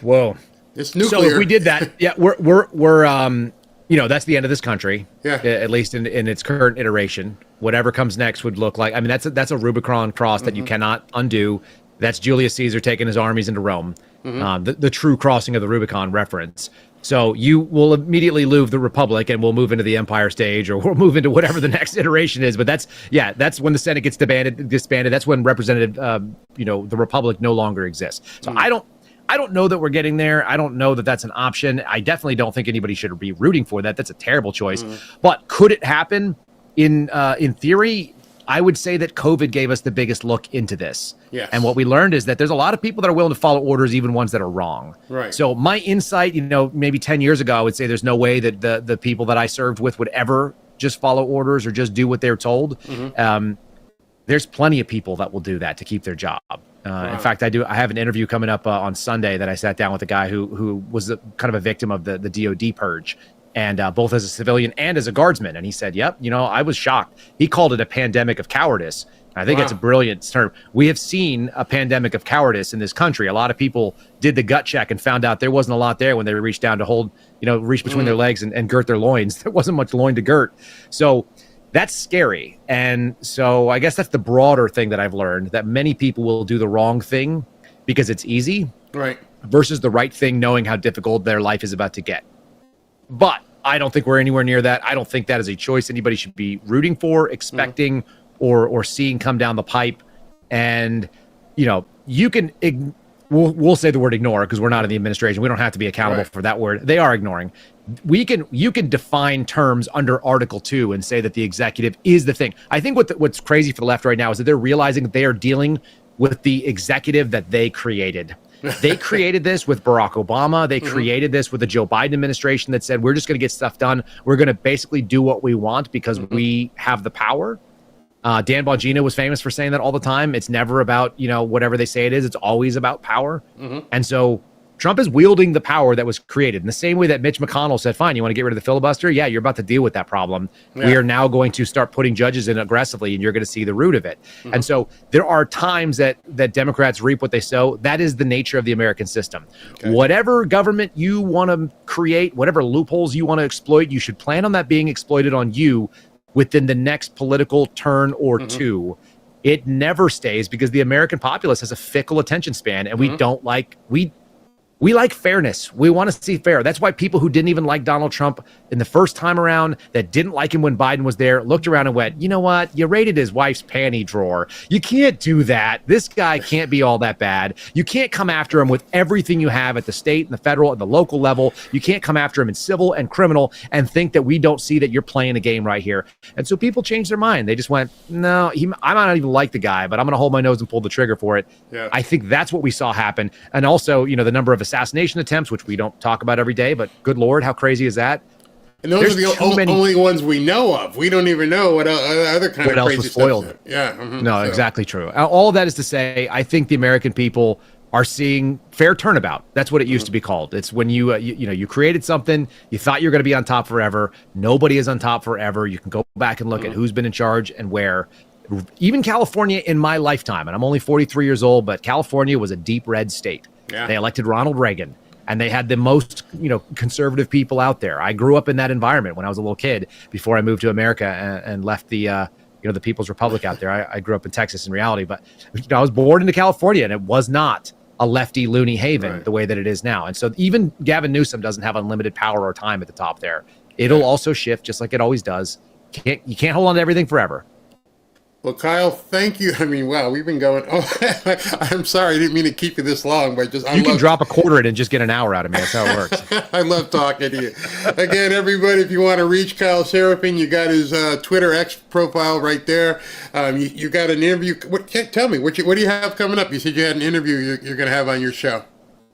Whoa. It's nuclear. So if we did that, we're that's the end of this country. Yeah. At least in its current iteration. Whatever comes next would look like, that's a Rubicon cross that you cannot undo. That's Julius Caesar taking his armies into Rome. The true crossing of the Rubicon reference. So you will immediately leave the Republic and we'll move into the Empire stage, or we'll move into whatever the next iteration is. But that's when the Senate gets disbanded. That's when representative, the Republic no longer exists. So I don't know that we're getting there. I don't know that that's an option. I definitely don't think anybody should be rooting for that. That's a terrible choice. But could it happen? In theory, I would say that COVID gave us the biggest look into this. Yes. And what we learned is that there's a lot of people that are willing to follow orders, even ones that are wrong. Right. So my insight, maybe 10 years ago, I would say there's no way that the people that I served with would ever just follow orders or just do what they're told. There's plenty of people that will do that to keep their job. In fact, I have an interview coming up on Sunday that I sat down with a guy who was kind of a victim of the DOD purge. And both as a civilian and as a guardsman. And he said, yep, I was shocked. He called it a pandemic of cowardice. I think that's a brilliant term. We have seen a pandemic of cowardice in this country. A lot of people did the gut check and found out there wasn't a lot there when they reached down to reach between their legs and girt their loins. There wasn't much loin to girt. So that's scary. And so I guess that's the broader thing that I've learned, that many people will do the wrong thing because it's easy. Right. Versus the right thing, knowing how difficult their life is about to get. But I don't think we're anywhere near that. I don't think that is a choice anybody should be rooting for, expecting, or seeing come down the pipe. And, you can, we'll say the word ignore because we're not in the administration. We don't have to be accountable for that word. They are ignoring. You can define terms under Article 2 and say that the executive is the thing. I think what's crazy for the left right now is that they're realizing that they are dealing with the executive that they created. They created this with Barack Obama. They created this with the Joe Biden administration that said, we're just going to get stuff done. We're going to basically do what we want because we have the power. Dan Bongino was famous for saying that all the time. It's never about, whatever they say it is. It's always about power. And so Trump is wielding the power that was created in the same way that Mitch McConnell said, fine, you want to get rid of the filibuster? Yeah, you're about to deal with that problem. Yeah. We are now going to start putting judges in aggressively, and you're going to see the root of it. And so there are times that Democrats reap what they sow. That is the nature of the American system. Okay. Whatever government you want to create, whatever loopholes you want to exploit, you should plan on that being exploited on you within the next political turn or two. It never stays because the American populace has a fickle attention span, and we don't like... We like fairness. We want to see fair. That's why people who didn't even like Donald Trump in the first time around, that didn't like him when Biden was there, looked around and went, you know what? You raided his wife's panty drawer. You can't do that. This guy can't be all that bad. You can't come after him with everything you have at the state and the federal and the local level. You can't come after him in civil and criminal and think that we don't see that you're playing a game right here. And so people changed their mind. They just went, no, I might not even like the guy, but I'm going to hold my nose and pull the trigger for it. Yeah. I think that's what we saw happen. And also, the number of assassination attempts, which we don't talk about every day, but good Lord, how crazy is that? And those are the only ones we know of. We don't even know what other kind of crazy stuff. Yeah. No, exactly true. All of that is to say, I think the American people are seeing fair turnabout. That's what it used to be called. It's when you created something, you thought you were going to be on top forever. Nobody is on top forever. You can go back and look at who's been in charge and where. Even California in my lifetime, and I'm only 43 years old, but California was a deep red state. Yeah. They elected Ronald Reagan, and they had the most, conservative people out there. I grew up in that environment when I was a little kid before I moved to America and left the People's Republic out there. I grew up in Texas in reality, but I was born into California, and it was not a lefty loony haven the way that it is now. And so even Gavin Newsom doesn't have unlimited power or time at the top there. It'll also shift just like it always does. You can't hold on to everything forever. Well, Kyle, thank you. I mean, wow, we've been going. Oh, I'm sorry, I didn't mean to keep you this long, but just You can drop a quarter in and just get an hour out of me. That's how it works. I love talking to you. Again, everybody, if you want to reach Kyle Sarapin, you got his Twitter X profile right there. You got an interview. Tell me, what do you have coming up? You said you had an interview you're going to have on your show.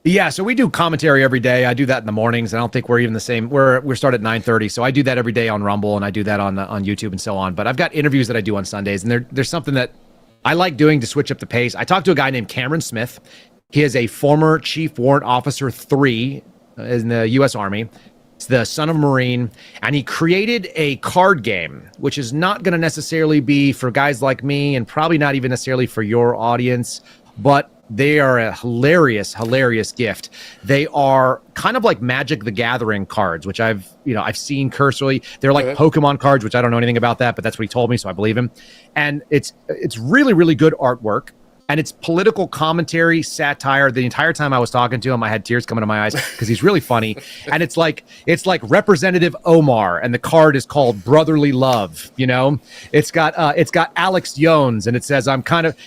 Yeah, so we do commentary every day. I do that in the mornings. I don't think we're even the same. We start at 9:30, so I do that every day on Rumble, and I do that on YouTube and so on. But I've got interviews that I do on Sundays, and there's something that I like doing to switch up the pace. I talked to a guy named Cameron Smith. He is a former Chief Warrant Officer 3 in the U.S. Army. He's the son of a Marine, and he created a card game, which is not going to necessarily be for guys like me, and probably not even necessarily for your audience, but they are a hilarious gift. They are kind of like Magic the Gathering cards, which I've seen cursorily. They're like Pokemon cards, which I don't know anything about that, but that's what he told me, so I believe him. And it's really, really good artwork. And it's political commentary, satire. The entire time I was talking to him, I had tears coming to my eyes because he's really funny. And it's like Representative Omar, and the card is called Brotherly Love. You know, it's got Alex Jones, and it says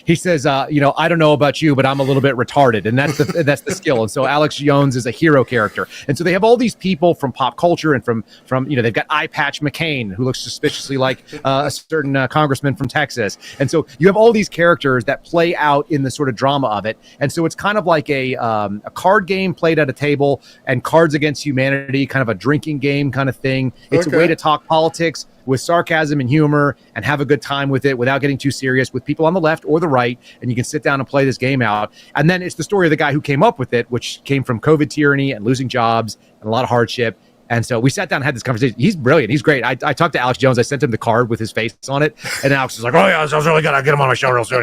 he says, I don't know about you, but I'm a little bit retarded, and that's the skill. And so Alex Jones is a hero character. And so they have all these people from pop culture and from they've got Eye Patch McCain, who looks suspiciously like a certain congressman from Texas. And so you have all these characters that play out in the sort of drama of it. And so it's kind of like a card game played at a table, and Cards Against Humanity, kind of a drinking game kind of thing. It's a way to talk politics with sarcasm and humor and have a good time with it without getting too serious, with people on the left or the right. And you can sit down and play this game out. And then it's the story of the guy who came up with it, which came from COVID tyranny and losing jobs and a lot of hardship. And so we sat down and had this conversation. He's brilliant. He's great. I talked to Alex Jones. I sent him the card with his face on it. And Alex was like, oh, yeah, that sounds really good. I'll get him on my show real soon.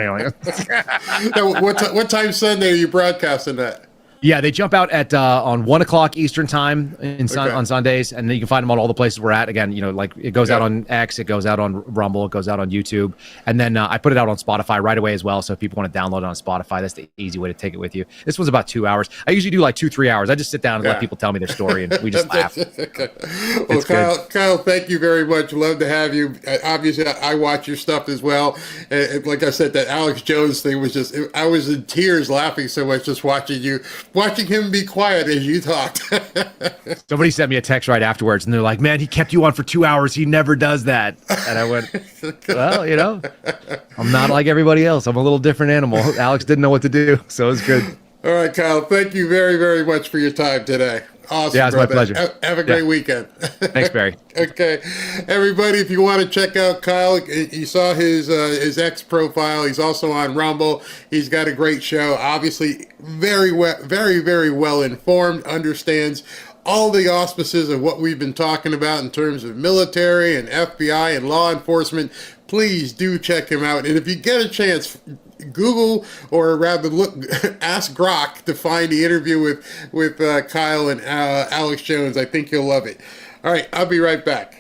Now, what time Sunday are you broadcasting that? Yeah, they jump out at on 1 o'clock Eastern time on Sundays, and then you can find them on all the places we're at. Again, like it goes out on X, it goes out on Rumble, it goes out on YouTube, and then I put it out on Spotify right away as well. So if people want to download it on Spotify, that's the easy way to take it with you. This was about 2 hours. I usually do like 2-3 hours. I just sit down and let people tell me their story, and we just laugh. Well, Kyle, thank you very much. Love to have you. Obviously, I watch your stuff as well. And like I said, that Alex Jones thing was I was in tears laughing so much just watching him be quiet as you talked. Somebody sent me a text right afterwards, and they're like, man, he kept you on for 2 hours. He never does that. And I went, well, I'm not like everybody else. I'm a little different animal. Alex didn't know what to do, so it was good. All right, Kyle, thank you very, very much for your time today. Awesome. Yeah, it's my pleasure. Have a great weekend. Thanks, Barry. Okay. Everybody, if you want to check out Kyle, you saw his X profile. He's also on Rumble. He's got a great show. Obviously, very, very well informed, understands all the auspices of what we've been talking about in terms of military and FBI and law enforcement. Please do check him out. And if you get a chance, Google, or rather ask Grok to find the interview with Kyle and Alex Jones. I think you'll love it. All right, I'll be right back.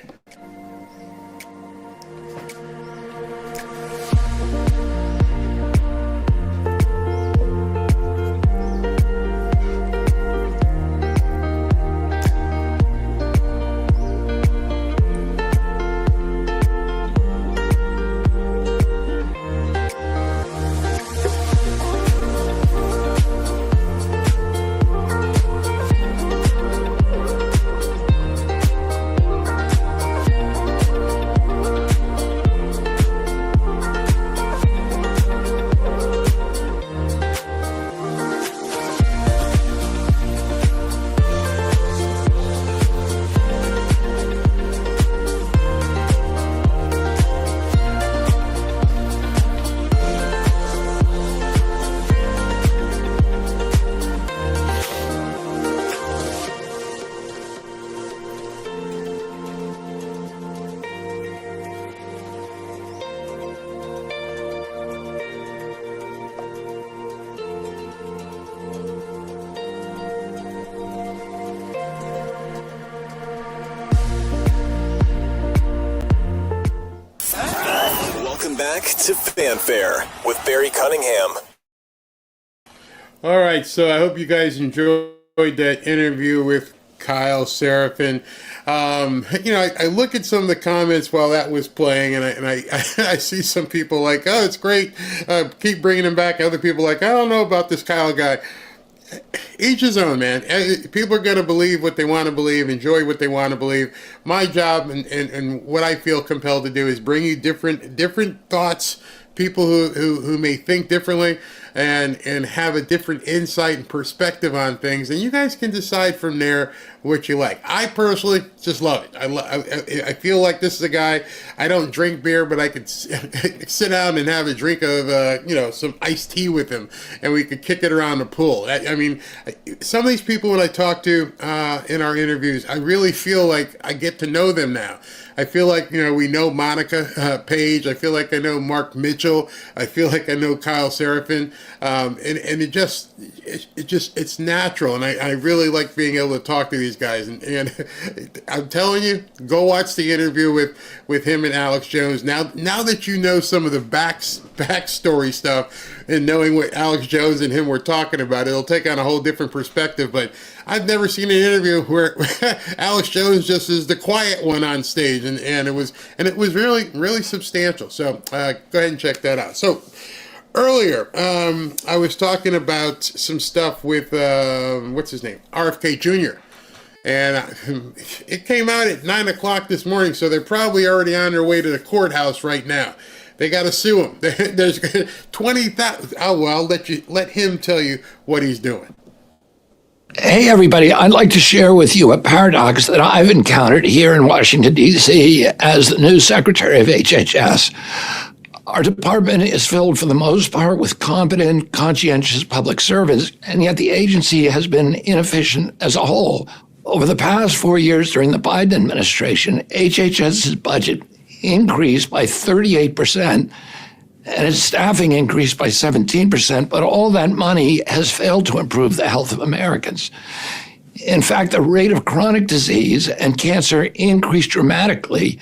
Back to Fanfare with Barry Cunningham. All right, so I hope you guys enjoyed that interview with Kyle Sarapin. I look at some of the comments while that was playing, and I see some people like, oh, it's great, keep bringing him back. Other people like, I don't know about this Kyle guy. Each his own, man. People are going to believe what they want to believe, enjoy what they want to believe. My job and what I feel compelled to do is bring you different thoughts, people who may think differently and have a different insight and perspective on things, and you guys can decide from there what you like. I personally just love it. I feel like this is a guy. I don't drink beer, but I could sit down and have a drink of some iced tea with him, and we could kick it around the pool. I mean, some of these people when I talk to in our interviews, I really feel like I get to know them now. I feel like, we know Monica Page. I feel like I know Mark Mitchell. I feel like I know Kyle Sarapin. And it's natural. And I really like being able to talk to these guys. And I'm telling you, go watch the interview with him and Alex Jones. Now that you know some of the backstory stuff and knowing what Alex Jones and him were talking about, it'll take on a whole different perspective. But I've never seen an interview where Alex Jones just is the quiet one on stage, and it was really, really substantial. So go ahead and check that out. So earlier, I was talking about some stuff with what's his name, RFK Jr. And it came out at 9 o'clock this morning, so they're probably already on their way to the courthouse right now. They got to sue him. There's 20,000. Oh, well, I'll let him tell you what he's doing. Hey, everybody. I'd like to share with you a paradox that I've encountered here in Washington, D.C. as the new Secretary of HHS. Our department is filled for the most part with competent, conscientious public servants, and yet the agency has been inefficient as a whole. Over the past 4 years during the Biden administration, HHS's budget increased by 38%, and its staffing increased by 17%, but all that money has failed to improve the health of Americans. In fact, the rate of chronic disease and cancer increased dramatically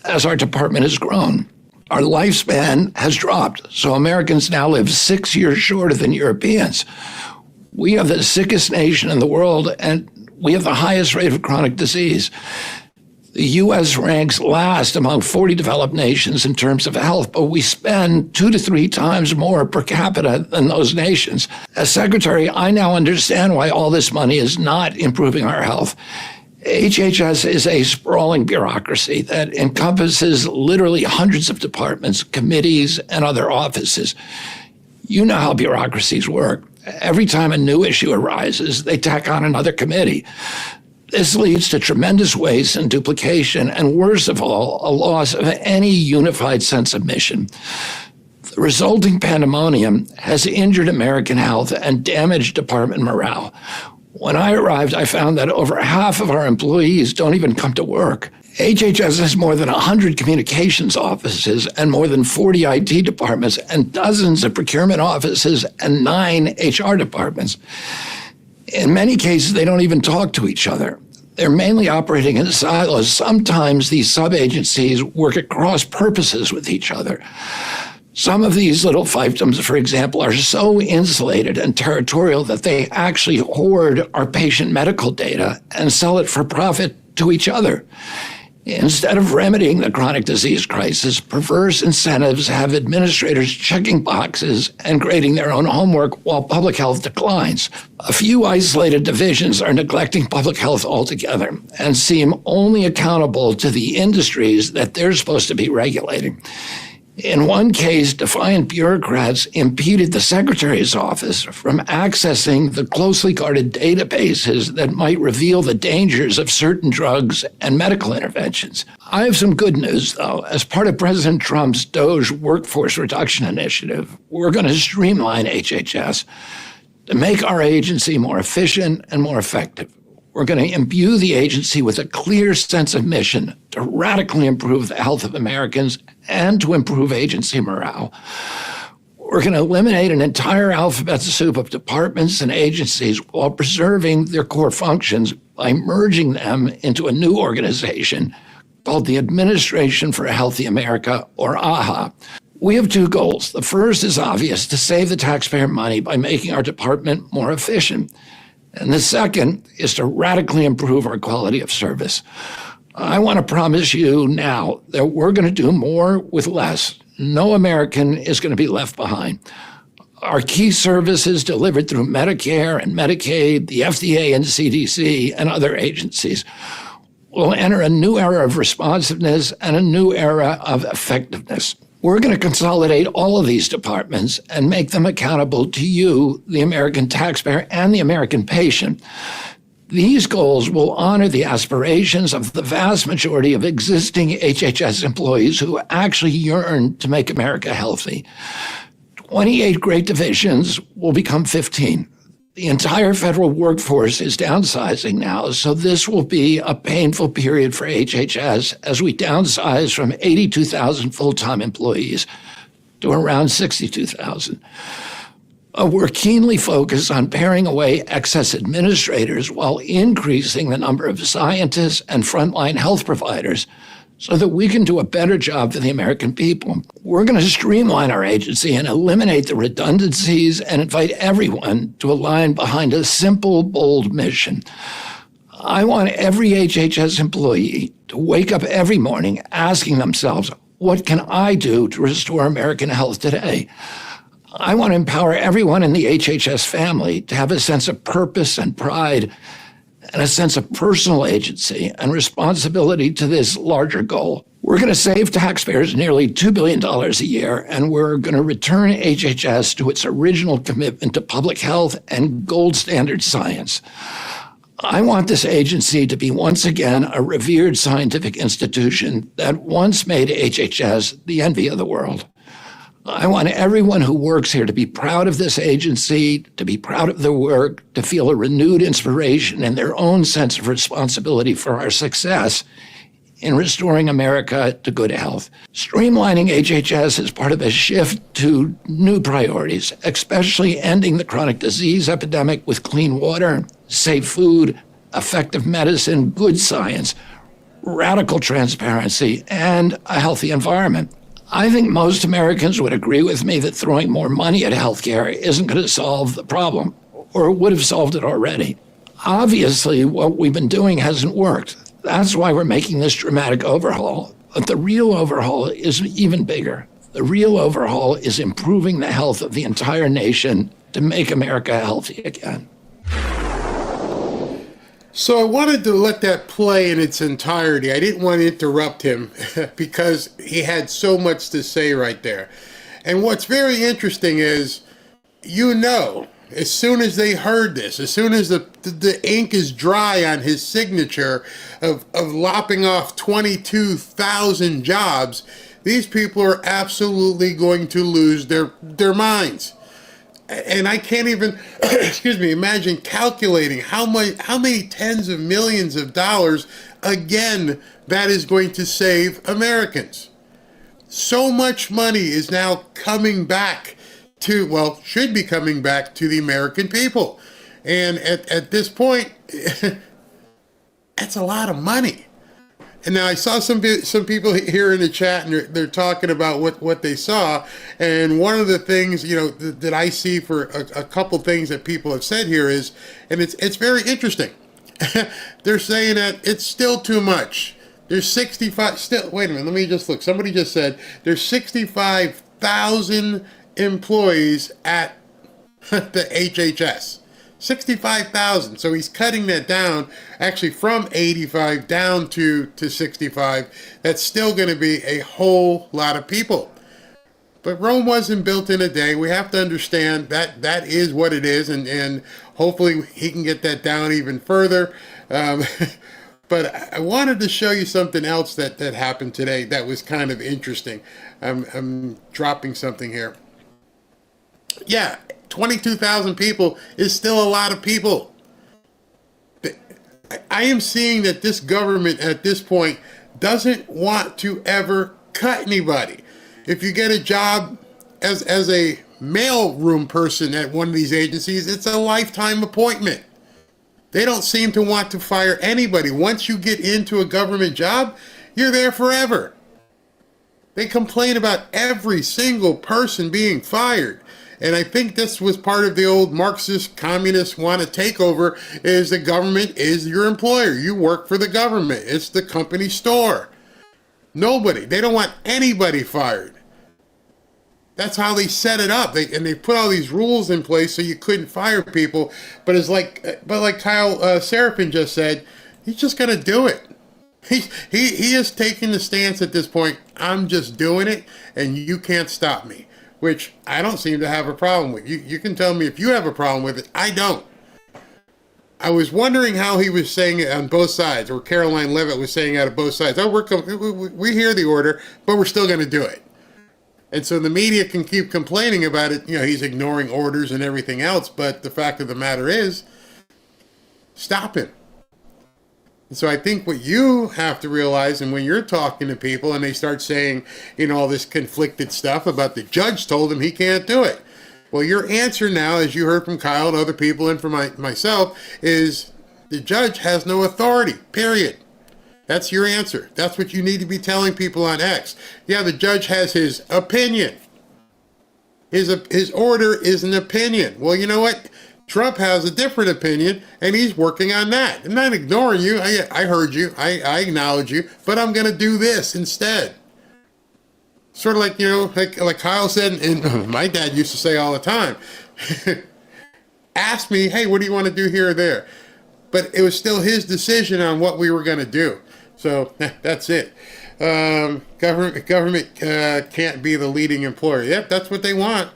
as our department has grown. Our lifespan has dropped, so Americans now live 6 years shorter than Europeans. We have the sickest nation in the world, and we have the highest rate of chronic disease. The U.S. ranks last among 40 developed nations in terms of health, but we spend 2 to 3 times more per capita than those nations. As Secretary, I now understand why all this money is not improving our health. HHS is a sprawling bureaucracy that encompasses literally hundreds of departments, committees, and other offices. You know how bureaucracies work. Every time a new issue arises, they tack on another committee. This leads to tremendous waste and duplication, and worst of all, a loss of any unified sense of mission. The resulting pandemonium has injured American health and damaged department morale. When I arrived, I found that over half of our employees don't even come to work. HHS has more than 100 communications offices and more than 40 IT departments and dozens of procurement offices and 9 HR departments. In many cases, they don't even talk to each other. They're mainly operating in silos. Sometimes these sub-agencies work at cross purposes with each other. Some of these little fiefdoms, for example, are so insulated and territorial that they actually hoard our patient medical data and sell it for profit to each other. Instead of remedying the chronic disease crisis, perverse incentives have administrators checking boxes and grading their own homework while public health declines. A few isolated divisions are neglecting public health altogether and seem only accountable to the industries that they're supposed to be regulating. In one case, defiant bureaucrats impeded the Secretary's office from accessing the closely guarded databases that might reveal the dangers of certain drugs and medical interventions. I have some good news, though. As part of President Trump's DOGE workforce reduction initiative, we're going to streamline HHS to make our agency more efficient and more effective. We're going to imbue the agency with a clear sense of mission to radically improve the health of Americans and to improve agency morale. We're going to eliminate an entire alphabet soup of departments and agencies while preserving their core functions by merging them into a new organization called the Administration for a Healthy America, or AHA. We have 2 goals. The first is obvious: to save the taxpayer money by making our department more efficient. And the second is to radically improve our quality of service. I want to promise you now that we're going to do more with less. No American is going to be left behind. Our key services delivered through Medicare and Medicaid, the FDA and CDC, and other agencies will enter a new era of responsiveness and a new era of effectiveness. We're going to consolidate all of these departments and make them accountable to you, the American taxpayer, and the American patient. These goals will honor the aspirations of the vast majority of existing HHS employees who actually yearn to make America healthy. 28 great divisions will become 15. The entire federal workforce is downsizing now, so this will be a painful period for HHS as we downsize from 82,000 full-time employees to around 62,000. We're keenly focused on paring away excess administrators while increasing the number of scientists and frontline health providers so that we can do a better job for the American people. We're going to streamline our agency and eliminate the redundancies and invite everyone to align behind a simple, bold mission. I want every HHS employee to wake up every morning asking themselves, what can I do to restore American health today? I want to empower everyone in the HHS family to have a sense of purpose and pride and a sense of personal agency and responsibility to this larger goal. We're going to save taxpayers nearly $2 billion a year, and we're going to return HHS to its original commitment to public health and gold standard science. I want this agency to be once again a revered scientific institution that once made HHS the envy of the world. I want everyone who works here to be proud of this agency, to be proud of their work, to feel a renewed inspiration and their own sense of responsibility for our success in restoring America to good health. Streamlining HHS is part of a shift to new priorities, especially ending the chronic disease epidemic with clean water, safe food, effective medicine, good science, radical transparency, and a healthy environment. I think most Americans would agree with me that throwing more money at healthcare isn't going to solve the problem, or would have solved it already. Obviously, what we've been doing hasn't worked. That's why we're making this dramatic overhaul. But the real overhaul is even bigger. The real overhaul is improving the health of the entire nation to make America healthy again. So I wanted to let that play in its entirety. I didn't want to interrupt him because he had so much to say right there. And what's very interesting is, as soon as they heard this, as soon as the ink is dry on his signature of lopping off 22,000 jobs, these people are absolutely going to lose their minds. And I can't even, imagine calculating how many tens of millions of dollars, again, that is going to save Americans. So much money is now coming back should be coming back to the American people. And at this point, that's a lot of money. And now I saw some people here in the chat, and they're talking about what they saw. And one of the things, that I see for a couple things that people have said here is, and it's very interesting. They're saying that it's still too much. There's 65, wait a minute, let me just look. Somebody just said there's 65,000 employees at the HHS. 65,000. So he's cutting that down, actually from 85 down to 65. That's still going to be a whole lot of people. But Rome wasn't built in a day. We have to understand that is what it is, and hopefully he can get that down even further. But I wanted to show you something else that happened today that was kind of interesting. I'm dropping something here. Yeah, 22,000 people is still a lot of people. I am seeing that this government at this point doesn't want to ever cut anybody. If you get a job as a mailroom person at one of these agencies, it's a lifetime appointment. They don't seem to want to fire anybody. Once you get into a government job, you're there forever. They complain about every single person being fired. And I think this was part of the old Marxist communist want to take over, is the government is your employer. You work for the government. It's the company store. They don't want anybody fired. That's how they set it up. They put all these rules in place so you couldn't fire people. But like Kyle Sarapin just said, he's just going to do it. He is taking the stance at this point, I'm just doing it, and you can't stop me, which I don't seem to have a problem with. You can tell me if you have a problem with it. I don't. I was wondering how he was saying it on both sides, or Caroline Levitt was saying out of both sides. Oh, we hear the order, but we're still going to do it. And so the media can keep complaining about it. He's ignoring orders and everything else, but the fact of the matter is, stop him. And so I think what you have to realize, and when you're talking to people and they start saying, all this conflicted stuff about the judge told him he can't do it. Well, your answer now, as you heard from Kyle and other people and from myself, is the judge has no authority, period. That's your answer. That's what you need to be telling people on X. Yeah, the judge has his opinion. His order is an opinion. Well, you know what? Trump has a different opinion, and he's working on that. I'm not ignoring you. I heard you. I acknowledge you, but I'm going to do this instead. Sort of like, like Kyle said, and my dad used to say all the time, ask me, hey, what do you want to do here or there? But it was still his decision on what we were going to do. So that's it. Government can't be the leading employer. Yep, that's what they want.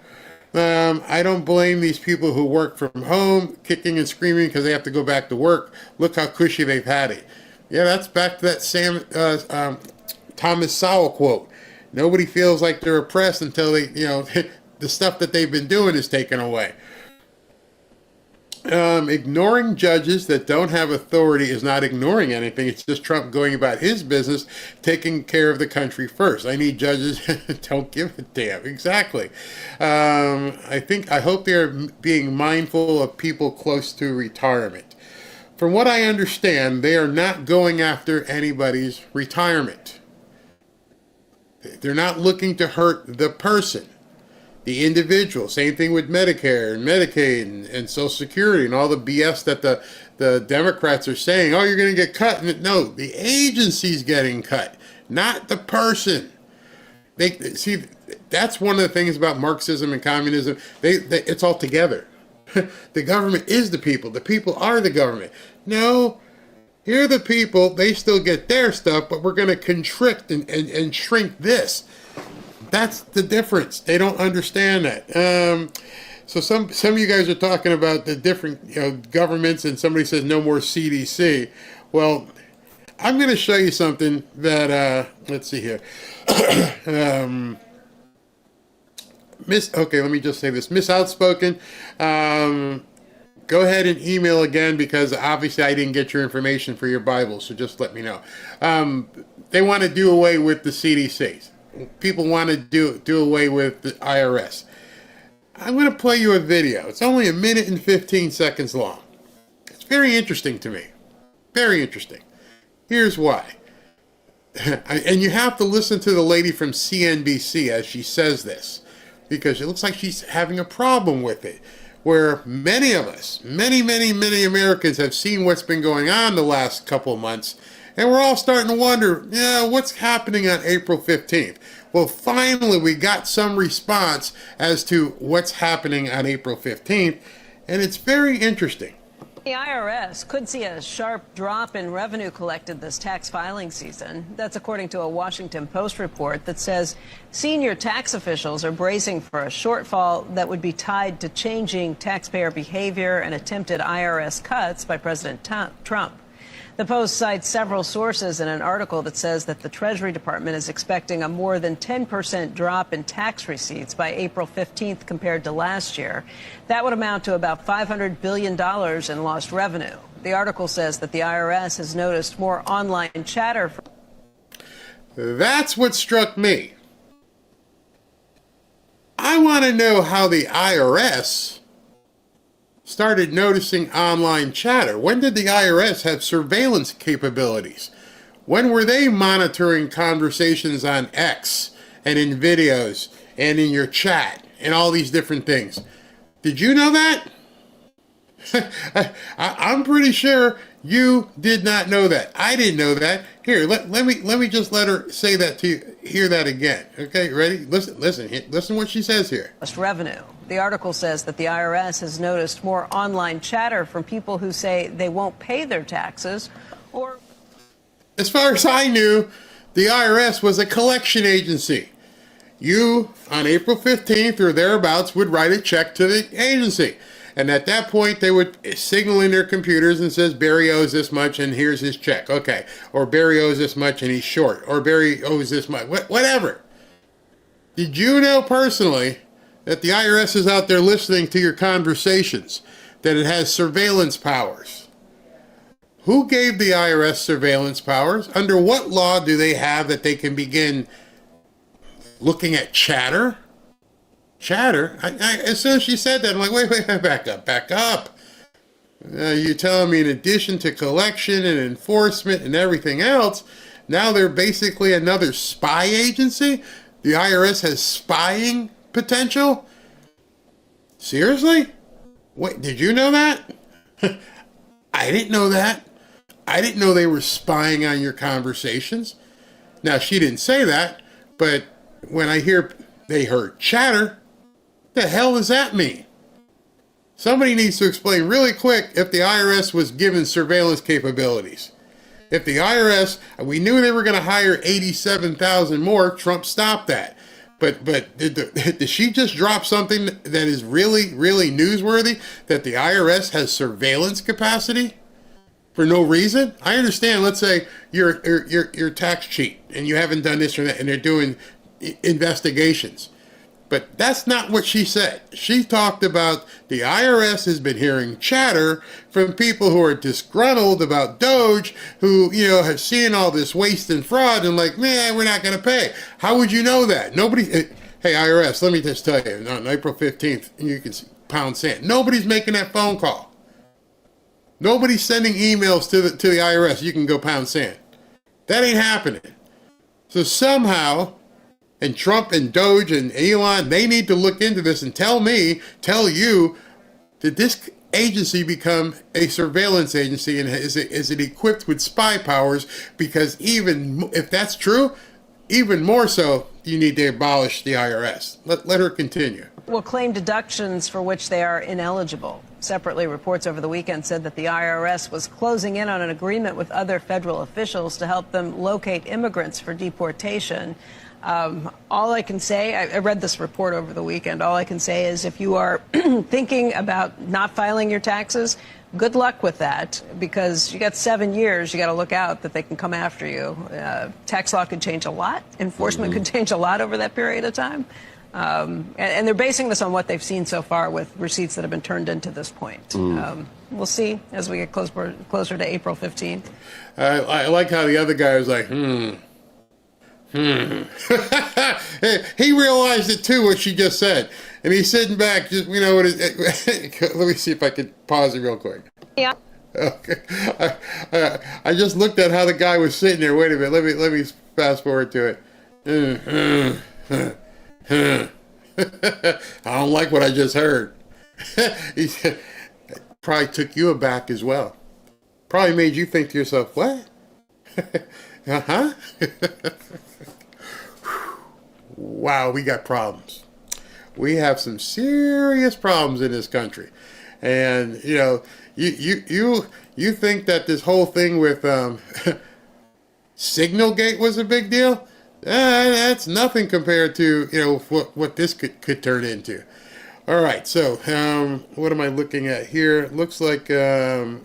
I don't blame these people who work from home, kicking and screaming because they have to go back to work. Look how cushy they've had it. Yeah, that's back to that Thomas Sowell quote. Nobody feels like they're oppressed until they, the stuff that they've been doing is taken away. Ignoring judges that don't have authority is not ignoring anything. It's just Trump going about his business, taking care of the country first. I need judges don't give a damn. Exactly. I hope they're being mindful of people close to retirement. From what I understand, they are not going after anybody's retirement. They're not looking to hurt the person. The individual. Same thing with Medicare and Medicaid and Social Security and all the BS that the Democrats are saying, oh, you're going to get cut. No, the agency's getting cut, not the person. See, that's one of the things about Marxism and communism. It's all together. The government is the people. The people are the government. No, here are the people. They still get their stuff, but we're going to constrict and shrink this. That's the difference. They don't understand that. So some of you guys are talking about the different governments, and somebody says no more CDC. Well, I'm going to show you something that let's see here. Let me just say this. Miss Outspoken, go ahead and email again, because obviously I didn't get your information for your Bible, so just let me know. They want to do away with the CDCs. People want to do away with the IRS. I'm going to play you a video. It's only 1 minute and 15 seconds long. It's very interesting to me. Very interesting. Here's why. And you have to listen to the lady from CNBC as she says this, because it looks like she's having a problem with it, where many of us, many Americans have seen what's been going on the last couple of months, and we're all starting to wonder, what's happening on April 15th? Well, finally, we got some response as to what's happening on April 15th, and it's very interesting. The IRS could see a sharp drop in revenue collected this tax filing season. That's according to a Washington Post report that says senior tax officials are bracing for a shortfall that would be tied to changing taxpayer behavior and attempted IRS cuts by President Trump. The Post cites several sources in an article that says that the Treasury Department is expecting a more than 10% drop in tax receipts by April 15th compared to last year. That would amount to about $500 billion in lost revenue. The article says that the IRS has noticed more online chatter. That's what struck me. I want to know how the IRS started noticing online chatter. When did the IRS have surveillance capabilities? When were they monitoring conversations on X and in videos and in your chat and all these different things. Did you know that? I'm pretty sure you did not know that. I didn't know that. Here, let me just let her say that to you. Hear that again. Okay, ready? Listen what she says here. Revenue. The article says that the IRS has noticed more online chatter from people who say they won't pay their taxes or... As far as I knew, the IRS was a collection agency. You, on April 15th or thereabouts, would write a check to the agency. And at that point, they would signal in their computers and says, Barry owes this much and here's his check. Okay. Or Barry owes this much and he's short. Or Barry owes this much. Whatever. Did you know personally that the IRS is out there listening to your conversations? That it has surveillance powers? Who gave the IRS surveillance powers? Under what law do they have that they can begin looking at chatter? Chatter? As soon as she said that, I'm like, wait, back up. You're telling me in addition to collection and enforcement and everything else, now they're basically another spy agency? The IRS has spying potential? Seriously? Wait, did you know that? I didn't know that. I didn't know they were spying on your conversations. Now, she didn't say that, but when I hear they heard chatter, the hell does that mean? Somebody needs to explain really quick if the IRS was given surveillance capabilities. If the IRS, we knew they were going to hire 87,000 more, Trump stopped that. But did she just drop something that is really, really newsworthy, that the IRS has surveillance capacity for no reason? I understand, let's say you're tax cheat and you haven't done this or that and they're doing investigations. But that's not what she said. She talked about the IRS has been hearing chatter from people who are disgruntled about Doge, who, have seen all this waste and fraud and like, man, we're not going to pay. How would you know that? Nobody, hey, IRS, let me just tell you, on April 15th, you can pound sand. Nobody's making that phone call. Nobody's sending emails to the IRS. You can go pound sand. That ain't happening. So somehow, and Trump and Doge and Elon, they need to look into this and tell you, did this agency become a surveillance agency, and is it equipped with spy powers? Because even if that's true, even more so, you need to abolish the IRS. Let her continue. Will claim deductions for which they are ineligible. Separately, reports over the weekend said that the IRS was closing in on an agreement with other federal officials to help them locate immigrants for deportation. All I can say, I read this report over the weekend, all I can say is if you are thinking about not filing your taxes, good luck with that, because you got 7 years, you got to look out that they can come after you. Tax law could change a lot. Enforcement could change a lot over that period of time. And they're basing this on what they've seen so far with receipts that have been turned into this point. We'll see as we get closer to April 15th. I like how the other guy was like, He realized it too, what she just said. And he's sitting back, just, let me see if I can pause it real quick. Yeah. Okay. I just looked at how the guy was sitting there. Wait a minute, let me fast forward to it. I don't like what I just heard. He said, probably took you aback as well. Probably made you think to yourself, what? Uh-huh. Wow, we got problems. We have some serious problems in this country. And, you think that this whole thing with Signalgate was a big deal? That's nothing compared to, what this could turn into. All right, so what am I looking at here? It looks like, no,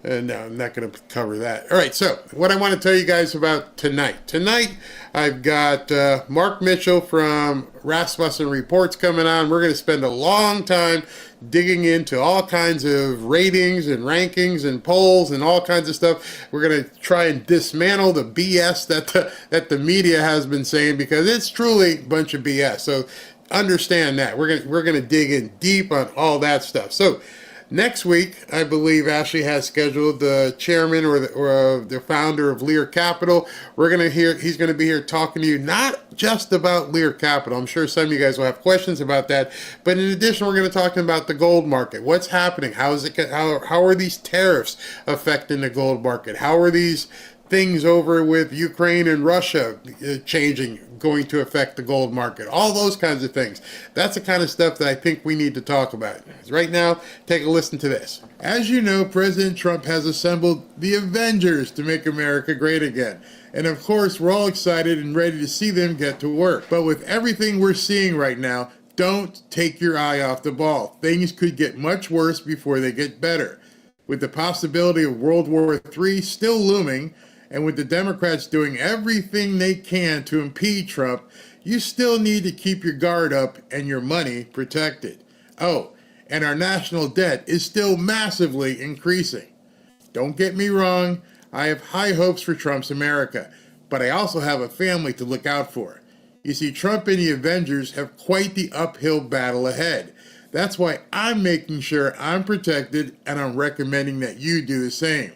I'm not going to cover that. All right, so what I want to tell you guys about tonight. Tonight, I've got Mark Mitchell from Rasmussen Reports coming on. We're going to spend a long time digging into all kinds of ratings and rankings and polls and all kinds of stuff. We're going to try and dismantle the BS that the media has been saying, because it's truly a bunch of BS. So understand that. We're going to dig in deep on all that stuff. So Next week, I believe Ashley has scheduled the chairman or the founder of Lear Capital. He's going to be here talking to you not just about Lear Capital. I'm sure some of you guys will have questions about that. But in addition, we're going to talk about the gold market. What's happening? How are these tariffs affecting the gold market? How are these things over with Ukraine and Russia going to affect the gold market? All those kinds of things. That's the kind of stuff that I think we need to talk about. Right now, take a listen to this. As you know, President Trump has assembled the Avengers to make America great again. And of course, we're all excited and ready to see them get to work. But with everything we're seeing right now, don't take your eye off the ball. Things could get much worse before they get better. With the possibility of World War III still looming, and with the Democrats doing everything they can to impede Trump, you still need to keep your guard up and your money protected. Oh, and our national debt is still massively increasing. Don't get me wrong, I have high hopes for Trump's America, but I also have a family to look out for. You see, Trump and the Avengers have quite the uphill battle ahead. That's why I'm making sure I'm protected, and I'm recommending that you do the same.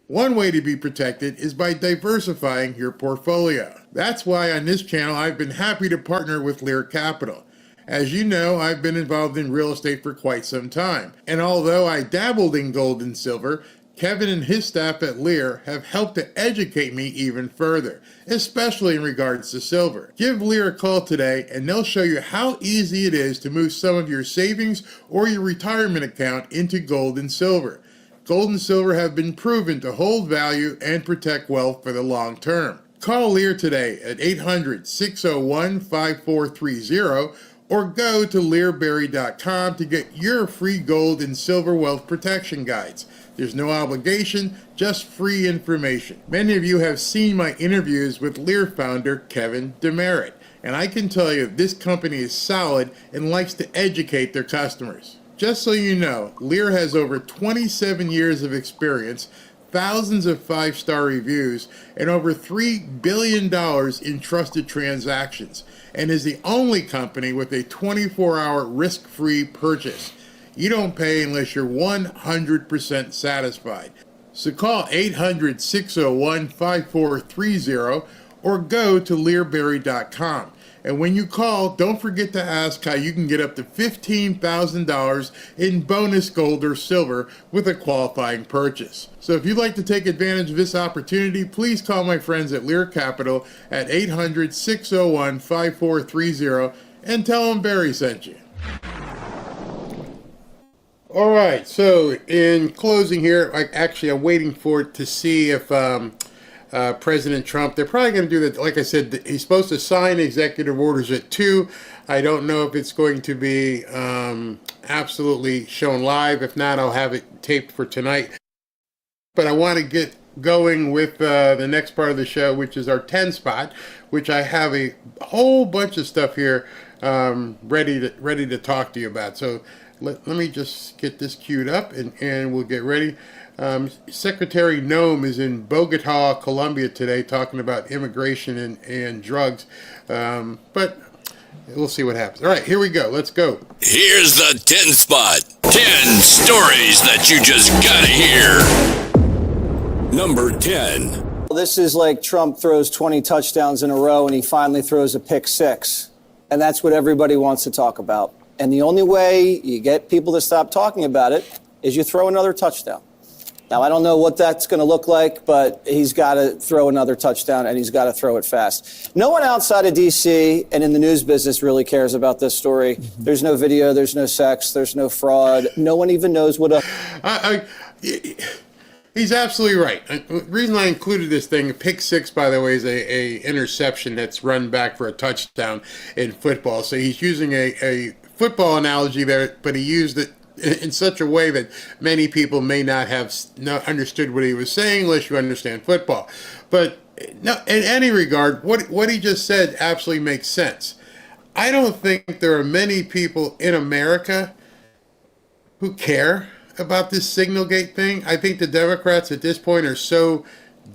One way to be protected is by diversifying your portfolio. That's why on this channel I've been happy to partner with Lear Capital. As you know, I've been involved in real estate for quite some time. And although I dabbled in gold and silver, Kevin and his staff at Lear have helped to educate me even further, especially in regards to silver. Give Lear a call today and they'll show you how easy it is to move some of your savings or your retirement account into gold and silver. Gold and silver have been proven to hold value and protect wealth for the long term. Call Lear today at 800-601-5430 or go to learberry.com to get your free gold and silver wealth protection guides. There's no obligation, just free information. Many of you have seen my interviews with Lear founder Kevin Demerit, and I can tell you this company is solid and likes to educate their customers. Just so you know, Lear has over 27 years of experience, thousands of 5-star reviews, and over $3 billion in trusted transactions, and is the only company with a 24-hour risk-free purchase. You don't pay unless you're 100% satisfied. So call 800-601-5430 or go to learberry.com. And when you call, don't forget to ask how you can get up to $15,000 in bonus gold or silver with a qualifying purchase. So if you'd like to take advantage of this opportunity, please call my friends at Lear Capital at 800-601-5430 and tell them Barry sent you. All right, so in closing here, I'm waiting for it to see if President Trump, they're probably going to do that. Like I said, he's supposed to sign executive orders at 2. I don't know if it's going to be absolutely shown live. If not, I'll have it taped for tonight. But I want to get going with the next part of the show, which is our 10 spot, which I have a whole bunch of stuff here ready to talk to you about. So let me just get this queued up and we'll get ready. Secretary Noem is in Bogota, Colombia today talking about immigration and drugs. But we'll see what happens. All right, here we go. Let's go. Here's the 10 spot. 10 stories that you just gotta hear. Number 10. This is like Trump throws 20 touchdowns in a row and he finally throws a pick 6. And that's what everybody wants to talk about. And the only way you get people to stop talking about it is you throw another touchdown. Now, I don't know what that's going to look like, but he's got to throw another touchdown, and he's got to throw it fast. No one outside of D.C. and in the news business really cares about this story. There's no video. There's no sex. There's no fraud. No one even knows what a... He's absolutely right. The reason I included this thing, pick 6, by the way, is a interception that's run back for a touchdown in football. So he's using a football analogy there, but he used it in such a way that many people may not have understood what he was saying unless you understand football. But no, in any regard, what he just said absolutely makes sense. I don't think there are many people in America who care about this Signalgate thing. I think the Democrats at this point are so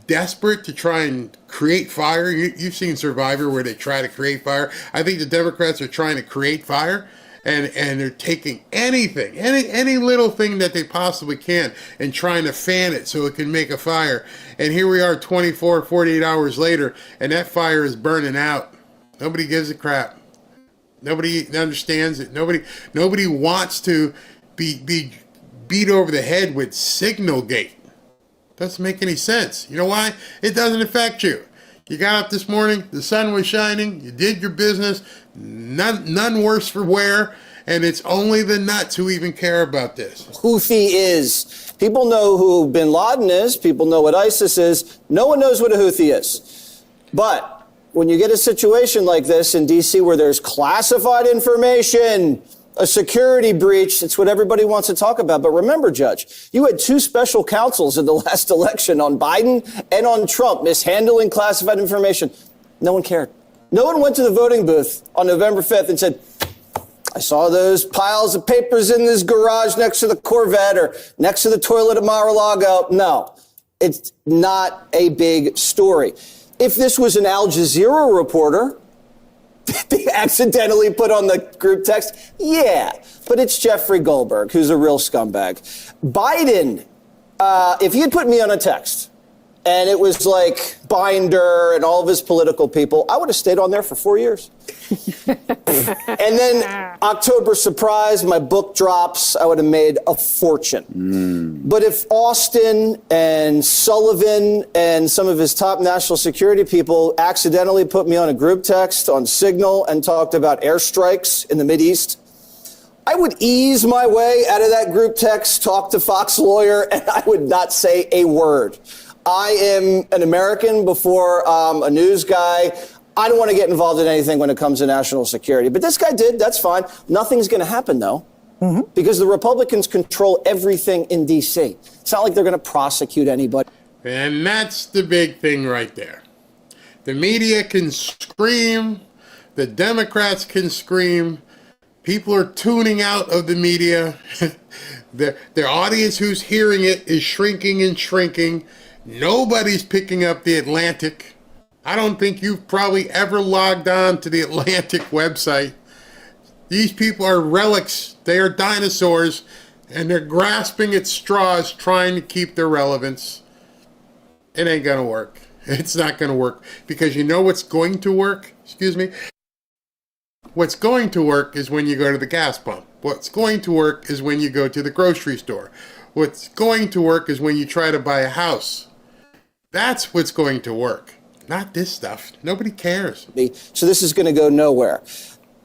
desperate to try and create fire. You've seen Survivor where they try to create fire. I think the Democrats are trying to create fire. and they're taking anything, any little thing that they possibly can and trying to fan it so it can make a fire. And here we are 24, 48 hours later, and that fire is burning out. Nobody gives a crap. Nobody understands it. Nobody wants to be beat over the head with Signalgate. Doesn't make any sense. You know why? It doesn't affect you. You got up this morning, the sun was shining, you did your business, none worse for wear, and it's only the nuts who even care about this. Houthi is. People know who bin Laden is, people know what ISIS is, no one knows what a Houthi is. But when you get a situation like this in D.C. where there's classified information, a security breach, it's what everybody wants to talk about. But remember, Judge, you had two special counsels in the last election on Biden and on Trump mishandling classified information. No one cared. No one went to the voting booth on November 5th and said, I saw those piles of papers in this garage next to the Corvette or next to the toilet at Mar-a-Lago. No, it's not a big story. If this was an Al Jazeera reporter, they accidentally put on the group text, yeah, but it's Jeffrey Goldberg, who's a real scumbag. Biden, if he had put me on a text and it was like Binder and all of his political people, I would have stayed on there for 4 years. And then October surprise, my book drops, I would have made a fortune. But if Austin and Sullivan and some of his top national security people accidentally put me on a group text on Signal and talked about airstrikes in the Mideast, I would ease my way out of that group text, talk to Fox Lawyer, and I would not say a word. I am an American before a news guy. I don't want to get involved in anything when it comes to national security. But this guy did. That's fine. Nothing's going to happen, though, because the Republicans control everything in D.C. It's not like they're going to prosecute anybody. And that's the big thing right there. The media can scream. The Democrats can scream. People are tuning out of the media. Their audience who's hearing it is shrinking and shrinking. Nobody's picking up the Atlantic. I don't think you've probably ever logged on to the Atlantic website. These people are relics. They are dinosaurs, and they're grasping at straws trying to keep their relevance. It ain't going to work. It's not going to work, because you know what's going to work? Excuse me. What's going to work is when you go to the gas pump. What's going to work is when you go to the grocery store. What's going to work is when you try to buy a house. That's what's going to work. Not this stuff. Nobody cares. So this is going to go nowhere.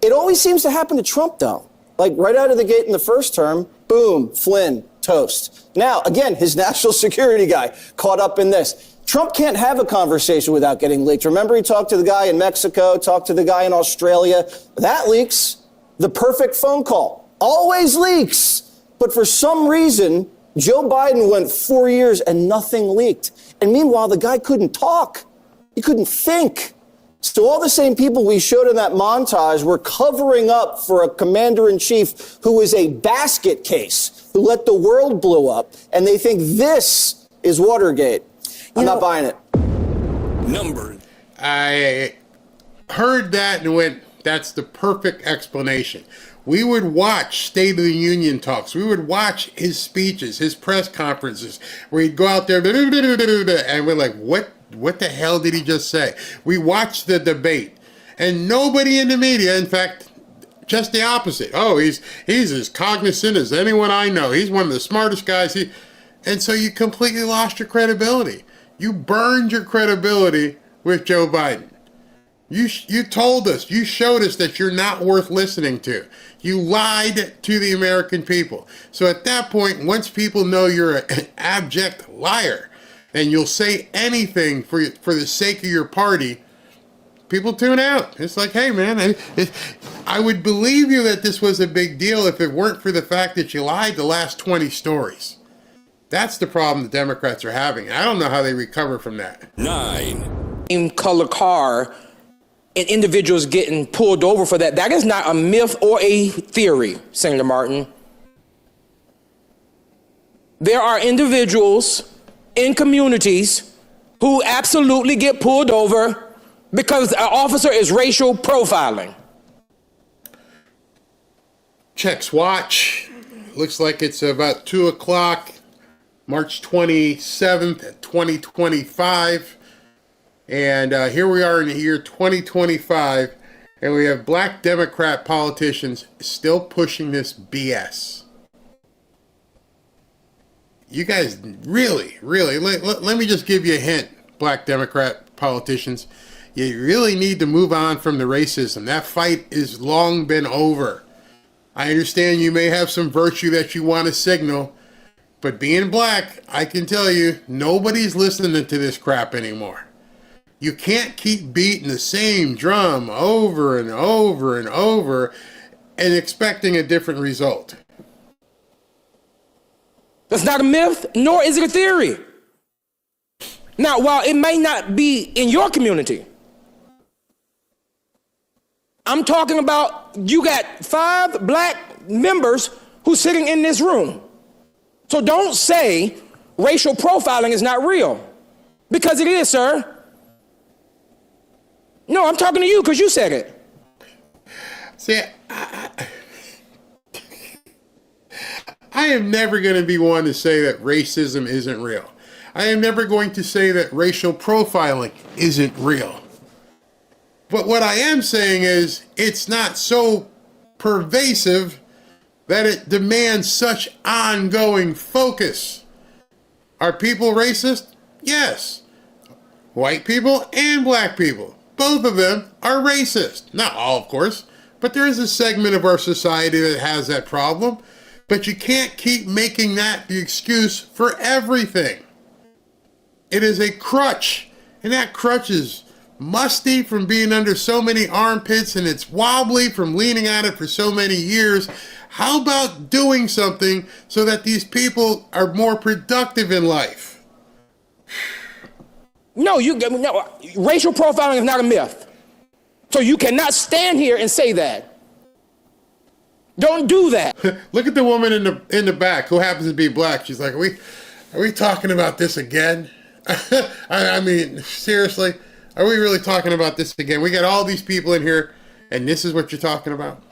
It always seems to happen to Trump, though. Like right out of the gate in the first term, boom, Flynn, toast. Now, again, his national security guy caught up in this. Trump can't have a conversation without getting leaked. Remember, he talked to the guy in Mexico, talked to the guy in Australia. That leaks. The perfect phone call always leaks. But for some reason, Joe Biden went 4 years and nothing leaked. And meanwhile, the guy couldn't talk. He couldn't think. So all the same people we showed in that montage were covering up for a commander-in-chief who was a basket case, who let the world blow up, and they think this is Watergate. I'm not buying it. I heard that and went, that's the perfect explanation. We would watch State of the Union talks. We would watch his speeches, his press conferences, where he'd go out there, and we're like, what the hell did he just say? We watched the debate, and nobody in the media, in fact, just the opposite. Oh, he's as cognizant as anyone I know. He's one of the smartest guys. And so you completely lost your credibility. You burned your credibility with Joe Biden. You told us, you showed us that you're not worth listening to. You lied to the American people. So at that point, once people know you're an abject liar and you'll say anything for the sake of your party, people tune out. It's like, hey, man, I would believe you that this was a big deal if it weren't for the fact that you lied the last 20 stories. That's the problem the Democrats are having. I don't know how they recover from that. 9. Color car and individuals getting pulled over for that. That is not a myth or a theory, Senator Martin. There are individuals in communities who absolutely get pulled over because an officer is racial profiling. Checks watch. Looks like it's about 2 o'clock, March 27th, 2025. And here we are in the year 2025, and we have black Democrat politicians still pushing this BS. You guys really, let me just give you a hint, black Democrat politicians. You really need to move on from the racism. That fight is long been over. I understand you may have some virtue that you want to signal, but being black, I can tell you, nobody's listening to this crap anymore. You can't keep beating the same drum over and over and over and expecting a different result. That's not a myth, nor is it a theory. Now, while it may not be in your community, I'm talking about you got 5 black members who's sitting in this room. So don't say racial profiling is not real, because it is, sir. No, I'm talking to you because you said it. See, I am never going to be one to say that racism isn't real. I am never going to say that racial profiling isn't real. But what I am saying is it's not so pervasive that it demands such ongoing focus. Are people racist? Yes. White people and black people. Both of them are racist. Not all, of course, but there is a segment of our society that has that problem. But you can't keep making that the excuse for everything. It is a crutch, and that crutch is musty from being under so many armpits, and it's wobbly from leaning on it for so many years. How about doing something so that these people are more productive in life? No, racial profiling is not a myth. So you cannot stand here and say that. Don't do that. Look at the woman in the back who happens to be black. She's like, are we talking about this again? I mean, seriously, are we really talking about this again? We got all these people in here, and this is what you're talking about?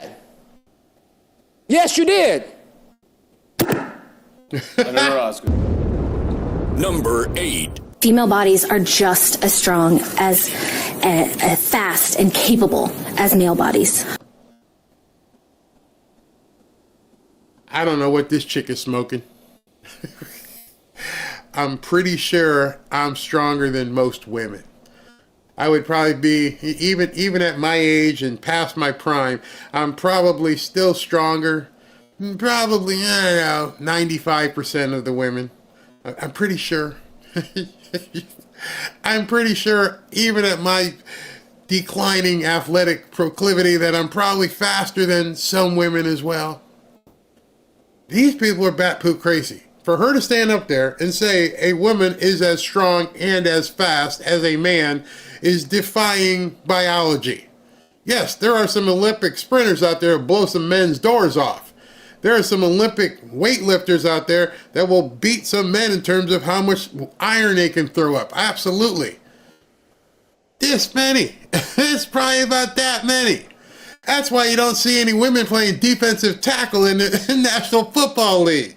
Yes, you did. Number 8. Female bodies are just as strong, as fast and capable as male bodies. I don't know what this chick is smoking. I'm pretty sure I'm stronger than most women. I would probably be, even at my age and past my prime, I'm probably still stronger. Probably, 95% of the women. I'm pretty sure. I'm pretty sure, even at my declining athletic proclivity, that I'm probably faster than some women as well. These people are bat-poop crazy. For her to stand up there and say a woman is as strong and as fast as a man is defying biology. Yes, there are some Olympic sprinters out there who blow some men's doors off. There are some Olympic weightlifters out there that will beat some men in terms of how much iron they can throw up. Absolutely. This many. It's probably about that many. That's why you don't see any women playing defensive tackle in the National Football League.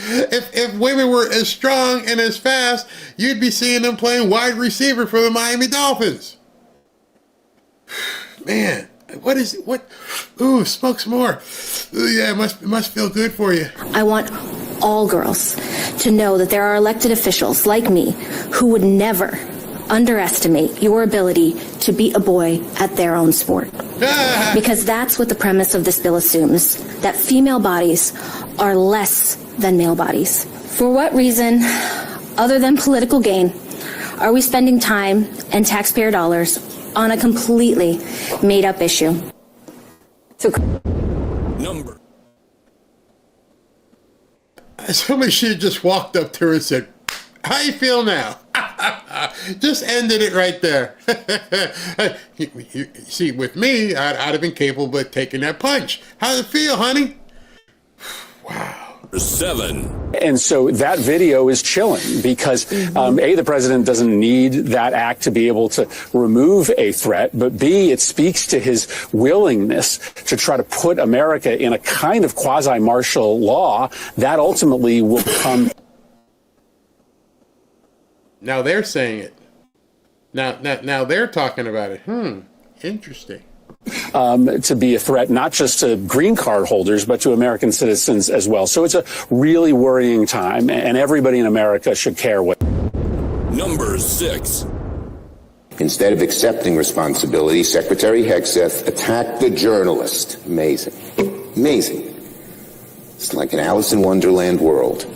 If women were as strong and as fast, you'd be seeing them playing wide receiver for the Miami Dolphins. Man, what is it? What? Ooh, smoke some more. Ooh, yeah, it must feel good for you. I want all girls to know that there are elected officials like me who would never underestimate your ability to beat a boy at their own sport. Because that's what the premise of this bill assumes, that female bodies are less than male bodies. For what reason, other than political gain, are we spending time and taxpayer dollars on a completely made-up issue? Number. Somebody should have just walked up to her and said, "How you feel now?" Just ended it right there. You see, with me, I'd have been capable of taking that punch. How's it feel, honey? Wow. 7. And so that video is chilling because, A, the president doesn't need that act to be able to remove a threat, but B, it speaks to his willingness to try to put America in a kind of quasi-martial law that ultimately will come. Now they're saying it. Now they're talking about it. Interesting. To be a threat, not just to green card holders, but to American citizens as well. So it's a really worrying time, and everybody in America should care what. Number 6. Instead of accepting responsibility, Secretary Hegseth attacked the journalist. Amazing. Amazing. It's like an Alice in Wonderland world.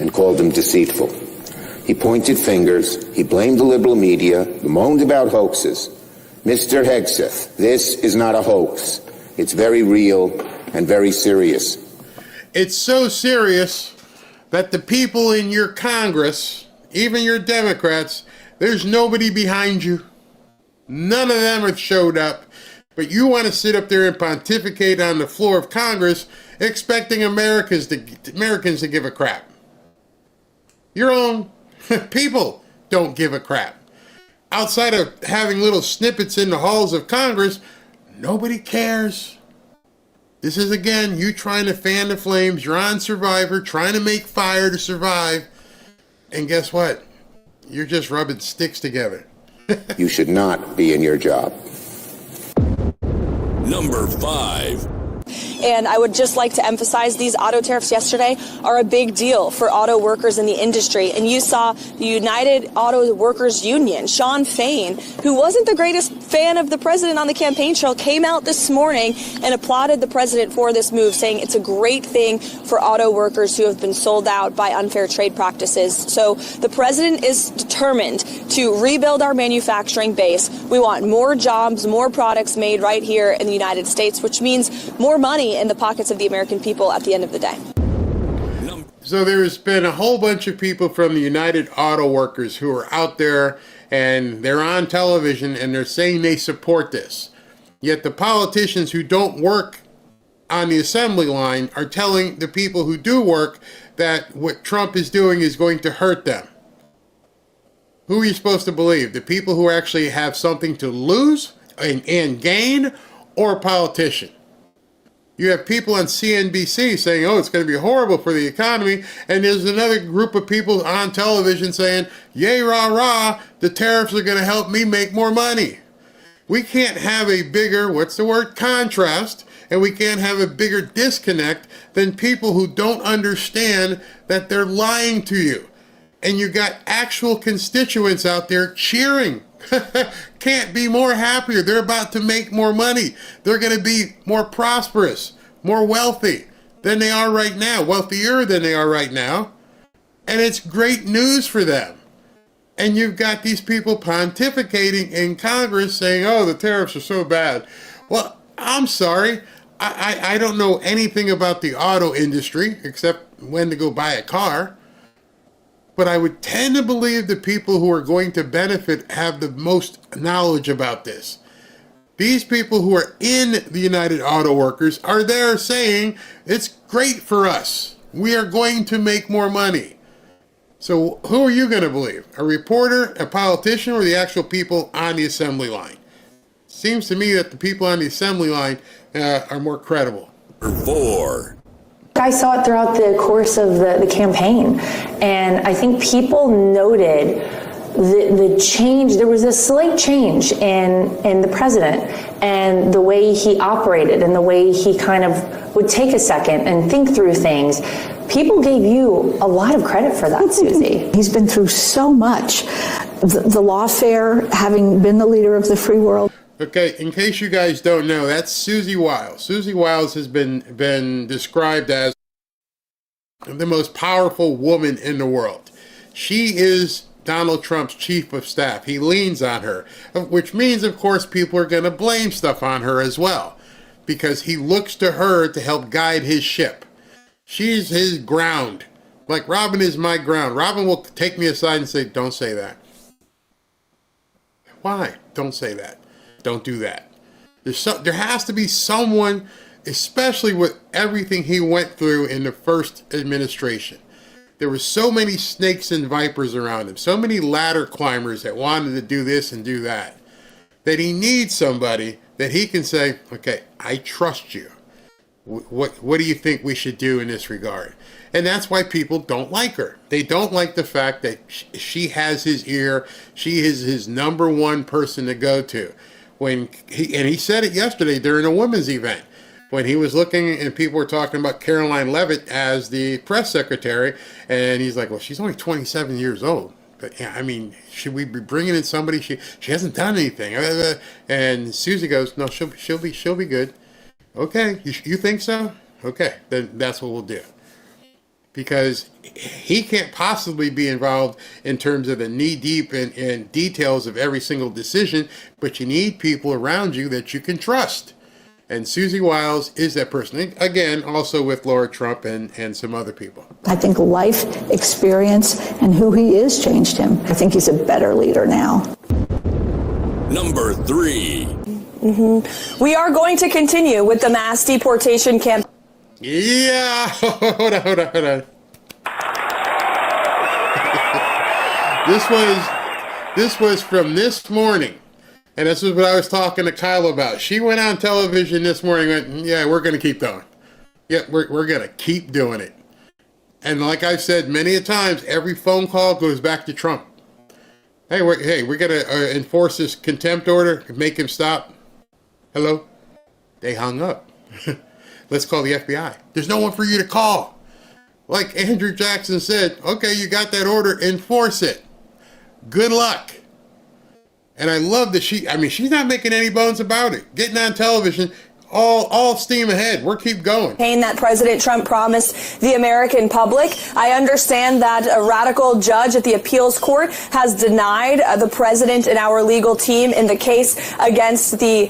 And called him deceitful. He pointed fingers. He blamed the liberal media, moaned about hoaxes. Mr. Hegseth, this is not a hoax. It's very real and very serious. It's so serious that the people in your Congress, even your Democrats, there's nobody behind you. None of them have showed up. But you want to sit up there and pontificate on the floor of Congress expecting Americans to give a crap. Your own people don't give a crap. Outside of having little snippets in the halls of Congress, nobody cares. This is, again, you trying to fan the flames. You're on Survivor, trying to make fire to survive. And guess what? You're just rubbing sticks together. You should not be in your job. Number 5. And I would just like to emphasize these auto tariffs yesterday are a big deal for auto workers in the industry. And you saw the United Auto Workers Union, Sean Fain, who wasn't the greatest fan of the president on the campaign trail, came out this morning and applauded the president for this move, saying it's a great thing for auto workers who have been sold out by unfair trade practices. So the president is determined to rebuild our manufacturing base. We want more jobs, more products made right here in the United States, which means more money in the pockets of the American people at the end of the day. So there's been a whole bunch of people from the United Auto Workers who are out there and they're on television and they're saying they support this. Yet the politicians who don't work on the assembly line are telling the people who do work that what Trump is doing is going to hurt them. Who are you supposed to believe? The people who actually have something to lose and gain, or a politician? You have people on CNBC saying, oh, it's going to be horrible for the economy. And there's another group of people on television saying, yay, rah, rah, the tariffs are going to help me make more money. We can't have a bigger, contrast, and we can't have a bigger disconnect than people who don't understand that they're lying to you. And you got actual constituents out there cheering. Can't be more happier. They're about to make more money. They're going to be more prosperous, more wealthy than they are right now, wealthier than they are right now. And it's great news for them. And you've got these people pontificating in Congress saying, oh, the tariffs are so bad. Well, I'm sorry. I don't know anything about the auto industry except when to go buy a car. But I would tend to believe the people who are going to benefit have the most knowledge about this. These people who are in the United Auto Workers are there saying, it's great for us. We are going to make more money. So who are you going to believe? A reporter, a politician, or the actual people on the assembly line? Seems to me that the people on the assembly line are more credible. 4. I saw it throughout the course of the campaign, and I think people noted the change. There was a slight change in the president and the way he operated and the way he kind of would take a second and think through things. People gave you a lot of credit for that, Susie. He's been through so much. The lawfare, having been the leader of the free world. Okay, in case you guys don't know, that's Susie Wiles. Susie Wiles has been described as the most powerful woman in the world. She is Donald Trump's chief of staff. He leans on her, which means, of course, people are going to blame stuff on her as well, because he looks to her to help guide his ship. She's his ground. Like Robin is my ground. Robin will take me aside and say, don't say that. Why? Don't say that. Don't do that. There has to be someone especially with everything he went through in the first administration. There were so many snakes and vipers around him, so many ladder climbers that wanted to do this and do that, that he needs somebody that he can say, okay, I trust you. What do you think we should do in this regard? And that's why people don't like her. They don't like the fact that she has his ear. She is his number one person to go to. He said it yesterday during a women's event when he was looking and people were talking about Caroline Leavitt as the press secretary, and he's like, well, she's only 27 years old. But yeah, I mean, should we be bringing in somebody? She hasn't done anything. And Susie goes, no, she'll be good. Okay, you think so? Okay, then that's what we'll do. Because he can't possibly be involved in terms of the knee-deep in details of every single decision, but you need people around you that you can trust. And Susie Wiles is that person. Again, also with Laura Trump and some other people. I think life experience and who he is changed him. I think he's a better leader now. Number 3. We are going to continue with the mass deportation campaign. Yeah, hold on. This was from this morning, and this is what I was talking to Kyle about. She went on television this morning and went, yeah, we're going to keep going. Yeah, we're going to keep doing it. And like I've said many a times, every phone call goes back to Trump. Hey, we're going to enforce this contempt order, make him stop. Hello? They hung up. Let's call the FBI. There's no one for you to call. Like Andrew Jackson said, okay, you got that order, enforce it. Good luck. And I love that she's not making any bones about it. Getting on television, all steam ahead. We'll keep going. That President Trump promised the American public. I understand that a radical judge at the appeals court has denied the president and our legal team in the case against the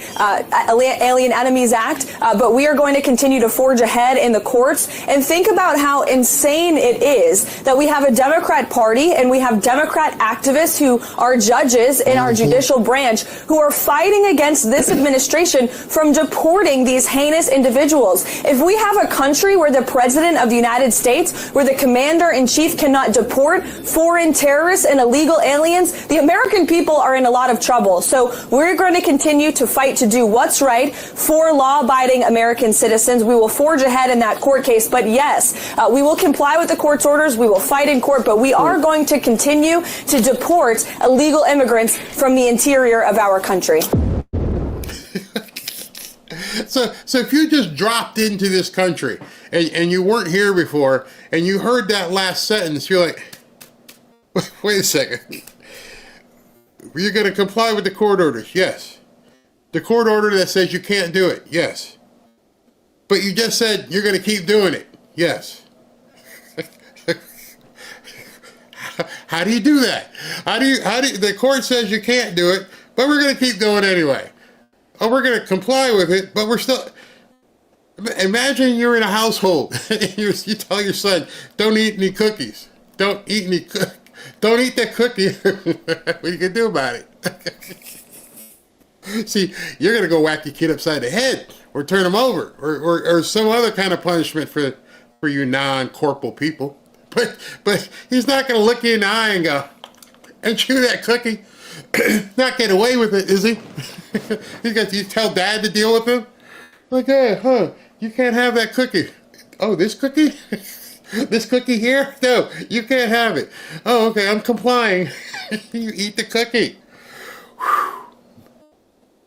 Alien Enemies Act. But we are going to continue to forge ahead in the courts and think about how insane it is that we have a Democrat Party and we have Democrat activists who are judges in our judicial branch who are fighting against this administration from deporting these heinous individuals. If we have a country where the president of the United States, where the commander-in-chief cannot deport foreign terrorists and illegal aliens, the American people are in a lot of trouble. So we're going to continue to fight to do what's right for law-abiding American citizens. We will forge ahead in that court case. But yes, we will comply with the court's orders. We will fight in court, but we are going to continue to deport illegal immigrants from the interior of our country. So if you just dropped into this country and you weren't here before and you heard that last sentence, you're like, wait a second. You're going to comply with the court orders? Yes. The court order that says you can't do it? Yes. But you just said you're going to keep doing it? Yes. How do you do that? How do you, the court says you can't do it, but we're going to keep going anyway. Oh, we're going to comply with it, but we're still... Imagine you're in a household and you tell your son, don't eat any cookies. Don't eat that cookie. What are you going to do about it? See, you're going to go whack your kid upside the head or turn him over or some other kind of punishment for you non-corporal people. But he's not going to look you in the eye and go, and chew that cookie. Not get away with it, is he? You tell dad to deal with him? Like, hey, you can't have that cookie. Oh, this cookie? This cookie here? No, you can't have it. Oh, okay, I'm complying. You eat the cookie. Whew.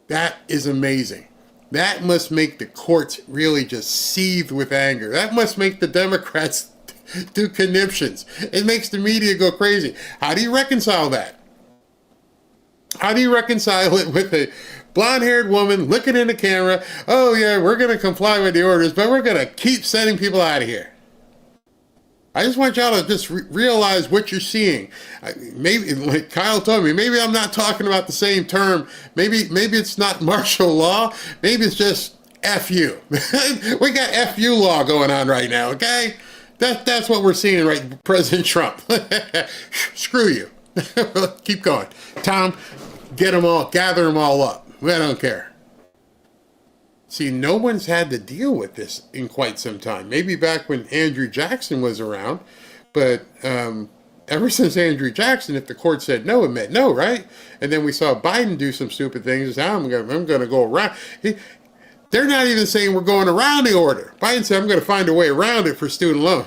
That is amazing. That must make the courts really just seethe with anger. That must make the Democrats do conniptions. It makes the media go crazy. How do you reconcile that? How do you reconcile it with a blonde-haired woman looking in the camera? Oh, yeah, we're going to comply with the orders, but we're going to keep sending people out of here. I just want y'all to just realize what you're seeing. Maybe, like Kyle told me, maybe I'm not talking about the same term. Maybe it's not martial law. Maybe it's just FU. We got FU law going on right now, okay? That's what we're seeing, right, President Trump. Screw you. Keep going. Tom, get them all, gather them all up. I don't care. See, no one's had to deal with this in quite some time. Maybe back when Andrew Jackson was around, but ever since Andrew Jackson, if the court said no, it meant no, right? And then we saw Biden do some stupid things. I'm going to go around. They're not even saying we're going around the order. Biden said, I'm going to find a way around it for student loan.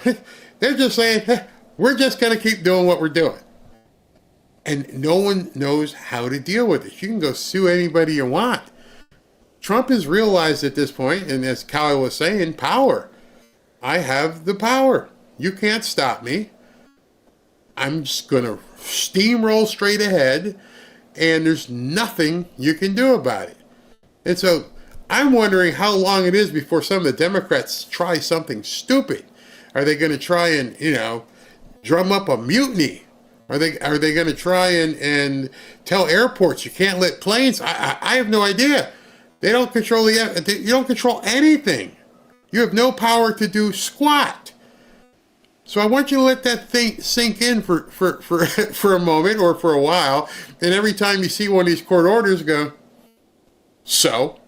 They're just saying, we're just going to keep doing what we're doing. And no one knows how to deal with it. You can go sue anybody you want. Trump has realized at this point, and as Kyle was saying, power. I have the power. You can't stop me. I'm just going to steamroll straight ahead, and there's nothing you can do about it. And so I'm wondering how long it is before some of the Democrats try something stupid. Are they going to try and, drum up a mutiny? Are they going to try and tell airports you can't let planes? I have no idea. They don't control you don't control anything. You have no power to do squat. So I want you to let that thing sink in for a moment or for a while. And every time you see one of these court orders, go, so?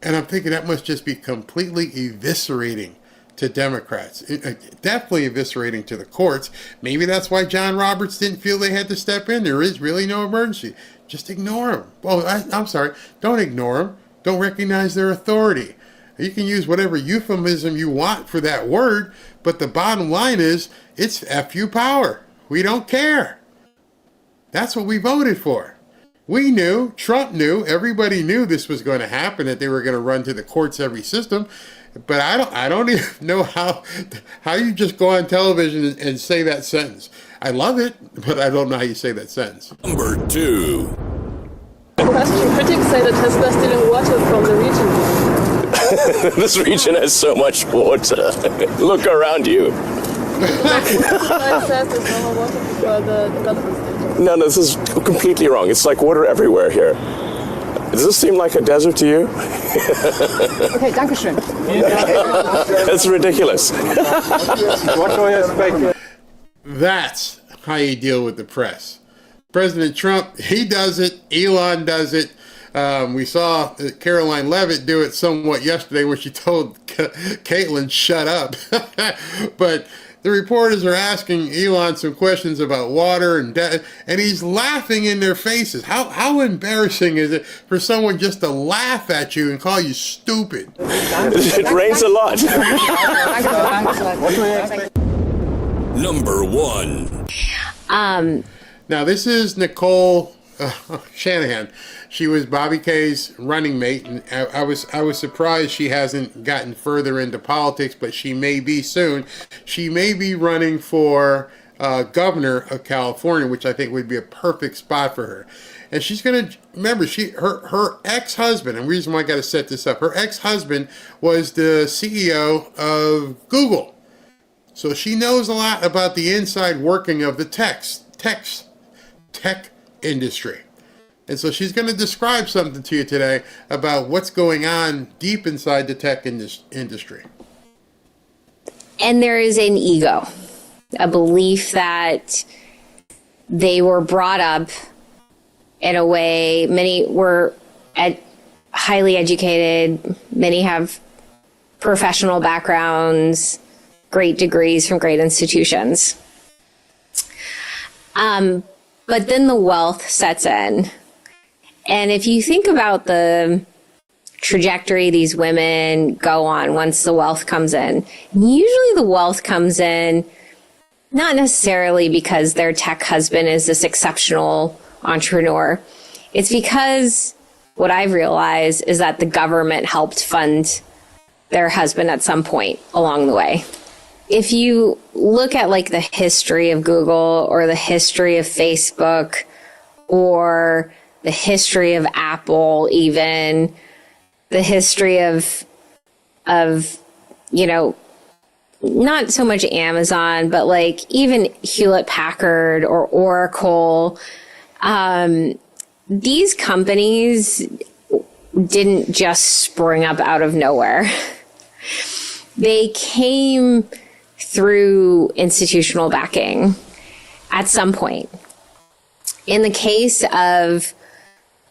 And I'm thinking that must just be completely eviscerating to Democrats. Definitely eviscerating to the courts. Maybe that's why John Roberts didn't feel they had to step in. There is really no emergency. Just ignore them. Well, I'm sorry. Don't ignore them. Don't recognize their authority. You can use whatever euphemism you want for that word, but the bottom line is it's FU power. We don't care. That's what we voted for. We knew, Trump knew, everybody knew this was going to happen, that they were going to run to the courts every system. But I don't even know how you just go on television and say that sentence. I love it, but I don't know how you say that sentence. Number 2. Question. Critics say that Tesla is stealing water from the region. This region has so much water. Look around you. No, this is completely wrong. It's like water everywhere here. Does this seem like a desert to you? Okay, danke schön. That's ridiculous. That's how you deal with the press. President Trump, he does it. Elon does it. We saw Caroline Leavitt do it somewhat yesterday when she told Caitlin, shut up. But the reporters are asking Elon some questions about water and debt, and he's laughing in their faces. How embarrassing is it for someone just to laugh at you and call you stupid? It rains a lot. Number 1. Now, this is Nicole Shanahan. She was Bobby Kay's running mate, and I was surprised she hasn't gotten further into politics, but she may be soon. She may be running for governor of California, which I think would be a perfect spot for her. And she's going to, remember, her ex-husband, and the reason why I got to set this up, her ex-husband was the CEO of Google. So she knows a lot about the inside working of the tech industry. And so she's going to describe something to you today about what's going on deep inside the tech industry. And there is an ego, a belief that they were brought up in a way, many were highly educated, many have professional backgrounds, great degrees from great institutions. But then the wealth sets in. And if you think about the trajectory these women go on once the wealth comes in, usually the wealth comes in not necessarily because their tech husband is this exceptional entrepreneur. It's because what I've realized is that the government helped fund their husband at some point along the way. If you look at like the history of Google or the history of Facebook or the history of Apple, even the history of not so much Amazon, but like even Hewlett Packard or Oracle, these companies didn't just spring up out of nowhere. They came through institutional backing at some point. In the case of,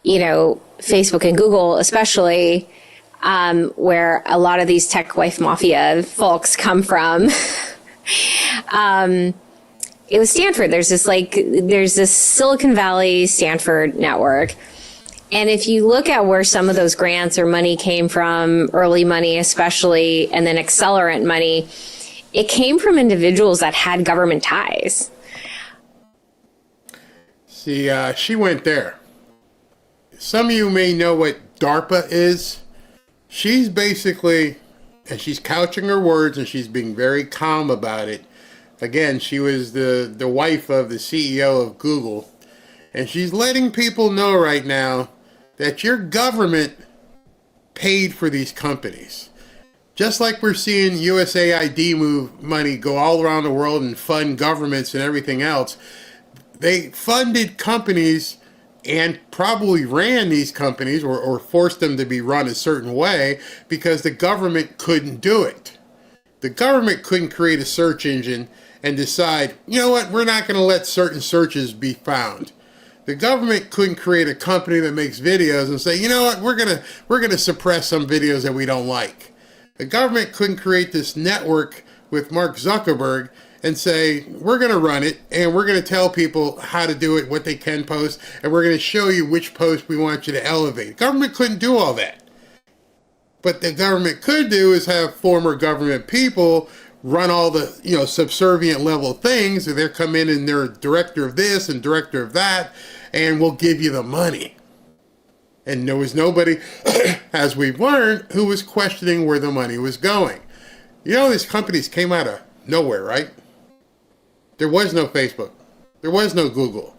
Facebook and Google especially, where a lot of these tech wife mafia folks come from. It was Stanford. There's this Silicon Valley Stanford network. And if you look at where some of those grants or money came from, early money especially, and then accelerant money, it came from individuals that had government ties. See, she went there. Some of you may know what DARPA is. She's basically, and she's couching her words and she's being very calm about it. Again, she was the wife of the CEO of Google. And she's letting people know right now that your government paid for these companies. Just like we're seeing USAID move money go all around the world and fund governments and everything else, they funded companies and probably ran these companies or forced them to be run a certain way because the government couldn't do it. The government couldn't create a search engine and decide, you know what, we're not going to let certain searches be found. The government couldn't create a company that makes videos and say, you know what, we're gonna suppress some videos that we don't like. The government couldn't create this network with Mark Zuckerberg and say, we're going to run it and we're going to tell people how to do it, what they can post, and we're going to show you which post we want you to elevate. The government couldn't do all that. But the government could do is have former government people run all the, subservient level things, and they're come in and they're director of this and director of that, and we'll give you the money. And there was nobody, as we've learned, who was questioning where the money was going. These companies came out of nowhere, right? There was no Facebook. There was no Google.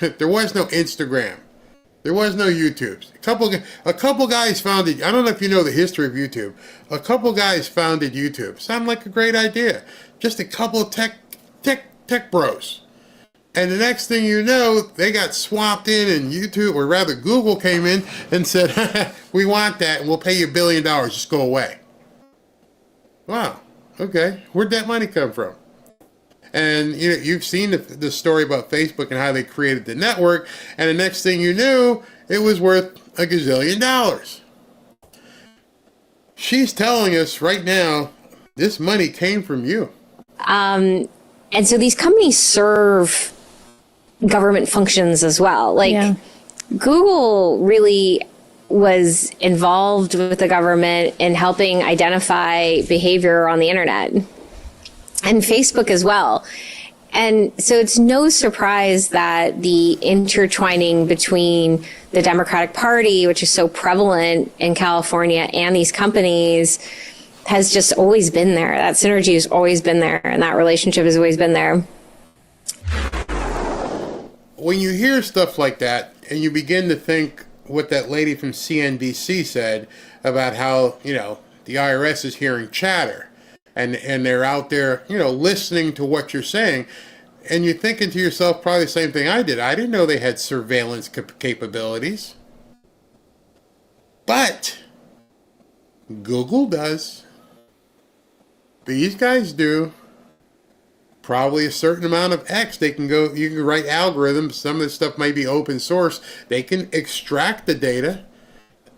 There was no Instagram. There was no YouTube. A couple guys founded, I don't know if you know the history of YouTube. A couple guys founded YouTube. Sounded like a great idea. Just a couple of tech bros. And the next thing you know, they got swapped in and YouTube, or rather Google came in and said, we want that and we'll pay you $1 billion, just go away. Wow, okay, where'd that money come from? And you've seen the story about Facebook and how they created the network, and the next thing you knew, it was worth $1 gazillion. She's telling us right now, this money came from you. And so these companies serve government functions as well. Google really was involved with the government in helping identify behavior on the internet, and Facebook as well. And so it's no surprise that the intertwining between the Democratic Party, which is so prevalent in California, and these companies has just always been there. That synergy has always been there, and that relationship has always been there. When you hear stuff like that, and you begin to think what that lady from CNBC said about how, the IRS is hearing chatter, and they're out there, listening to what you're saying, and you're thinking to yourself probably the same thing I did. I didn't know they had surveillance capabilities. But Google does. These guys do. Probably a certain amount of X. You can write algorithms. Some of this stuff might be open source. They can extract the data.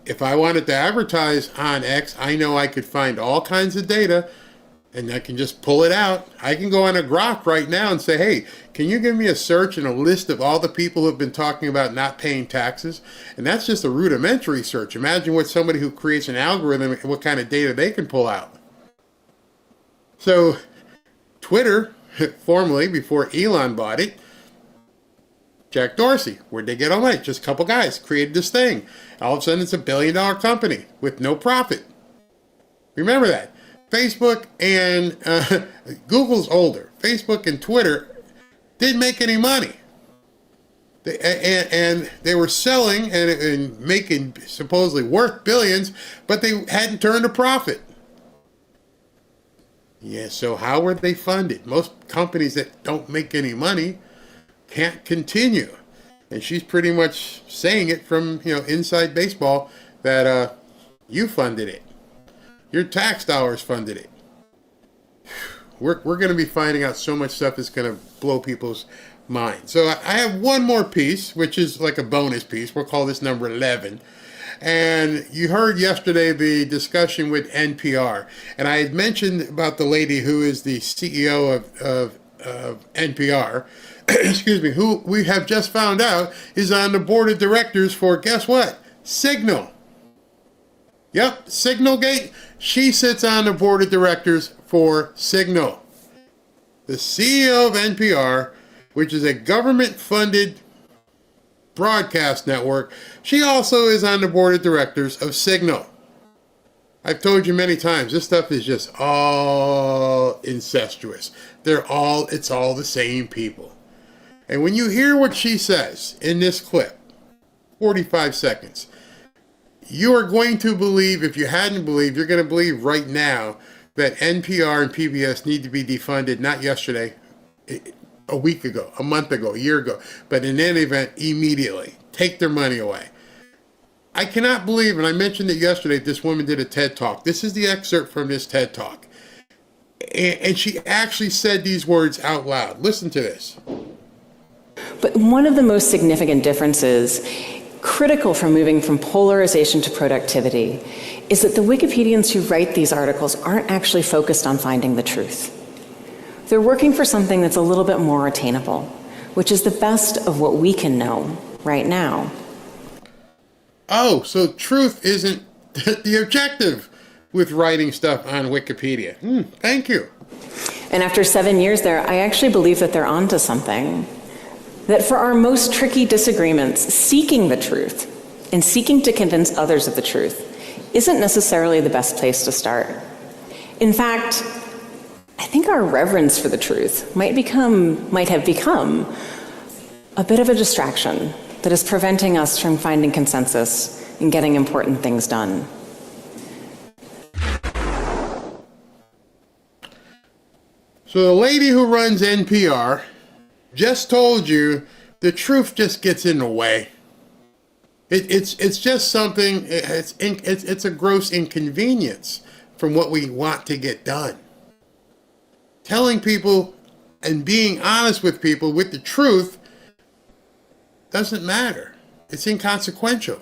If I wanted to advertise on X, I know I could find all kinds of data and I can just pull it out. I can go on a Grok right now and say, hey, can you give me a search and a list of all the people who have been talking about not paying taxes? And that's just a rudimentary search. Imagine what somebody who creates an algorithm, what kind of data they can pull out. So Twitter, formerly before Elon bought it, Jack Dorsey, where'd they get all money? Just a couple guys created this thing. All of a sudden it's $1 billion company with no profit. Remember that. Facebook and Google's older. Facebook and Twitter didn't make any money. And they were selling and making supposedly worth billions, but they hadn't turned a profit. Yeah, so how were they funded? Most companies that don't make any money can't continue. And she's pretty much saying it from, inside baseball that you funded it. Your tax dollars funded it. We're going to be finding out so much stuff that's going to blow people's minds. So I have one more piece, which is like a bonus piece. We'll call this number 11. And you heard yesterday the discussion with NPR. And I had mentioned about the lady who is the CEO of NPR, excuse me, who we have just found out is on the board of directors for, guess what? Signal. Yep, Signalgate. She sits on the board of directors for Signal. The CEO of NPR, which is a government-funded broadcast network, she also is on the board of directors of Signal. I've told you many times, this stuff is just all incestuous. It's all the same people. And when you hear what she says in this clip, 45 seconds, you are going to believe, if you hadn't believed, you're going to believe right now that NPR and PBS need to be defunded, not yesterday, a week ago, a month ago, a year ago, but in any event, immediately. Take their money away. I cannot believe, and I mentioned it yesterday, this woman did a TED Talk. This is the excerpt from this TED Talk. And she actually said these words out loud. Listen to this. But one of the most significant differences, critical for moving from polarization to productivity, is that the Wikipedians who write these articles aren't actually focused on finding the truth. They're working for something that's a little bit more attainable, which is the best of what we can know right now. Oh, so truth isn't the objective with writing stuff on Wikipedia. Thank you. And after 7 years there, I actually believe that they're onto something. That for our most tricky disagreements, seeking the truth and seeking to convince others of the truth isn't necessarily the best place to start. In fact, I think our reverence for the truth might have become a bit of a distraction that is preventing us from finding consensus and getting important things done. So the lady who runs NPR just told you the truth just gets in the way. It's just something, it's a gross inconvenience from what we want to get done. Telling people and being honest with people with the truth doesn't matter. It's inconsequential.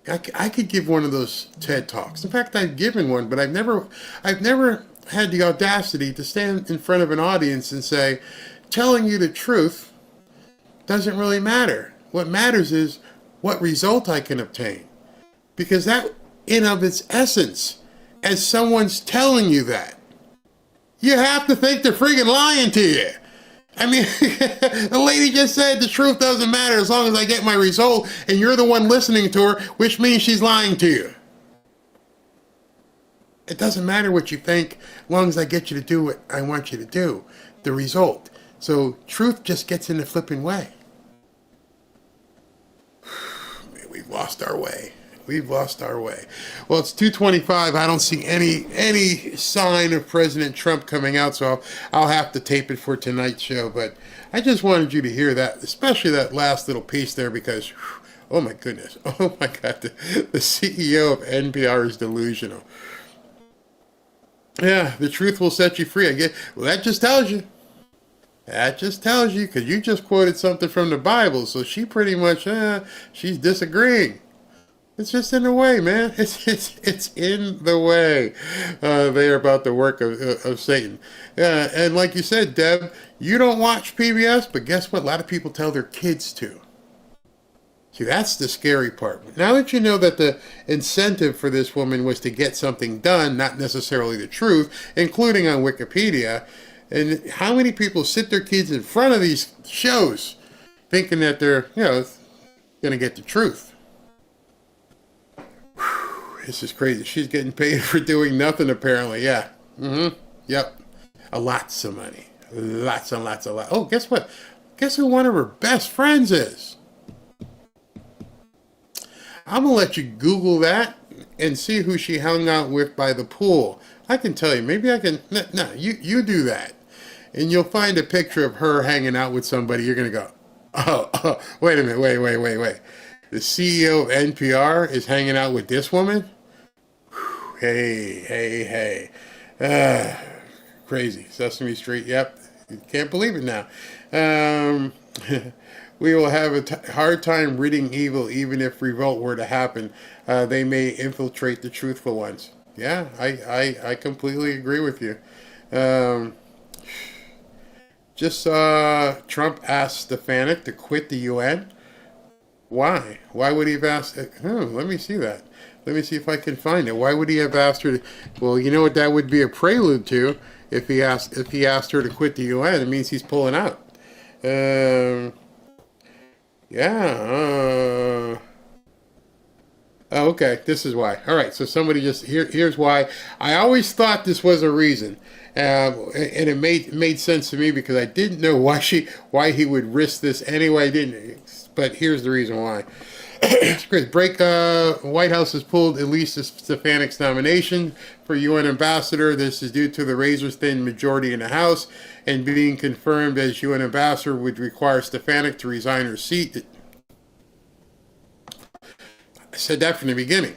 I could give one of those TED Talks. In fact, I've given one, but I've never had the audacity to stand in front of an audience and say, telling you the truth doesn't really matter. What matters is what result I can obtain. Because that, in of its essence, as someone's telling you that, you have to think they're friggin' lying to you. I mean, the lady just said the truth doesn't matter as long as I get my result, and you're the one listening to her, which means she's lying to you. It doesn't matter what you think, as long as I get you to do what I want you to do, the result. So truth just gets in the flipping way. We've lost our way. We've lost our way. Well, it's 2:25. I don't see any sign of President Trump coming out, so I'll have to tape it for tonight's show. But I just wanted you to hear that, especially that last little piece there, because, oh my goodness, oh my God, the CEO of NPR is delusional. Yeah, the truth will set you free. Well, that just tells you. That just tells you, because you just quoted something from the Bible, so she pretty much, she's disagreeing. It's just in the way, man. It's in the way. They are about the work of Satan. And like you said, Deb, you don't watch PBS, but guess what? A lot of people tell their kids to. See, that's the scary part. Now that you know that the incentive for this woman was to get something done, not necessarily the truth, including on Wikipedia, and how many people sit their kids in front of these shows thinking that they're, going to get the truth. This is crazy. She's getting paid for doing nothing, apparently. Yeah. Yep. Lots of money. Lots and lots of lots. Oh, guess what? Guess who one of her best friends is? I'm going to let you Google that and see who she hung out with by the pool. I can tell you. Maybe I can. No, you do that. And you'll find a picture of her hanging out with somebody. You're going to go, oh, wait a minute. Wait. The CEO of NPR is hanging out with this woman? Hey. Crazy. Sesame Street, yep. You can't believe it now. We will have a hard time ridding evil, even if revolt were to happen. They may infiltrate the truthful ones. Yeah, I completely agree with you. Just saw Trump ask Stefanic to quit the UN. Why? Why would he have asked? Let me see that. Let me see if I can find it. Why would he have asked her to? Well, you know what that would be a prelude to. If he asked her to quit the UN, it means he's pulling out. Yeah. Oh, okay, this is why. All right, so somebody just here's why. I always thought this was a reason, and it made sense to me because I didn't know why he would risk this anyway. I didn't, but here's the reason why. White House has pulled Elisa Stefanic's nomination for UN ambassador. This is due to the razor-thin majority in the House, and being confirmed as UN ambassador would require Stefanic to resign her seat. I said that from the beginning,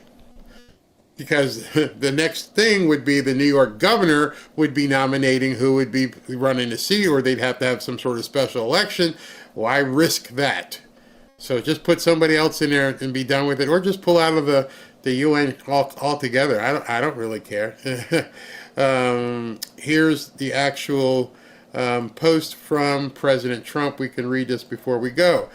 because the next thing would be the New York governor would be nominating who would be running the seat, or they'd have to have some sort of special election. Why risk that? So just put somebody else in there and be done with it, or just pull out of the UN altogether. I don't really care. Here's the actual post from President Trump. We can read this before we go.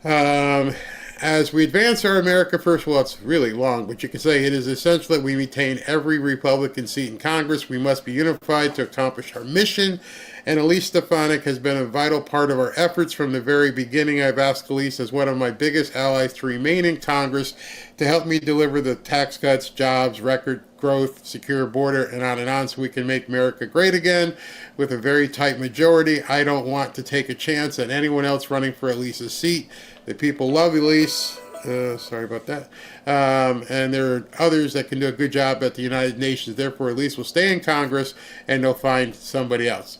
As we advance our America First, well, it's really long, but you can say it is essential that we retain every Republican seat in Congress. We must be unified to accomplish our mission. And Elise Stefanic has been a vital part of our efforts from the very beginning. I've asked Elise, as one of my biggest allies, to remain in Congress to help me deliver the tax cuts, jobs, record growth, secure border, and on, so we can make America great again with a very tight majority. I don't want to take a chance on anyone else running for Elise's seat. The people love Elise. Sorry about that. And there are others that can do a good job at the United Nations. Therefore, Elise will stay in Congress, and they'll find somebody else.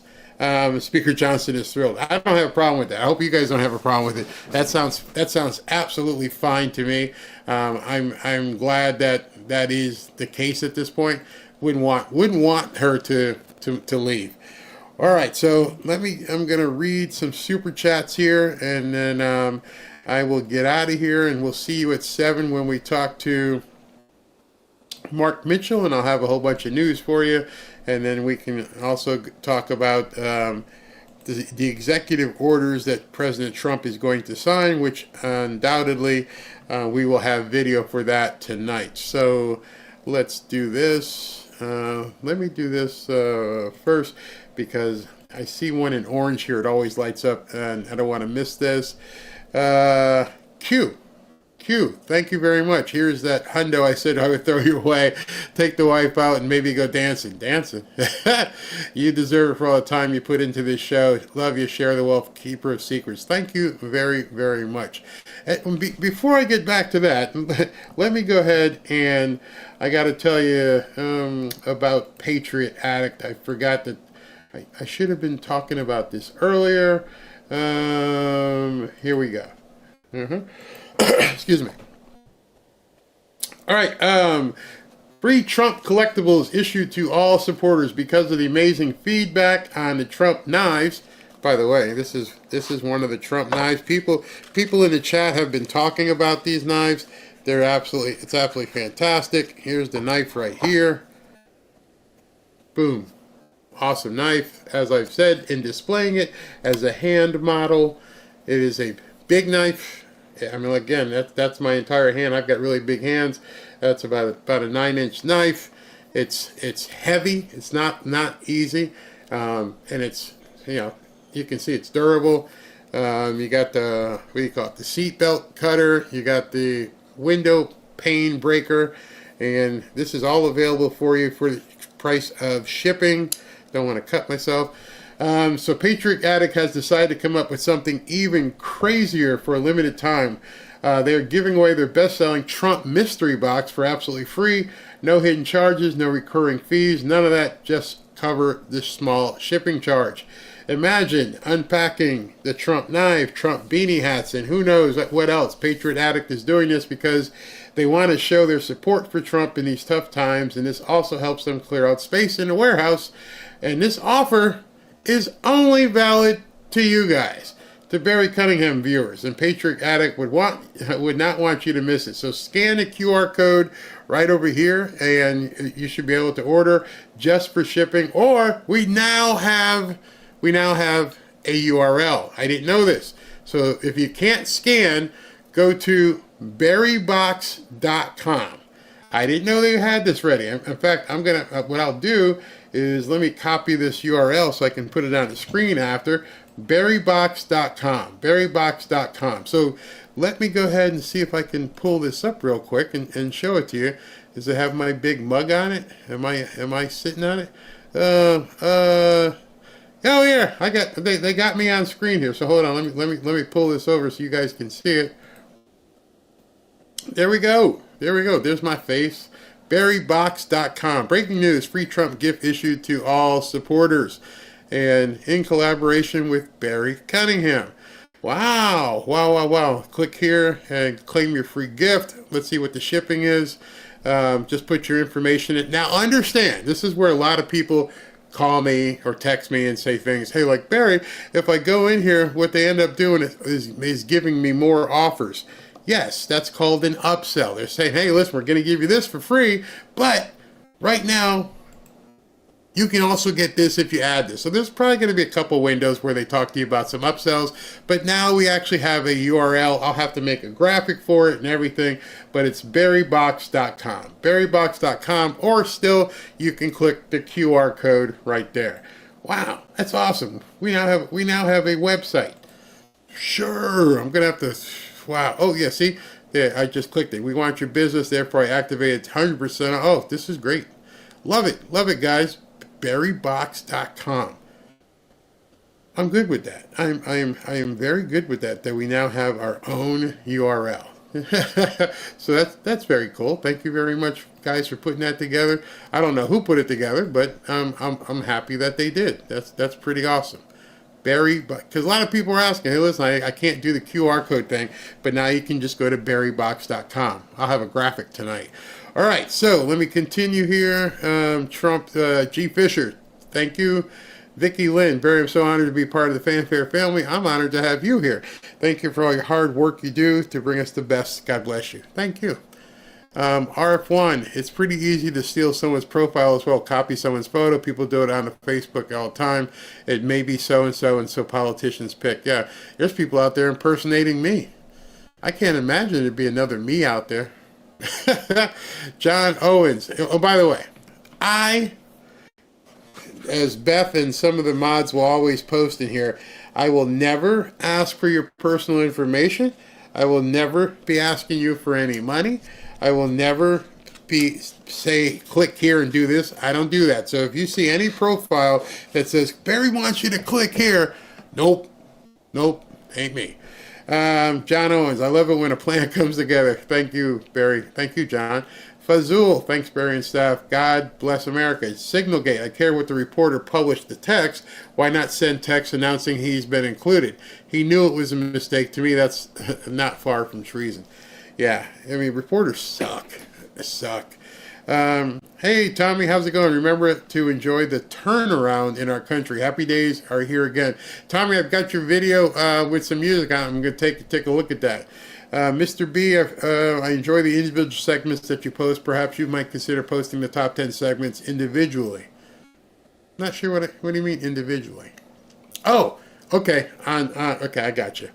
Speaker Johnson is thrilled. I don't have a problem with that. I hope you guys don't have a problem with it. That sounds absolutely fine to me. I'm glad that is the case at this point. Wouldn't want her to leave. All right, so I'm gonna read some super chats here, and then I will get out of here, and we'll see you at 7 when we talk to Mark Mitchell, and I'll have a whole bunch of news for you. And then we can also talk about the executive orders that President Trump is going to sign, which undoubtedly we will have video for that tonight. So let's do this. Let me do this first, because I see one in orange here. It always lights up, and I don't want to miss this. Q, thank you very much. Here's that hundo I said I would throw you away. Take the wife out and maybe go dancing. Dancing? You deserve it for all the time you put into this show. Love you, share the wealth, keeper of secrets. Thank you very, very much. Before I get back to that, let me go ahead and I got to tell you about Patriot Addict. I forgot that I should have been talking about this earlier. Here we go. Excuse me. All right. Free Trump collectibles issued to all supporters because of the amazing feedback on the Trump knives. By the way, this is one of the Trump knives. People in the chat have been talking about these knives. It's absolutely fantastic. Here's the knife right here. Boom. Awesome knife. As I've said, in displaying it as a hand model, it is a big knife. I mean, again, that's my entire hand. I've got really big hands. That's about a 9-inch knife. It's heavy. It's not easy, and it's, you can see it's durable. You got the, what do you call it, the seat belt cutter. You got the window pane breaker, and this is all available for you for the price of shipping. Don't want to cut myself. So Patriot Addict has decided to come up with something even crazier for a limited time. They're giving away their best-selling Trump mystery box for absolutely free. No hidden charges, no recurring fees, none of that. Just cover this small shipping charge. Imagine unpacking the Trump knife, Trump beanie hats, and who knows what else. Patriot Addict is doing this because they want to show their support for Trump in these tough times, and this also helps them clear out space in the warehouse. And this offer is only valid to you guys. to Barry Cunningham viewers, and Patriot Addict would not want you to miss it. So scan the QR code right over here, and you should be able to order just for shipping. Or we now have a URL. I didn't know this. So if you can't scan, go to berrybox.com. I didn't know they had this ready. In fact, what I'll do is let me copy this URL so I can put it on the screen after. Berrybox.com. Berrybox.com. So let me go ahead and see if I can pull this up real quick and show it to you. Does it have my big mug on it? Am I sitting on it? Oh yeah, they got me on screen here. So hold on, let me pull this over so you guys can see it. There we go. There's my face. Berrybox.com. Breaking news: free Trump gift issued to all supporters, and in collaboration with Barry Cunningham. Wow. Click here and claim your free gift. Let's see what the shipping is. Just put your information in. Now understand, this is where a lot of people call me or text me and say things, hey, like, Barry, if I go in here, what they end up doing is giving me more offers. Yes, that's called an upsell. They're saying, hey, listen, we're going to give you this for free, but right now, you can also get this if you add this. So there's probably going to be a couple windows where they talk to you about some upsells, but now we actually have a URL. I'll have to make a graphic for it and everything, but it's berrybox.com. Berrybox.com, or still, you can click the QR code right there. Wow, that's awesome. We now have a website. Sure, I'm going to have to, wow. Oh, yeah, see? Yeah, I just clicked it. We want your business, therefore I activated 100%. Oh, this is great. Love it, guys. Berrybox.com. I'm good with that. I am very good with that we now have our own URL. So that's very cool. Thank you very much, guys, for putting that together. I don't know who put it together, but I'm happy that they did. That's pretty awesome. Because a lot of people are asking, hey, listen, I can't do the QR code thing, but now you can just go to berrybox.com. I'll have a graphic tonight. All right, so let me continue here. Trump, G. Fisher, thank you. Vicki Lynn, Barry, I'm so honored to be part of the Fanfare family. I'm honored to have you here. Thank you for all your hard work you do to bring us the best. God bless you. Thank you. RF1, it's pretty easy to steal someone's profile as well. Copy someone's photo. People do it on the Facebook all the time. It may be so-and-so, and so politicians pick. Yeah, there's people out there impersonating me. I can't imagine there'd be another me out there. John Owens. Oh, by the way, as Beth and some of the mods will always post in here, I will never ask for your personal information. I will never be asking you for any money. I will never say, click here and do this. I don't do that. So if you see any profile that says, Barry wants you to click here, nope, ain't me. John Owens, I love it when a plan comes together. Thank you, Barry. Thank you, John. Fazul, thanks, Barry and staff. God bless America. Signalgate, I care what the reporter published the text. Why not send text announcing he's been included? He knew it was a mistake. To me, that's not far from treason. Yeah, I mean, reporters suck. Hey, Tommy, how's it going? Remember to enjoy the turnaround in our country. Happy days are here again. Tommy, I've got your video with some music on. I'm going to take a look at that. Mr. B, I enjoy the individual segments that you post. Perhaps you might consider posting the top 10 segments individually. Not sure what do you mean individually? Oh, okay. Okay, I got you.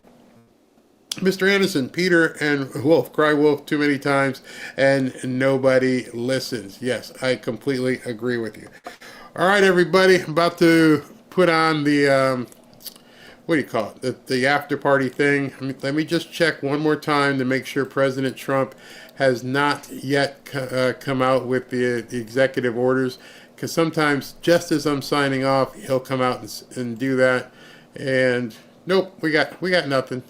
Mr. Anderson, Peter and Wolf cry wolf too many times and nobody listens. Yes, I completely agree with you. All right, everybody, I'm about to put on the, what do you call it, the after party thing. Let me just check one more time to make sure President Trump has not yet come out with the executive orders, because sometimes just as I'm signing off, he'll come out and do that. And nope, we got nothing.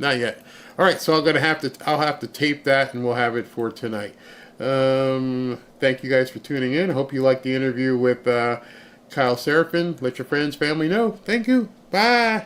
Not yet. All right, so I'll have to tape that, and we'll have it for tonight. Thank you guys for tuning in. I hope you liked the interview with Kyle Sarapin. Let your friends, family know. Thank you. Bye.